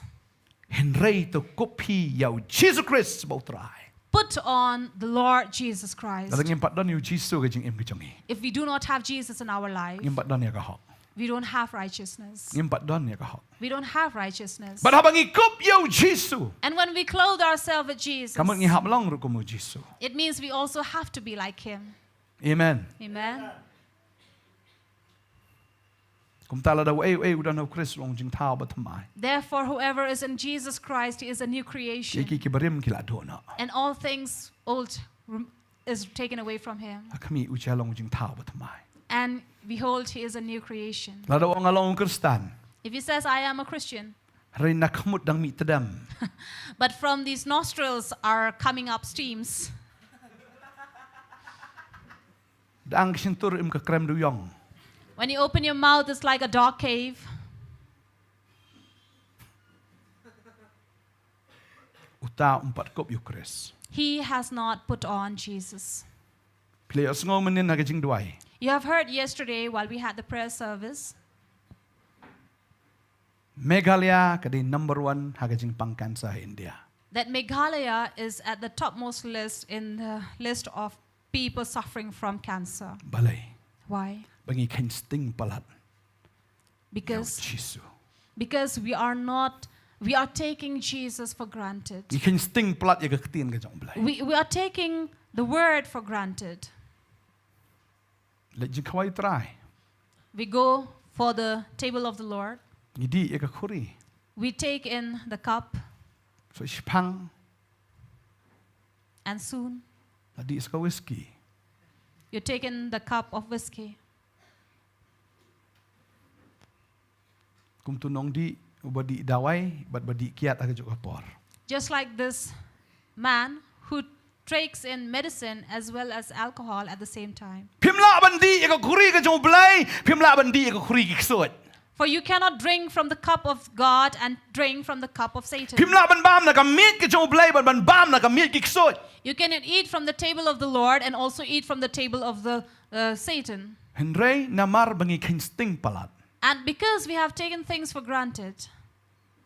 henrei to kup pi yau jisu christ uba utrai put on the Lord Jesus Christ. la dang im pat dan yu jisu ka ching im ka chungi If we do not have Jesus in our life, im pat dan ya ka hok we don't have righteousness. im pat dan ya ka hok We don't have righteousness. but habang ikup yau jisu And when we clothe ourselves with Jesus, kamu ngi hap long ru ko mu jisu it means we also have to be like Him. amen Amen. kum tala da ei udan ho christ long jing thao ba thamai Therefore, whoever is in Jesus Christ is a new creation, ki barim ki la do na and all things old is taken away from Him. akami u cha long jing thao ba thamai And behold, He is a new creation. la da ong along kristan If He says, I am a Christian, Rai nak khmut dang mi tedam. but from these nostrils are coming up steams, Dang sintur im ka krem du yong. when you open your mouth, it's like a dog cave. Uta umpat kop Eucharist. He has not put on Jesus. Players ngomenin na kajing duai. You have heard yesterday while we had the prayer service, Meghalaya kadi #1 hagajing pangkan sa India. that Meghalaya is at the topmost list in the list of people suffering from cancer. Balay. Why? Bangi kain sting palat. Because Jisu. we are taking Jesus for granted. Ni kain sting palat ya kaktin kajong balay. We are taking the word for granted. Lejing kawai try. We go for the table of the Lord. Ngidi ya kakuri. We take in the cup, So ishpang and soon ladi iska whiskey. you take in the cup of whiskey. Kum tu nong di ubadi dawai bat badi kiat agajok kapor. Just like this man who takes in medicine as well as alcohol at the same time. Pimla bandi ya kakuri kajong balay. Pimla bandi ya kakuri kiksot. For you cannot drink from the cup of God and drink from the cup of Satan. Pimla ban bam na kamit kajong balay ban bam na kamit kiksot. You cannot eat from the table of the Lord and also eat from the table of the Satan. Henry namar bangi kain sting palat. And because we have taken things for granted,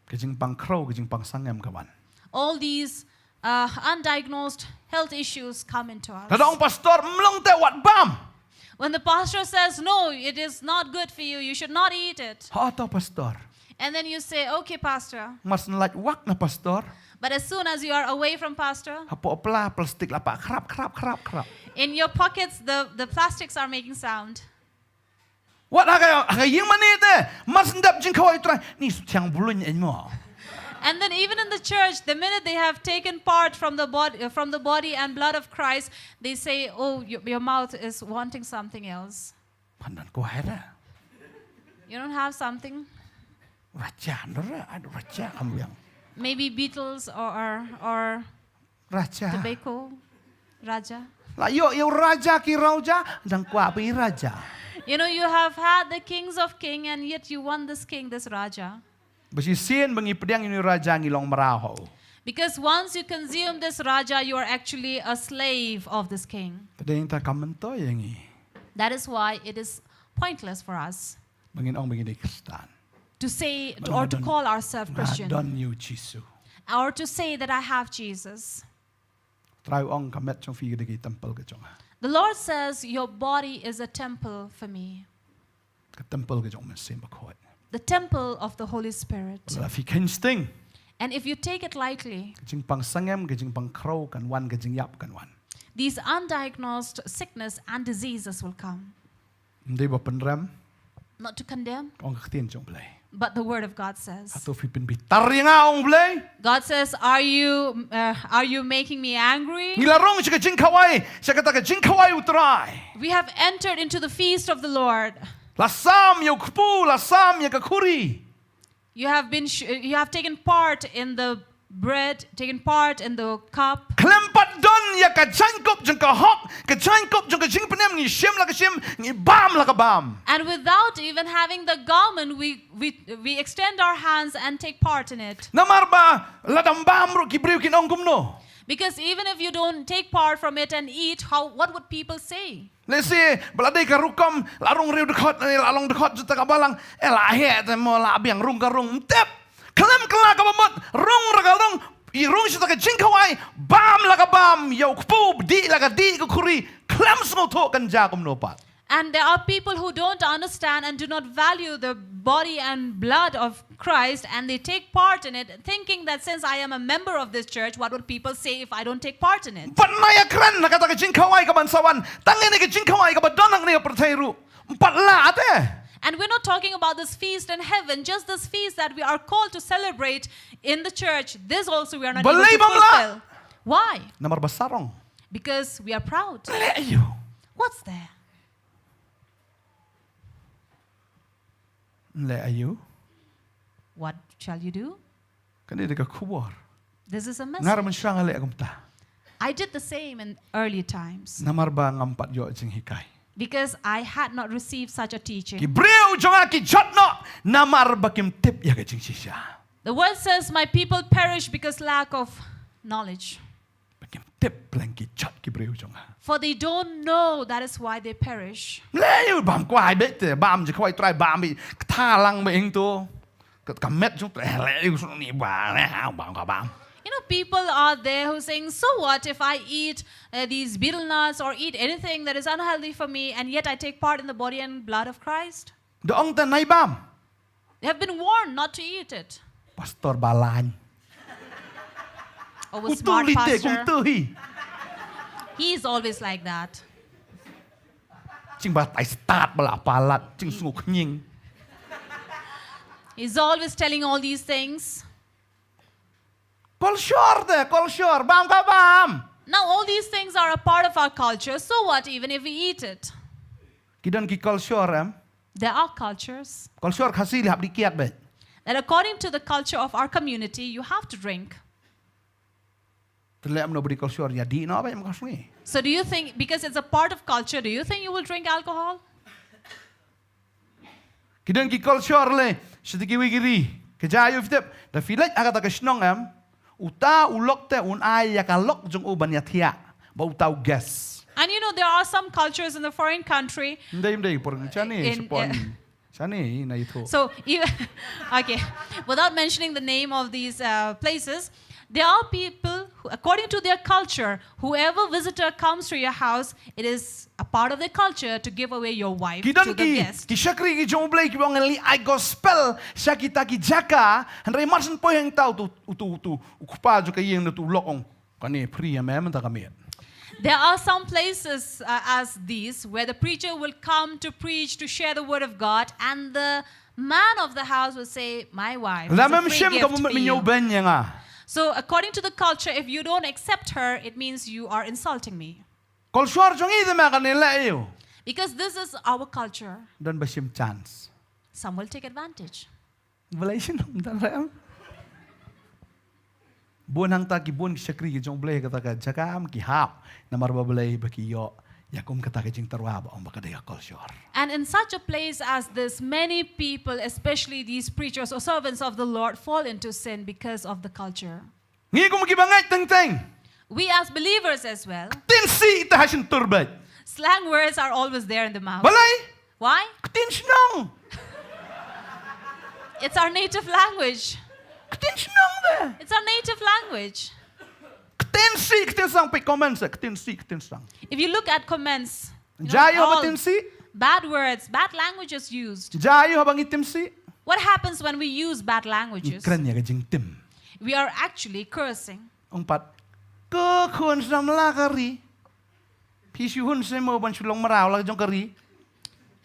Kajing pang crow kajing pang sangam kawan. all these undiagnosed health issues come into us. Kadang pastor mlong te wat bam. When the pastor says, no, it is not good for you, you should not eat it. Ha to pastor. And then you say, okay, pastor. Mas nalaj wak na pastor. But as soon as you are away from pastor, Hapo opla plastik lapa krap. in your pockets, the plastics are making sound. Wat hagayang manite. Mas ndap jing kawai try. Ni tiang bulun mo. And then even in the church, the minute they have taken part from the body and blood of Christ, they say, oh, your mouth is wanting something else. Pandan ko hera. You don't have something? Raja nora adu raja kamu yang. Maybe beetles or Raja. tobacco, raja. La yo raja ki rauja jang kwa pi raja. You know, you have had the kings of kings and yet you want this king, this raja. Basi sien bangi pedang ini raja ngilong meraho. Because once you consume this raja, you are actually a slave of this king. Pedang ta kamento yangi. That is why it is pointless for us Bangin ong bangin Kristen. to say or to call ourselves Christian, Don you Jisu. or to say that I have Jesus. Try ong kamet chong fi gede temple ke chong. The Lord says, your body is a temple for me. Ke temple ke chong men sem bakot. The temple of the Holy Spirit. La fi ken sting. And if you take it lightly, Kajing pang sangem kajing pang crow kan wan kajing yap kan wan. these undiagnosed sickness and diseases will come. Hindi ba penram? not to condemn, Ong kaktin jong blay. but the word of God says. Ato fipin bitar nga ong blay. God says, are you making me angry? Ngilarong siya ka jing kawai. Siya kata ka jing kawai utray. We have entered into the feast of the Lord. Lasam yaw kupu, lasam yaw kakuri. You have taken part in the bread, taken part in the cup. Klempat don ya ka jangkop jeng ka hok, ka jangkop jeng ka jing penem ngi shem la ka shem, ngi bam la ka bam. And without even having the garment, we extend our hands and take part in it. Namar ba ladam bam ro ki briu kin ong kumno. Because even if you don't take part from it and eat, what would people say? Lesi balade ka rukom larong riu dekot larong dekot juta ka balang ela he te mo la biang rung ka rung tep. Klem kla ka bamot rung ra ka rung I rung juta ka jing kawai bam la ka bam yaw kupu di la ka di ka kuri klem smo to kan ja kum no pat. And there are people who don't understand and do not value the body and blood of Christ, and they take part in it, thinking that since I am a member of this church, what would people say if I don't take part in it? Pat maya kran nakata ka jing kawai ka bansawan tangin ni ka jing kawai ka badonang ni ka perthairu pat la ate. And we're not talking about this feast in heaven, just this feast that we are called to celebrate in the church. This also we are not able to fulfill. Why? Namar basarong. Because we are proud. Le ayo. What's there? Le ayo. What shall you do? Kanina ka kuwar. This is a message. Ngaraman siya nga le agamta. I did the same in early times Namar ba ngampat yo jing hikay. because I had not received such a teaching. Ki breu jonga ki jotno namar ba kim tip ya ka jing sisya. The word says, my people perish because lack of knowledge. Ba kim tip lang ki jot ki breu jonga. For they don't know, that is why they perish. Le ayo bam kwai bet te bam je kwai try bam bi tha lang ba ing to. Ka met jong le ayo ni ba le ha bam ka bam. You know, people are there who saying, so what if I eat these betel nuts or eat anything that is unhealthy for me, and yet I take part in the body and blood of Christ? Doong ta nai bam. They have been warned not to eat it. Pastor balan. Oh, a smart Utulite kung pastor. tuhi. He is always like that. Jing ba tai start bala palat jing sungu knying. He's always telling all these things. Kol sure de, kol sure bam ka bam. Now, all these things are a part of our culture. So what, even if we eat it? Kidan ki kol sure am. There are cultures Kol sure khasi li hab di kiat bet. that according to the culture of our community, you have to drink. Tele am no budi kol sure ya di no ba am kasni. So do you think, because it's a part of culture, do you think you will drink alcohol? Kidan ki kol sure le sediki wigiri. Kejayu fitep da filaj agata ka snong am. Uta ulok te un ay ya ka lok jong uban ya thia. Ba utau gas. And you know, there are some cultures in the foreign country. Ndai por chani In- spon. Chani na ito. So, okay, without mentioning the name of these places, there are people, who, according to their culture, whoever visitor comes to your house, it is a part of their culture to give away your wife to Kidan the guest. ki syakri ki jong blay ki bang li I gospel sa kita ki jaka handai marsen po yang tau tu ukupa jo kay yang tu lokong kani priya mem ta kami. There are some places as these where the preacher will come to preach, to share the word of God, and the man of the house will say, my wife is a Lamam free shem gift ka for mo you. minyo ben nga. So according to the culture, if you don't accept her, it means you are insulting me. Kol suar jong ide ma kanila iyo. Because this is our culture. Dan basim chance. Some will take advantage. Balay sin dan ram. Buon hang ta ki buon ki syakri ki jong blay kata ka jakam ki hap na marba balay baki yo yakum kata ka jing tarwa ba om bakadaya kol suar. And in such a place as this, many people, especially these preachers or servants of the Lord, fall into sin because of the culture. Ngi kum ki bangay teng. We as believers as well, Tinsi ita hasin turbay. slang words are always there in the mouth. Balay. Why? Ketin sinong. It's our native language. Ketin sinong de. It's our native language. Ketin sang pe comments ketin sang. If you look at comments, you know, Jayo all ba tinsi? bad words, bad languages used. Jayo habang itimsi? What happens when we use bad languages? Ikran niya kajing tim. We are actually cursing. Ungpat. Ke kun sam la kari. Pisuhun sa mo ban sulong maraw la jong kari.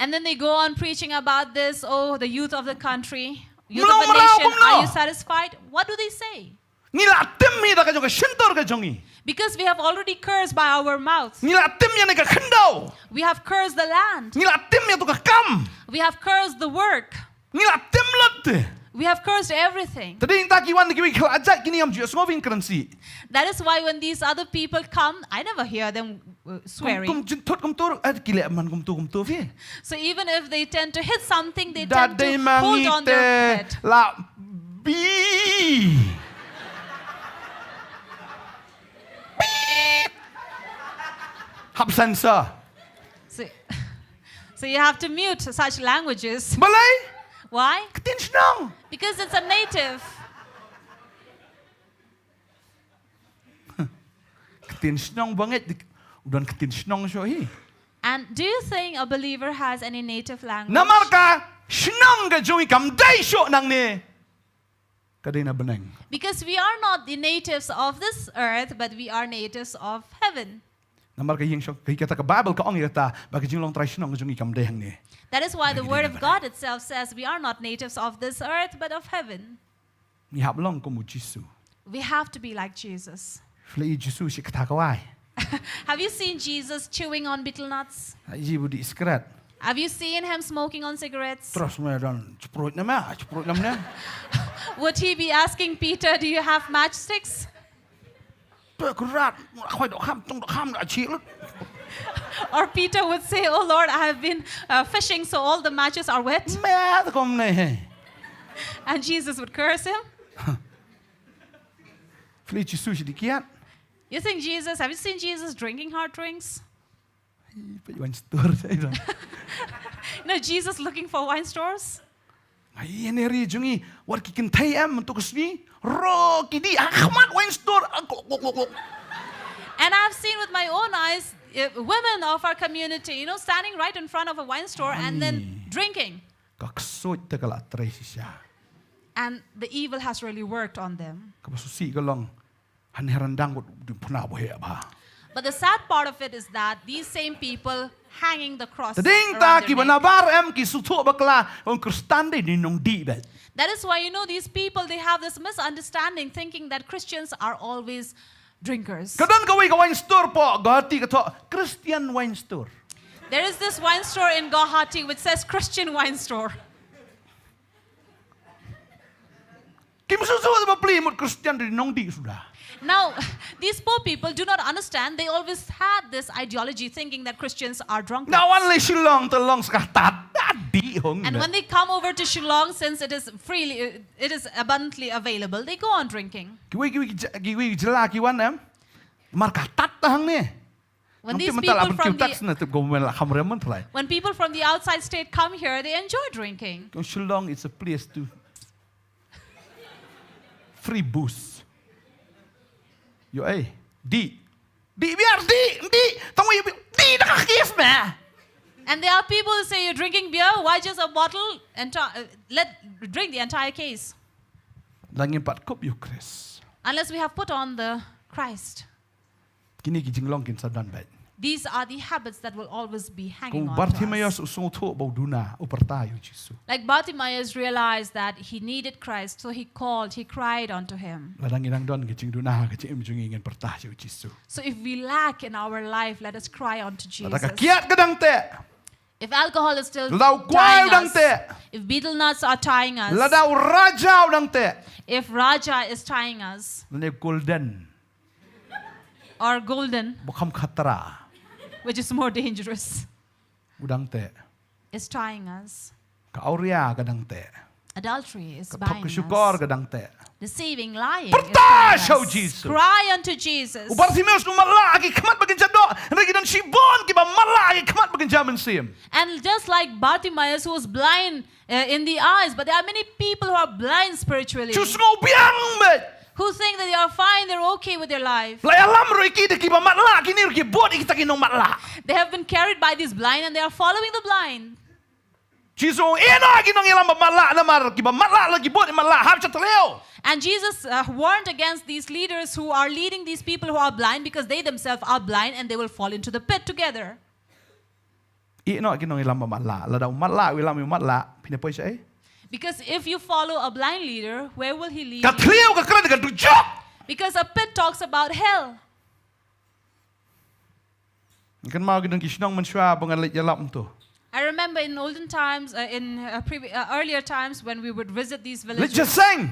And then they go on preaching about this. Oh, the youth of the country, youth of Melaw, a nation, melaw, are you melaw. satisfied? What do they say? Ngila temmi da ka jong shintor ka jongi. Because we have already cursed by our mouth. Ngila temmi ne ka khendo. We have cursed the land. Ngila temmi tu ka kam. We have cursed the work. Ngila temlot. We have cursed everything. Tadi ta ki wan ki wi ajak kini am jus ngobin currency. That is why when these other people come, I never hear them swearing. Kum thot kum tur kile man kum tu fi. So even if they tend to hit something, they Da tend dei to hold on their head. la bi. Hab sensor. So you have to mute such languages. Balai? Why? Ketin senang. Because it's a native. Ketin senang banget. Udan ketin senang so hi. And do you think a believer has any native language? Namar ka senang ka jongi kam dai so nang ne. Kadai na benang. Because we are not the natives of this earth, but we are natives of heaven. Namar ka yeng so kata ka Bible ka ong yata bagi jinglong try senang ka jongi kam dai hang ne. That is why the word of God itself says we are not natives of this earth, but of heaven. Ni hab long ko mu Jisu. We have to be like Jesus. Flai Jisu si kata ka wai. Have you seen Jesus chewing on betel nuts? Ji budi skrat. Have you seen him smoking on cigarettes? Terus me dan ceprut na ma, ceprut nam na. Would he be asking Peter, do you have matchsticks? Tu kurat, khoi dok kham da chi lut. Or Peter would say, oh Lord, I have been fishing, so all the matches are wet. Me ta kom ne he. And Jesus would curse him. Flai Jisu si dikiat. You think Jesus, have you seen Jesus drinking hard drinks? Pa yuan store sai dah. You know, Jesus looking for wine stores? Ai ne ri jongi war ki kin thai am tu kusni ro ki di akhmat wine store. And I've seen with my own eyes women of our community, you know, standing right in front of a wine store and then drinking. Kaksot ta kala trai si sia. And the evil has really worked on them. Ka susi ka long han herandang du phna bo he ba. But the sad part of it is that these same people hanging the cross Tading around ta their ki neck. banabar em ki sutho bakla on kristan de ni nong di bet. That is why, you know, these people, they have this misunderstanding thinking that Christians are always drinkers. Kadon ka ka wine store po gati ka to Christian wine store. There is this wine store in Guwahati which says Christian wine store. Kim susu ba pli mut Christian de nong di sudah. Now, these poor people do not understand. They always had this ideology thinking that Christians are drunkards. Na wan le Shillong telong skatat di hong. And when they come over to Shillong, since it is freely, it is abundantly available, they go on drinking. Kiwi jela ki wan em. Mar katat hang ne. When these people from the when people from the outside state come here, they enjoy drinking. Shillong is a place to free booze. Yo di biar di tong di nakakis na. And there are people who say you're drinking beer, why just a bottle? Drink the entire case. Langin pat kop yo Chris. Unless we have put on the Christ. Kini ki jinglong kin sadan bet. These are the habits that will always be hanging Kung on to Bantei us. so tho bau duna upertayo Jisu. Like Bartimaeus realized that he needed Christ, so he called, he cried unto him. Ladang inang don ki jing duna ki jing jing ingin pertayo Jisu. So if we lack in our life, let us cry unto Jesus. Ladang kiat kadang te. If alcohol is still Ladau tying kwal dang us, te. if betel nuts are tying us, Ladau rajau dang te. if Raja is tying us, Lane golden or golden, bokam khatra which is more dangerous, udang te. is tying us. Ka auria kadang te. Adultery is Ka buying thok syukor us. kadang te. Deceiving, lying. Pertas, is buying oh us. Jesus. Cry unto Jesus. Bartimaeus umala agi khamat bagin jado. Regi dan Shibon ki ba mala agi khamat bagin jaman sim. And just like Bartimaeus, who was blind in the eyes, but there are many people who are blind spiritually, Chus ngo biang bet. who think that they are fine, they're okay with their life. Lai alam roi ki de ki ba matla ki ni ki bot kita ki nong matla. They have been carried by these blind and they are following the blind. Jisu ena ki nong ilam ba matla na mar ki ba matla lagi bot matla har chatleo. And Jesus warned against these leaders who are leading these people who are blind because they themselves are blind and they will fall into the pit together. no kinong ilam mat la. La daw mat la ilam mat la. Pinapoi siya Because if you follow a blind leader, where will he lead Ka you? tliw ka kran ka dujok. Because a pit talks about hell. Kan mau kinong kisnong man siya bangalit yalam to. I remember in olden times, earlier times when we would visit these Let's villages, just sing.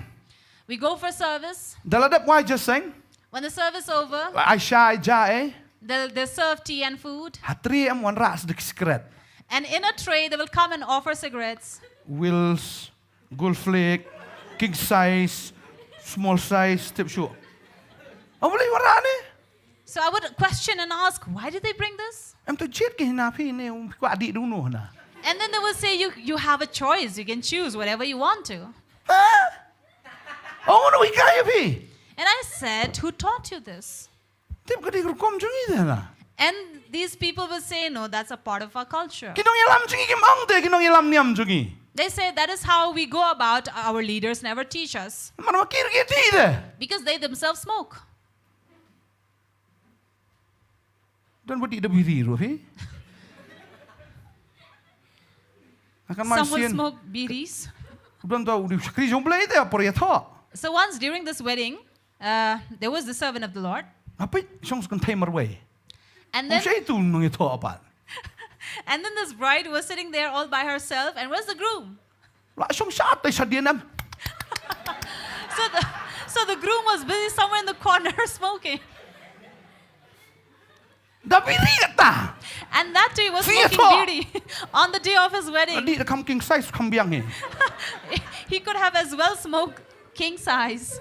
we go for service. Daladap why just sing. When the service over, I shy ja they serve tea and food. Hatri am wan ras dik secret. And in a tray, they will come and offer cigarettes. Wills, Goldflake, king size, small size, tip shoe. Awali warani. So I would question and ask, why did they bring this? Am to jet ke hinapi ne ko adik dunu na. And then they will say, you have a choice. You can choose whatever you want to. Oh no, ikaya pi. And I said, who taught you this? Tip ko di kom jungi na. And these people will say, no, that's a part of our culture. Kinong ilam jungi kim ang de kinong ilam niam jungi. They say that is how we go about. Our leaders never teach us. Man makir ke ti de. Because they themselves smoke. Dan budi de biri ro pi. Akan man Some will sien. smoke bidis. Dan tahu di skri jomblai de por ya tho. So once during this wedding, there was the servant of the Lord. Apa song kan timer way. And Om then, siya itu nung ito apa. and then this bride was sitting there all by herself. And where's the groom? La song shot ay sa dienam. So the groom was busy somewhere in the corner smoking. Da biri kata. And that too, he was Siya smoking to. bidi on the day of his wedding. Di kam king size kam biang ni. He could have as well smoked king size.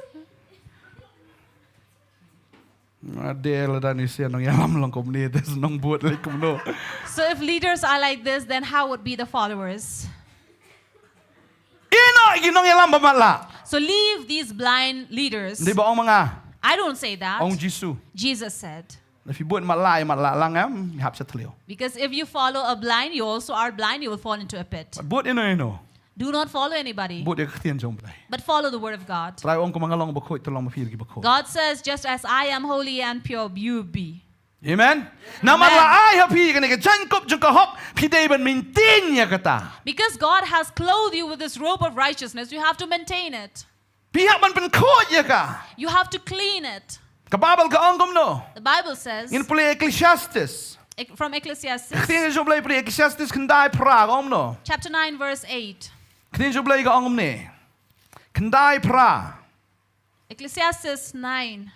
Adel dan isi nong yalam long kom ni des nong buat lek kom no. So if leaders are like this, then how would be the followers? Ino ginong yalam bamala. So leave these blind leaders. Di ba ong mga I don't say that. ong Jisu. Jesus said. If you buat mat la lang am hap sa tliu. Because if you follow a blind, you also are blind, you will fall into a pit. Buat ino. Do not follow anybody, Buat dia ketian jomblai. but follow the word of God. Try ong ko mga long bakoi tolong mafir gi bakoi. God says, just as I am holy and pure, you be. Amen. Naman la ay hapi kani ka jankop jung ka hop pidai ban maintain ya kata. Because God has clothed you with this robe of righteousness, you have to maintain it. Pihak man pen kod ya ka. You have to clean it. Kababal ka ong kom no. The Bible says, In puli Ecclesiastes. from Ecclesiastes, Ketian jomblai puli Ecclesiastes kendai pra om no. chapter 9, verse 8. Ketian jomblai ka ong ni. Kendai pra. Ecclesiastes 9.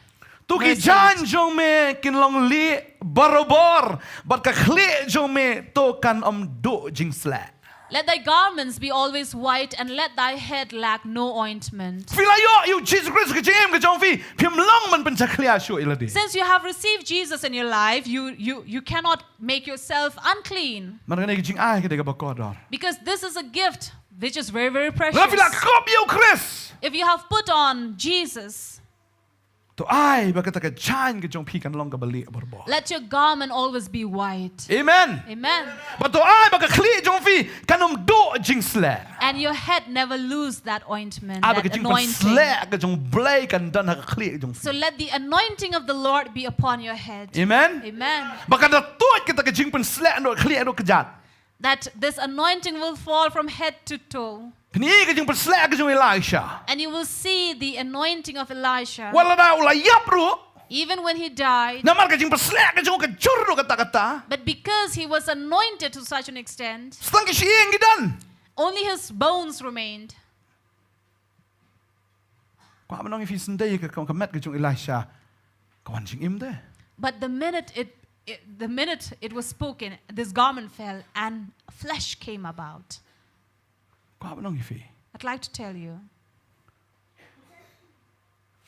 Tu ki Verse jan jong me kin long li barobor. But ka kli jong me to kan om do jing sla. Let thy garments be always white, and let thy head lack no ointment. Filayo you Jesus Christ ka jim ka jong fi. Pim long man pen sa klia shu iladi. Since you have received Jesus in your life, you cannot make yourself unclean. Man ka jing ay ka de ka bakodor. Because this is a gift which is very, very precious. La fila kop you Chris. If you have put on Jesus, To ay ba ka ka jan ka jong pi kan long ka bali barbo. let your garment always be white. Amen. Amen. But to ay ba ka kli jong fi kan om do jing sla. And your head never lose that ointment, Ay ba ka that jing pan anointing. sla ka jong blay kan dan ka kli jong fi. So let the anointing of the Lord be upon your head. Amen. Amen. Baka na tuot kita ka jing pan sla no kli ano ka jat. That this anointing will fall from head to toe. Kini ka jing pan sla ka jong Elisha. And you will see the anointing of Elisha. Wala na ula yapro. Even when he died. Naman ka jing pan sla ka jong ka jurro kata. But because he was anointed to such an extent, Stang ka siyeng gidan. only his bones remained. Kwa manong if sunday ka met ka jong Elisha. Kawan jing im de. But the minute it was spoken, this garment fell and flesh came about. Kwa manong if I'd like to tell you,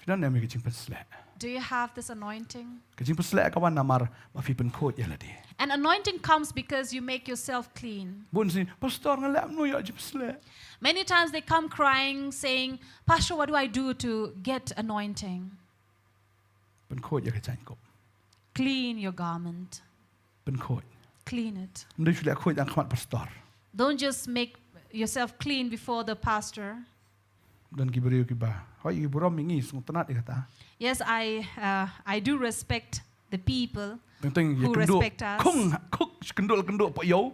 Fidan na mi ka jing pan sla. do you have this anointing? Ka jing pan sla ka wan namar mafi pan kot yaladi. And anointing comes because you make yourself clean. Bun sin pastor nga lam no ya jing sla. Many times they come crying, saying, Pastor, what do I do to get anointing? Pan kot ya ka jan kop. Clean your garment. Pan kot. Clean it. Hindi sila kot ang kamat pastor. Don't just make yourself clean before the pastor. Dan gibariyo ki ba. Hoy giburam mingi sung tanat ikata. Yes, I do respect the people Teng ya who kendo. respect us. Kung kuk kendul pa yo.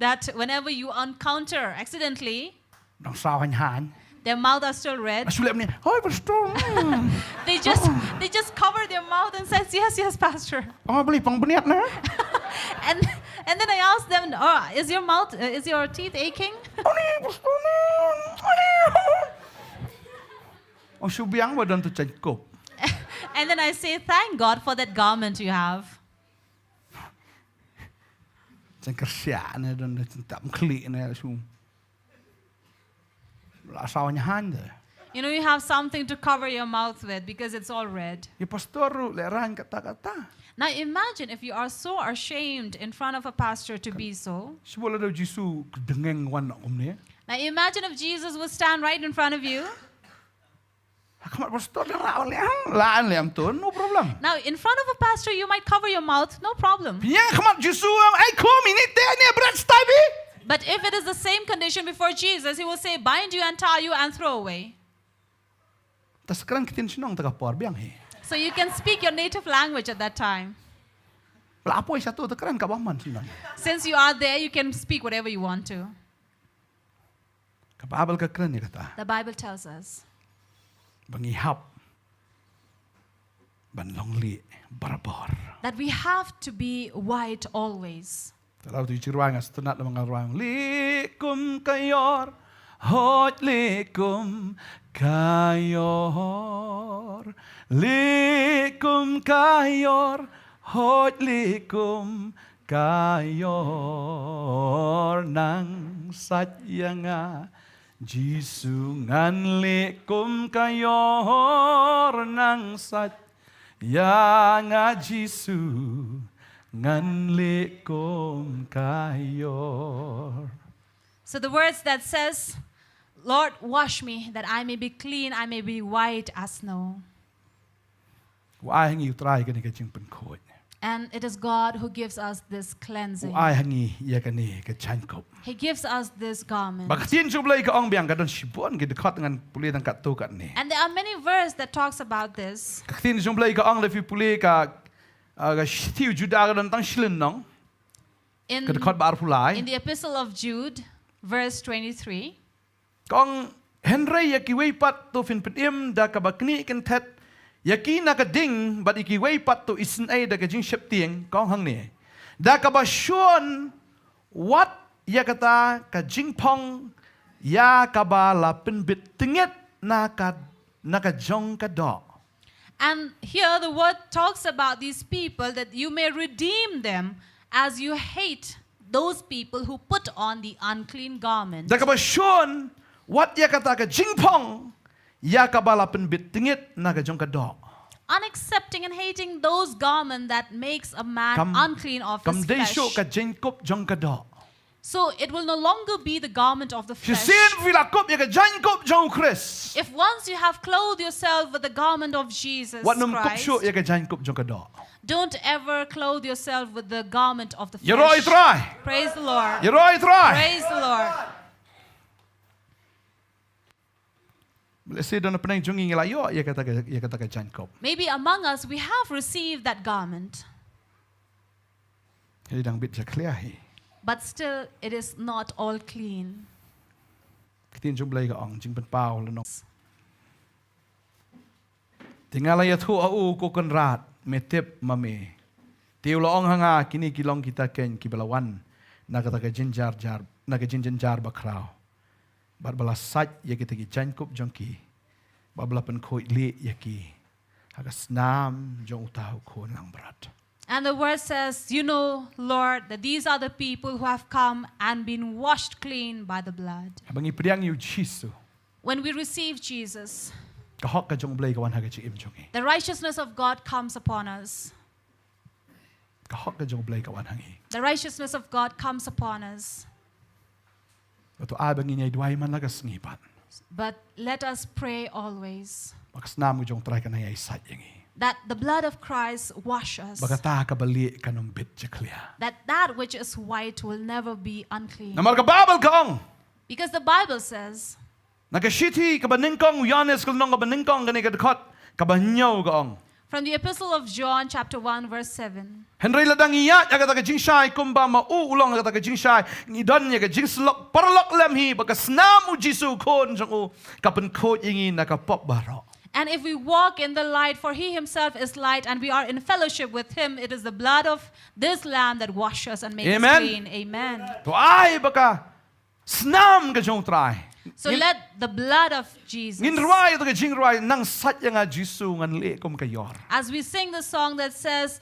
that whenever you encounter accidentally, น้องสาวหันหัน their mouth are still red. มาสุเล็บนี่เฮ้ย pastor They just cover their mouth and says, yes, pastor. อ๋อบริปังบเนียดนะ And then I asked them, is your teeth aching? อ๋อนี่ pastor อ๋อชูเบียงว่าดันตุจันกบ And then I say, thank God for that garment you have. จันกระเสียเนี่ยดันจันตับคลีเนี่ยชูลาสาวหันหันเด้อ You know, you have something to cover your mouth with because it's all red. ยี่ pastor รู้เลยรันkata-kata Now imagine if you are so ashamed in front of a pastor to be so. ชิบุลเดจิสูดึงเงวันออกมาเนี่ย Now imagine if Jesus would stand right in front of you. ขมัด pastor ลาเลยตัว no problem Now in front of a pastor you might cover your mouth, no problem. เพียงขมัดจิสูไอ้คู่มินิเตเนี่ยbread stabby But if it is the same condition before Jesus, he will say, bind you and tie you and throw away. แต่สักครั้งคิดถึงน้องตะกับปอร์เบียงเฮ So you can speak your native language at that time. ปลาป่วยสตูตะครั้งกับบ้ามันสิน้อง Since you are there, you can speak whatever you want to. กับบาเบิลกับครั้งนี่ก็ตา The Bible tells us บางอีฮับบันลงลีบาร์บอร์ that we have to be white always. แต่เราดูจิรวางสตุนัดมังกรวางลีกุมกายอร์ฮอดลีกุมกายอร์ลีกุมกายอร์ฮอดลีกุมกายอร์นังสัจยังาจิสุงันลีกุมกายอร์นังสัจยังาจิสุ ngan lekom kayor. So the words that says, Lord, wash me that I may be clean, I may be white as snow. Wa hangi utrai kan ka jing pen khoi. And it is God who gives us this cleansing. Wa hangi ya kan ni ka chan kop. He gives us this garment. Bak tin chu blai ka ong biang ka don sibon ki de khat ngan puli tang kat tu kat ni. And there are many verses that talks about this. Ka tin chu blai ka ong le fi puli ka ka tiu juda ka don tang shilin nong. In Ka de khat bar pulai. the epistle of Jude, verse 23, Kong Henry ya ki wei pat tu fin petim da ka bakni kan that ya ki na ka ding bat iki wei pat tu isin ai da ka jing shep tieng kong hang ni da ka ba shon what ya kata ka jing pong ya ka ba la pen bit tinget na ka jong ka do. and here the word talks about these people that you may redeem them as you hate those people who put on the unclean garment. Da ka ba shon what ya kata ka jing pong ya ka ba la pen bit tinget na ka jong ka do. Unaccepting and hating those garments that makes a man unclean of his Kam dei flesh. sho ka jing kop jong ka do. So it will no longer be the garment of the Si flesh. sin vila kop ya ka jing kop jong Chris. If once you have clothed yourself with the garment of Jesus What num kop Christ, sho ya ka jing kop jong ka do. don't ever clothe yourself with the garment of the You roi flesh. try. Praise the Lord. You roi try. Praise the Lord. Let's say don't penang jungi ngela yo ya kata ka jing kop. Maybe among us we have received that garment, Jadi dang bit ja clear hi. but still it is not all clean. Kitin jum blai ka ong jing pen pau le no. Tinggal ya thu au ko kan rat metep mame. Tiu lo ong hanga kini kilong kita ken kibelawan na kata ka jinjar jar na ka jinjen jar bakrao. Bar bala saj ya kita ki jan kop jongki. Bar bala pen khoi le ya ki. Hagas nam jong utau ko lang berat. And the word says, you know, Lord, that these are the people who have come and been washed clean by the blood. Abang ipriang yu jisu. When we receive Jesus, Ka hok ka jong blai ka wan haga chi im jongi. the righteousness of God comes upon us. Ka hok ka jong blai ka wan hangi. The righteousness of God comes upon us. Atu abang inyay duay man lagas ngipat. But let us pray always Bakas nam ko jong try ka na yay sat yangi. that the blood of Christ wash us. Baka ta ka bali ka nung bit ja clear. That which is white will never be unclean. Namar ka babal ka ong. Because the Bible says, Nakashiti ka ba ningkong Yanes ka nong ka ba ningkong ka ni ka dakot ka ba nyaw ka ong. From the Epistle of John, chapter 1, verse 7. Henry ladang iya ya kata jing shai kumba ma ulong kata jing shai ngidon ya jing slok parlok lem hi baka snamu jisu kon jong u kapen ko ingi na ka pop baro. And if we walk in the light, for he himself is light, and we are in fellowship with him, it is the blood of this lamb that washes and makes us Amen. clean. Amen. To ai baka snam ka jong try. So let the blood of Jesus. Ngin ruai to ka jing ruai nang sat ya nga jisu ngan le kum ka yor. As we sing the song that says,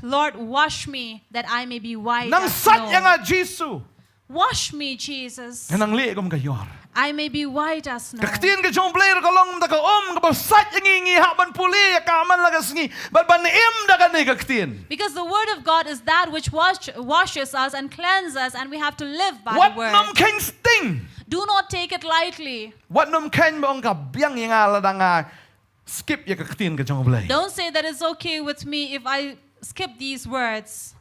Lord, wash me that I may be white Nang as sat ya snow. nga jisu Wash me, Jesus. nang le kum ka yor. I may be white as snow. Kaktin ka jong player ka long da ka ka ba sat ya ngi haban puli ya ka man la ka sngi bal ban im da ka ni kaktin. Because the word of God is that which washes us and cleanses us, and we have to live by What the word. nam ken sting. Do not take it lightly. What nam ken ba ka biang ya nga la da nga skip ya kaktin ka jong play. Don't say that it's okay with me if I skip these words.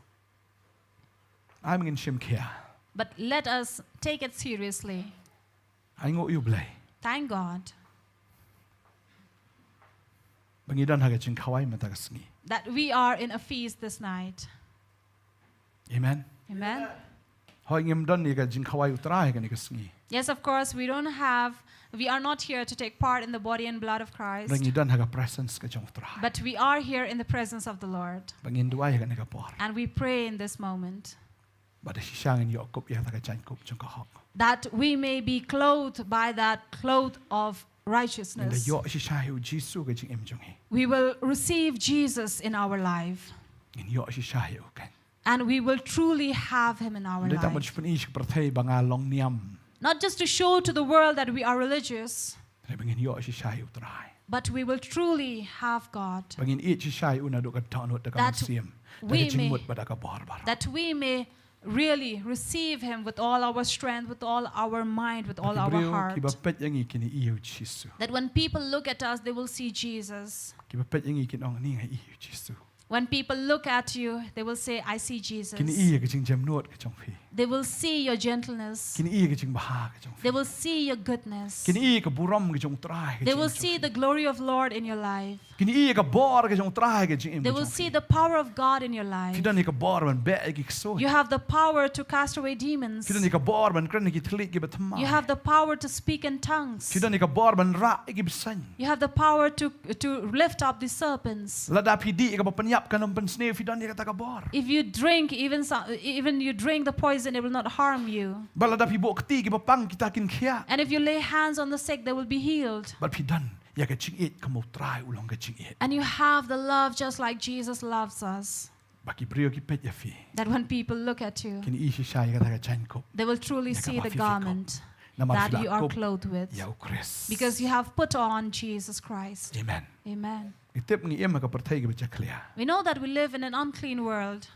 I'm in shim kia. But let us take it seriously. I ngo you play. Thank God Bangidan ha ka jing kawai mata ka sngi. that we are in a feast this night. Amen. Amen. Hoi ngim don ni ka jing kawai utrai ka ni ka sngi. Yes, of course, we are not here to take part in the body and blood of Christ, Bangidan ha ka presence ka jong utrai. but we are here in the presence of the Lord. Bangin duai ka ni ka por. And we pray in this moment Bada sisangin yo kup ya ta ka jan kup jong ka hok. that we may be clothed by that cloth of Nda righteousness. yo sisayu jisu ka jing im jong hi. We will receive Jesus in our life, Ngin yo sisayu kan. and we will truly have him in our Nda ta mo life. chpun ish prathai banga long niam. Not just to show to the world that we are religious, Nda bangin yo sisayu utrai. but we will truly have God, Bangin it sisayu na do ka tanot da ka That siam. we Da ka jing may- mut bada ka bor bar. that we may really receive him with all our strength, with all our mind, with all our heart. Ki ba pet yang ikini iyo jisu. That when people look at us, they will see Jesus. Ki ba pet yang ikin ong ni nga iyo jisu. When people look at you, they will say, I see Jesus. Kini iya ka jing jam nuot ka jong phi. They will see your gentleness. Kini iya ka jing baha ka jong phi. They will see your goodness. Kini iya ka buram ka jong trai ka They jing will jong see phi. the glory of Lord in your life. Kini iya ka bor ka jong trai ka jing im They ka will jong see phi. the power of God in your life. Kita ni ka bor man be ki so. You have the power to cast away demons. Kita ni ka bor man kren ki thlik ki batma. You have the power to speak in tongues. Kita ni ka bor man ra ki bsan. You have the power to lift up the serpents. Lada pidi ka ba panyap ka nam pen sne fi dan ni ka ta ka bor. If you drink, even you drink the poison, it will not harm you. Balada pi bo kti ki ba pang kita kin khia. And if you lay hands on the sick, they will be healed. Bal pi dan ya ka jing it ka mo trai ulong ka jing it. And you have the love just like Jesus loves us. Baki brio ki pet ya fi. That when people look at you, Kini isi shay ka ta ka jan ko. they will truly Naka see the mafifikop. garment Na that mafila you are ko. clothed with. Ya ukres. Because you have put on Jesus Christ. Amen. Amen. Itip ngi em ka pertai ki ba clear. We know that we live in an unclean world,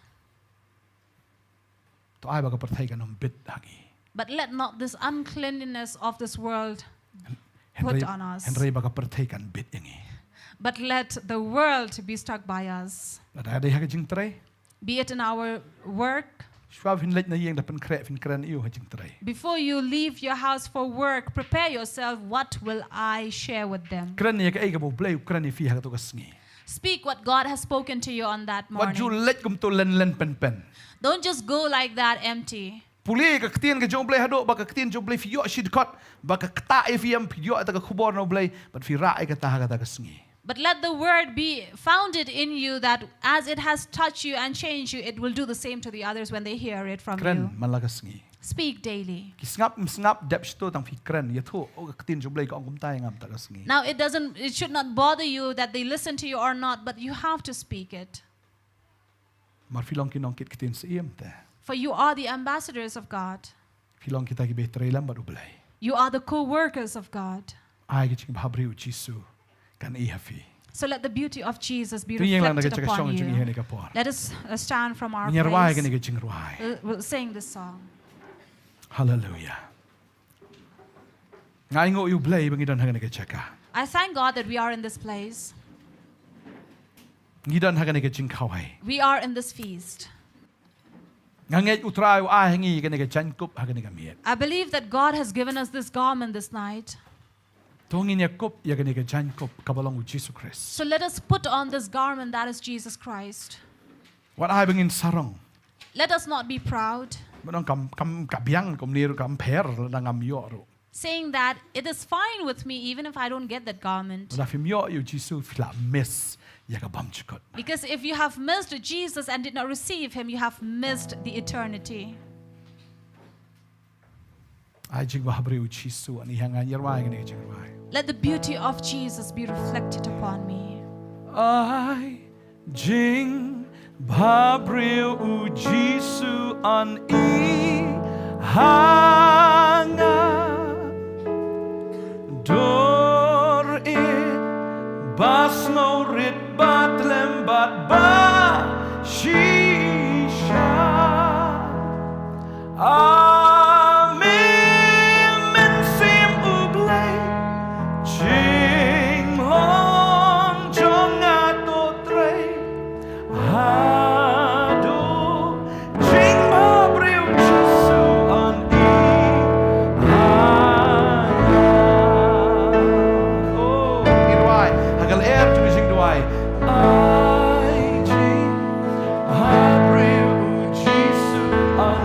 To ai ba ka pertai ka nom bit hagi. but let not this uncleanliness of this world put on us. Henry ba ka pertai kan bit yangi. But let the world be struck by us, Lada ada ha ka jing trai. be it in our work. Schwab hin leit na yeng da pen kre fin kren iu ha jing trai. Before you leave your house for work, prepare yourself. What will I share with them? Kren ni ka ai ka bo blai kren ni fi ha ka to ka sngi. Speak what God has spoken to you on that Wat ju morning. let kum to len pen pen. Don't just go like that empty. Puli ka ktien ka jong blai hado ba ka ktien jong blai fi yo shid kot ba ka kta e fi am fi yo ta ka khubor no blai but fi ra ai ka ta ha ka ta ka sngi. But let the word be founded in you, that as it has touched you and changed you, it will do the same to the others when they hear it from Kren you. man la ka sngi. Speak daily. Ki snap dep sto tang fi kren ya tho o ka ktien jong blai ka ong kum tai ngam ta ka sngi. Now it should not bother you that they listen to you or not, but you have to speak it. Mar filong kinong kit ktien sa iem te. For you are the ambassadors of God. Filong kita ki be trailam ba ublay. You are the co-workers of God. Ai ki ching bhabri u jisu kan i hafi. So let the beauty of Jesus be Tu yeng lang na reflected ka chaka upon shong jing i you. hene ka por. Let us stand from our Nyarwai ka ni place. ka jing ruai. We'll sing this song. Hallelujah. Ngai ngo yu blay bang idon ha ka ni ka chaka. I thank God that we are in this place. Ngidon ha ka ni ka jing khawai. We are in this feast. Nganget utrai u a hengi ka ni ka jan kup ha ka ni ka miet. I believe that God has given us this garment this night. Tongin Yakob yagani ka jan kop kabalong u Jesus Christ. So let us put on this garment that is Jesus Christ. What I bring in sarong. Let us not be proud, Manong kam kabyang kom niru kam per nangam yoro. saying that it is fine with me even if I don't get that garment. Na fim yo you Jesus fla miss yagabam chukot. Because if you have missed Jesus and did not receive him, you have missed the eternity. I jing bahabre u Jesus ani hangan yarwa yagani jing rai. Let the beauty of Jesus be reflected upon me. I jing bahabre u Jesus an I hanga dor e bas no rit bat lembat ba shisha amen men sim ublay jing long jong ato tre hado jing ma breu jisu an oh irwai hagal air tu jing duai ai jing ma breu jisu an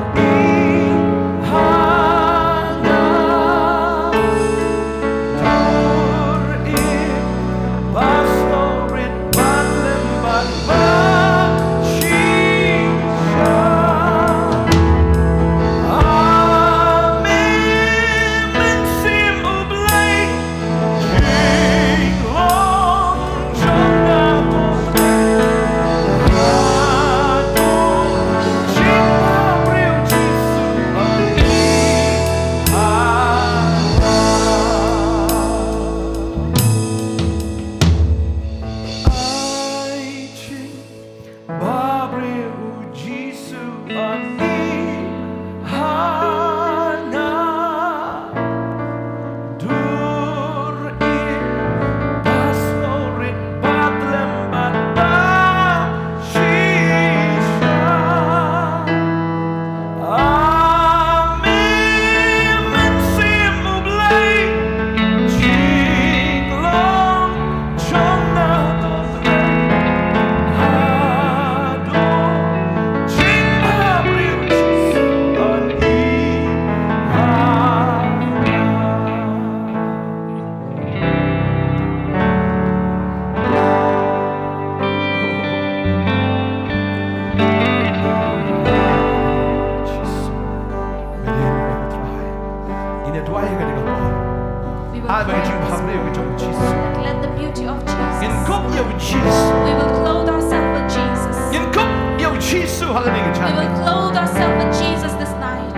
Let the beauty of Jesus. In kop yo Jesus. We will clothe ourselves with Jesus. In kop yo Jesus halaning We chan. will clothe ourselves with Jesus this night.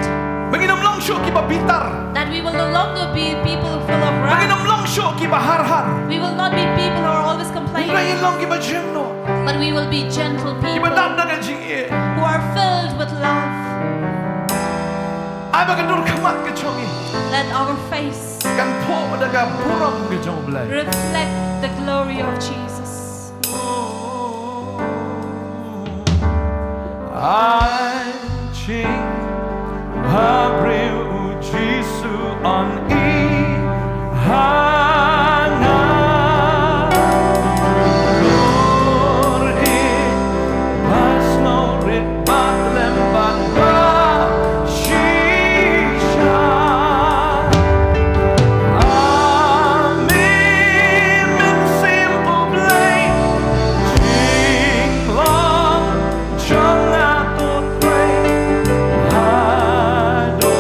Manginom long show ki bitar. That we will no longer be people full of Manginom wrath. long show ki har. We will not be people who are always complaining, Ngayon long ki jemno. but we will be gentle Ki people daddagan jing e. who are filled with love. Ay bagadur kamat ke chongi. Let our face Kan po madaga puram ke chong blay. reflect the glory of Jesus. I ching habreu Jesu an I hana Lor e pas no rit bat lembat ba shisha Amen men simple blay Jing long chong ato tre hado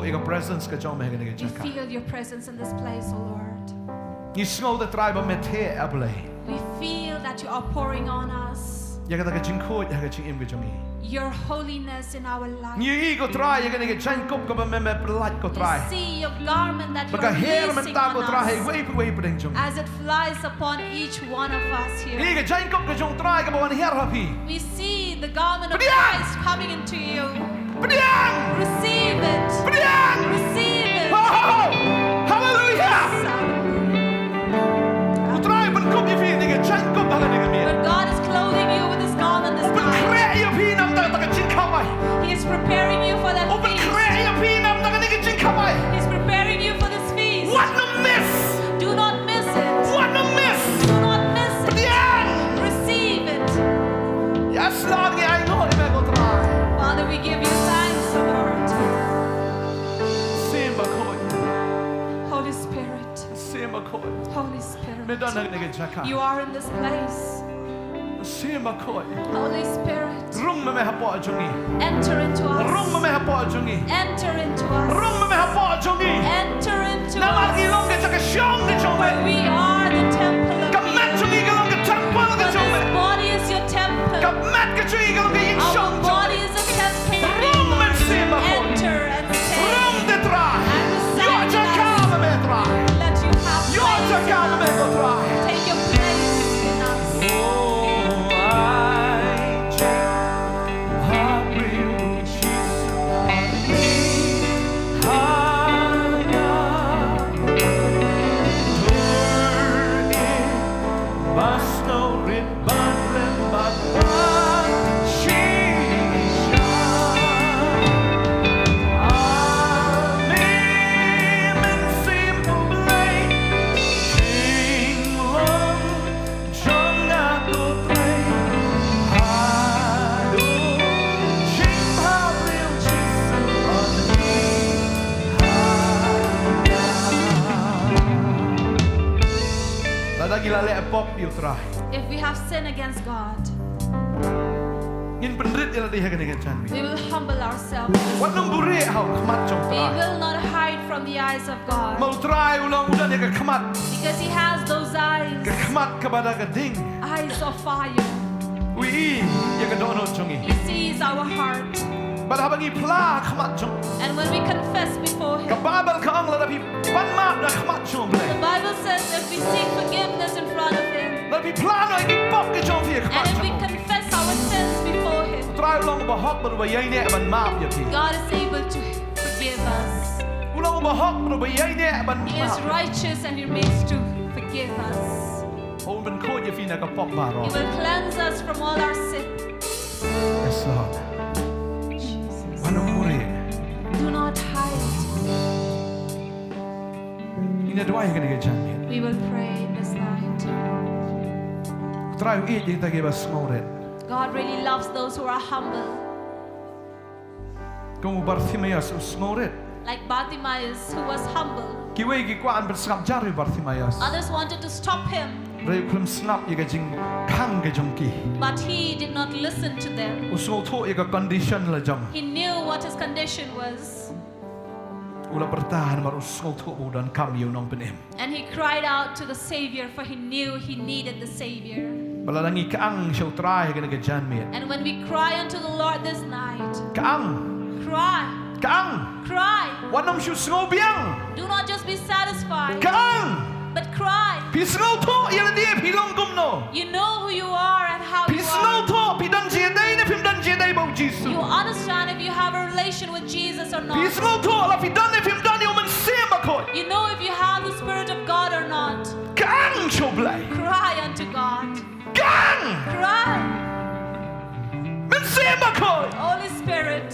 thought your presence ka jom hegen We jaka. feel your presence in this place, O Lord. Ni snow the tribe of methe ablay. We feel that you are pouring on us Ya ka jing khot ya ka jing im ka jomi. your holiness in our life. Ni go try ya ka jang kop ka me plat ko We try. see your garment that you Baka are her releasing men ta ko on try us way pedeng jom. as it flies upon each one of us Ni here. ka jang kop ka jong try ka bawan her happy. We see the garment of Pediang! Christ coming into you. Pedang! Receive it. Pedang! Receive it. Oh! Hallelujah! Try ben kop je vie dingen jang kop ala dingen meer. But God is clothing you with His garment this Open time. kre je vie nam ta ka jing kawai. He is preparing you for that Open feast. kre je vie nam ta ka jing kawai. He's preparing you for this feast. What no miss! Do not miss it. What no miss! Do not miss it. Pedang! Receive it. Yes, Lord, I know you go try. Father, we give you thanks, O Lord. Simba koi, Holy Spirit. Simba koi. Holy Me Spirit. don't know nigga jaka. You are in this place. Simba koi. Holy Spirit. Rung me hapo jungi. Enter into Rung us. me hapo jungi. Enter into us. Rung me hapo jungi. Enter into Namal us. ilong ke jaka syong ke Where jome. we are the temple of Kamat you. jungi ke long ke temple ke For jome. this body is your temple. Kamat ke jungi ke long ke yin Our syong body jome. is a temple of you, Rung me Lord. simba koi. Enter and Rung stay. de try. And Yo reside in jaka us. me try. Let you have Yo place in jaka me us. go try. Take your place in us. Oh, I take a bridge Lagi lale pop you try. If we have sinned against God, Ngin penrit ila di hagan dengan chan. we will humble ourselves. Wat nang buri hau khamat chong We try. will not hide from the eyes of God. Mau try ulang udan dia ke khamat. Because He has those eyes, Ke khamat kepada geding. eyes of fire. Wi ya ke dono chongi. He sees our heart. Pada bangi pla khamat chong. And when we confess before Ke Him, babel ka ang la pi pan ma da khamat chong ble. the Bible says if we seek forgiveness in front of Him, La pi pla no iki pop ke chong fi and khamat if we chong. confess our sins before Him, Try ulang ba hok ba ba yai ne ban ma ya pi. God is able to forgive us. Ulang ba hok ba yai ne ban He ma. is righteous and He remains to forgive us. Oh ben ko ya fi na ka pop ba ro. He will cleanse us from all our sin. Yes Lord. Jesus. Wanang buri. Do not hide. Ina doa hagan dengan chan. We will pray this night. Try eat yang tagi ba smoret. God really loves those who are humble. Kung Bartimaeus smoret. Like Bartimaeus, who was humble. Kiwe ki kwaan bersangap jari Bartimaeus. Others wanted to stop him, Ray klum snap ya jing kang ke jongki. but he did not listen to them. Usul to ya condition la jam. He knew what his condition was, Ula bertahan mar usul to budan kam yu nong penem. and he cried out to the Savior, for he knew he needed the Savior. Balalangi kaang siya try ya ga jan mit. And when we cry unto the Lord this night, Kaang, cry, kaang. cry. Wanam siya snobiang. Do not just be satisfied, Kaang. but cry. Pisno to ya dia pilong gumno. You know who you are and how you Pisno are. to pidan jedai na pim dan jedai bau Jesus. You understand if you have a relation with Jesus or not. Pisno to la pidan na pim dan yu man sema koi. You know if you have the Spirit of God or not. Kaang choblai. Cry unto God. Kaang. Cry. Men sema koi. Holy Spirit,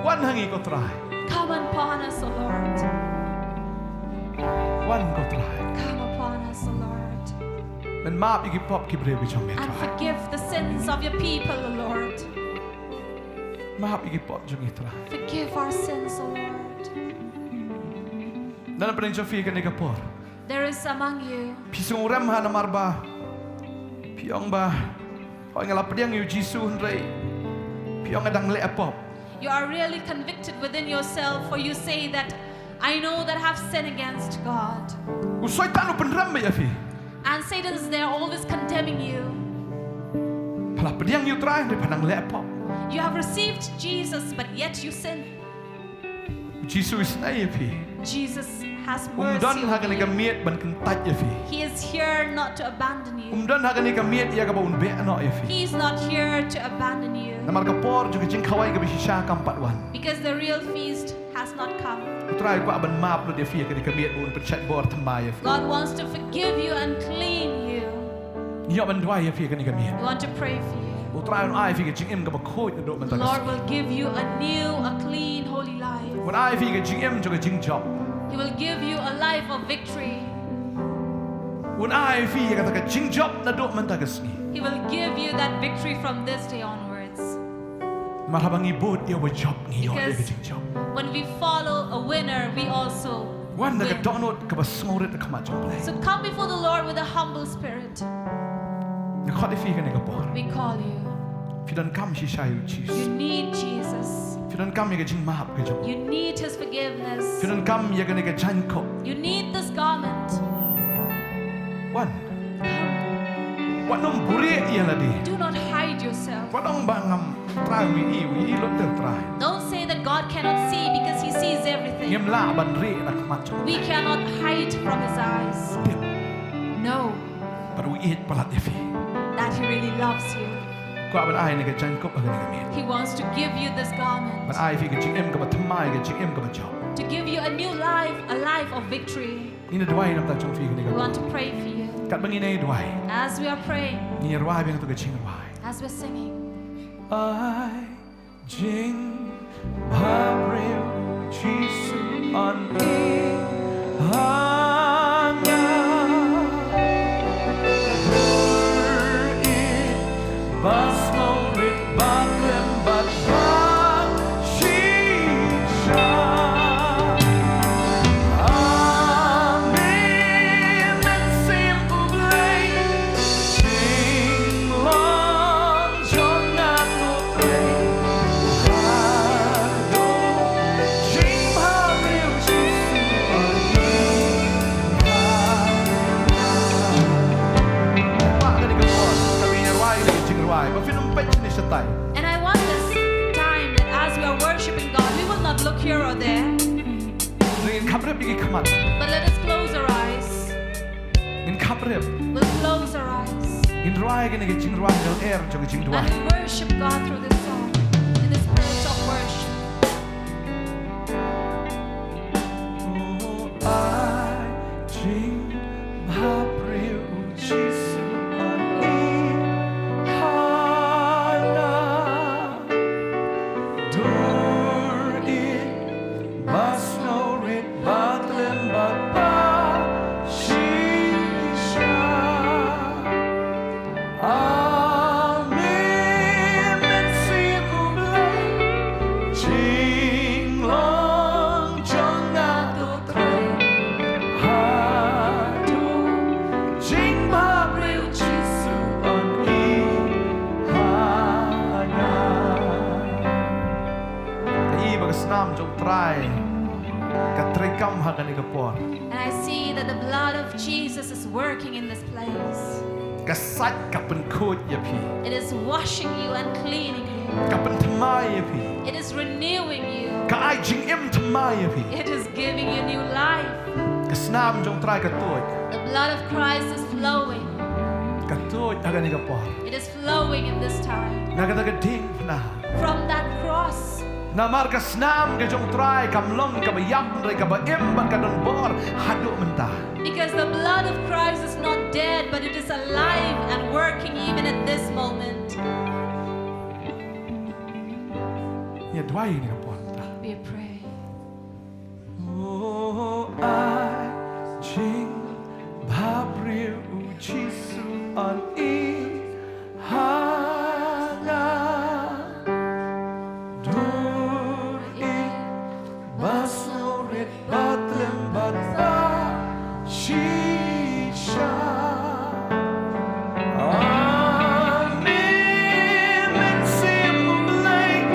Wan hangi ko try. come upon us, O Lord. Wan ko try. Come upon us, O Lord. Men maap iki pop ki brevi chong me And try. forgive the sins of your people, O Lord. Maap iki pop jong i try. Forgive our sins, O Lord. Dan pening chofi ka nega por. There is among you Pisong ram ha na marba. Piong ba. Ho ngala pediang yu jisu hnrei. Piong adang le pop. You are really convicted within yourself, for you say that, I know that I have sinned against God. Usaitan penram ya fi. And Satan is there always condemning you. Pala pediang you try di panang lepop. You have received Jesus, but yet you sin. Jesus na ya fi. Jesus has mercy Umdan on hagan you. ka miet ban kentat ya fi. He is here not to abandon you. Umdan hagan ka miet ya ka ba unbe no ya fi. He is not here to abandon you. Namar ka por juga jing kawai ka bisha kampat wan. Because the real feast has not come. Try ko aban map lo dia fi ka di ka miet un perchat bor thamai ya fi. God wants to forgive you and clean you. Yo ban dwai ya fi ka ni ka miet. We want to pray for you. Try on ai fi ka jing em ka ba khoi na do man The ta. Lord will give you a new, a clean, holy life. When ai fi ka jing em juga jing job. He will give you a life of victory. When I feel like a jing job na do man tagasni. He will give you that victory from this day onwards. Marhabang ibot ya wa job ni yo Because ka jing job. when we follow a winner, we also Wan na ka win. donot ka ba smorit ka ma jong play. So come before the Lord with a humble spirit. Na khot fi ka ni ka por. We call you. Fi dan kam shi shayu You Jesus. need Jesus. Fi dan kam ya ka jing mahap ka jong. You need His forgiveness. Fi dan kam ya ka ni ka jan ko. You need this garment. Wan. Wan nom buri ya la di. Do not hide yourself. Wan dong bangam try wi lot ter try. Don't say that God cannot see because He sees everything. Ngem la ban re na ka ma jong. We cannot hide from His eyes. No, But we eat palat ya fi. that He really loves you. Ko aban ai ni ka jan ko ka ni ka miet. He wants to give you this garment, But ai fi ka jing em ka ba thamai ka jing em ka ba job. to give you a new life, a life of victory. Ni na dwai nam ta jong fi ka ni We ka. want to pray for you. Kat bangi nei dwai. As we are praying, Ni rwai bang tu ka jing rwai. as we're singing, I jing habreu Jisu an e hanga bas maurit baklem bat bang shisha amin men sim ublay jing long jong na tu play hado jing habreu Jisu an e and I want this time that as we are worshiping God, we will not look here or there, but let us close our eyes. We'll close our eyes and worship God through this song, in the spirit of worship. And I see that the blood of Jesus is working in this place. It is washing you and cleaning you. It is renewing you. It is giving you new life. The blood of Christ is flowing. It is flowing in this time. From that cross, Namar ka snam ka jong try kam long ka ba yap re ka ba em ban ka don bor hadu menta. because the blood of Christ is not dead, but it is alive and working even at this moment. Ya dwai ni ka pon ta. We pray. Oh I jing bhabriu Jisu an i hanga dur i basurit batlem batba shisha amin men sim blake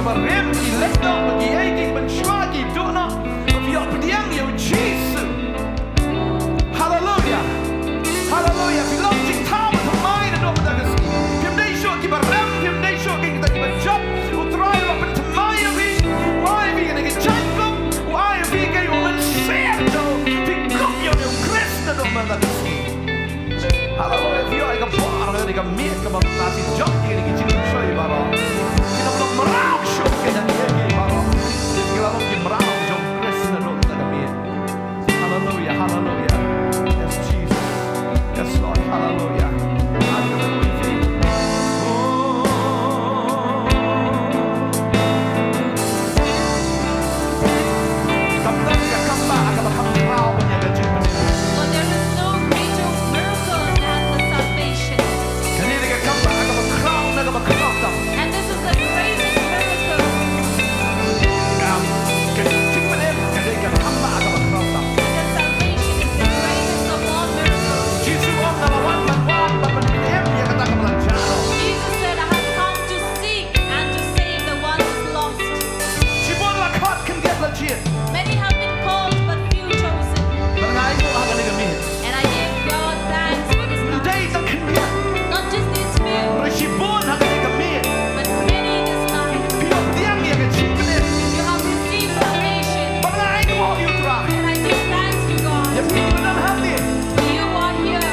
barem ki letno bagi ai ki benshwa ki dono vi op diang yo Jesus. Hallelujah. Hallelujah. Vi lov til tama til mig na dom dagas ki. Kim dei sho ki barem kim dei sho ki ta ki benshop u try op til mig vi. Why vi gonna get chango? Why vi get you in certo? Vi kom yo no kristna dom dagas ki. Hallelujah. Vi ai ga bar ga ga met ga mat na vi job ki ga chi sho i baro. Ki no dom rao sho ke na ki baro. Ki la ki rao jo kristna dom dagas mi. Hallelujah. Hallelujah. Yes, Jesus. Yes, Lord. Hallelujah. Hallelujah. For there is no greater miracle than the salvation. And this is the greatest miracle. Because salvation is the greatest of all miracles. Jesus said, I have come to seek and to save the one who's lost. Many have been called, but few chosen. And I give God thanks for this night. Not just these few, but many this night. You have received salvation. And I give thanks to God. You are here.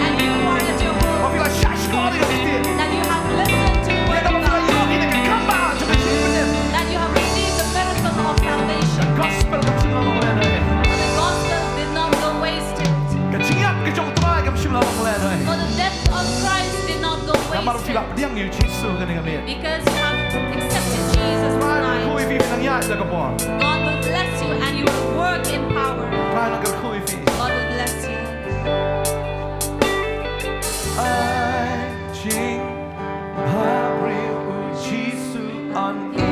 And you are at your home. That you have listened to the word of God. That you have received the miracle of salvation. Gospel For the gospel did not go wasted. For the death of Christ did not go wasted. Because you have accepted Jesus tonight. God will bless you and you will work in power. God will bless you. Jesus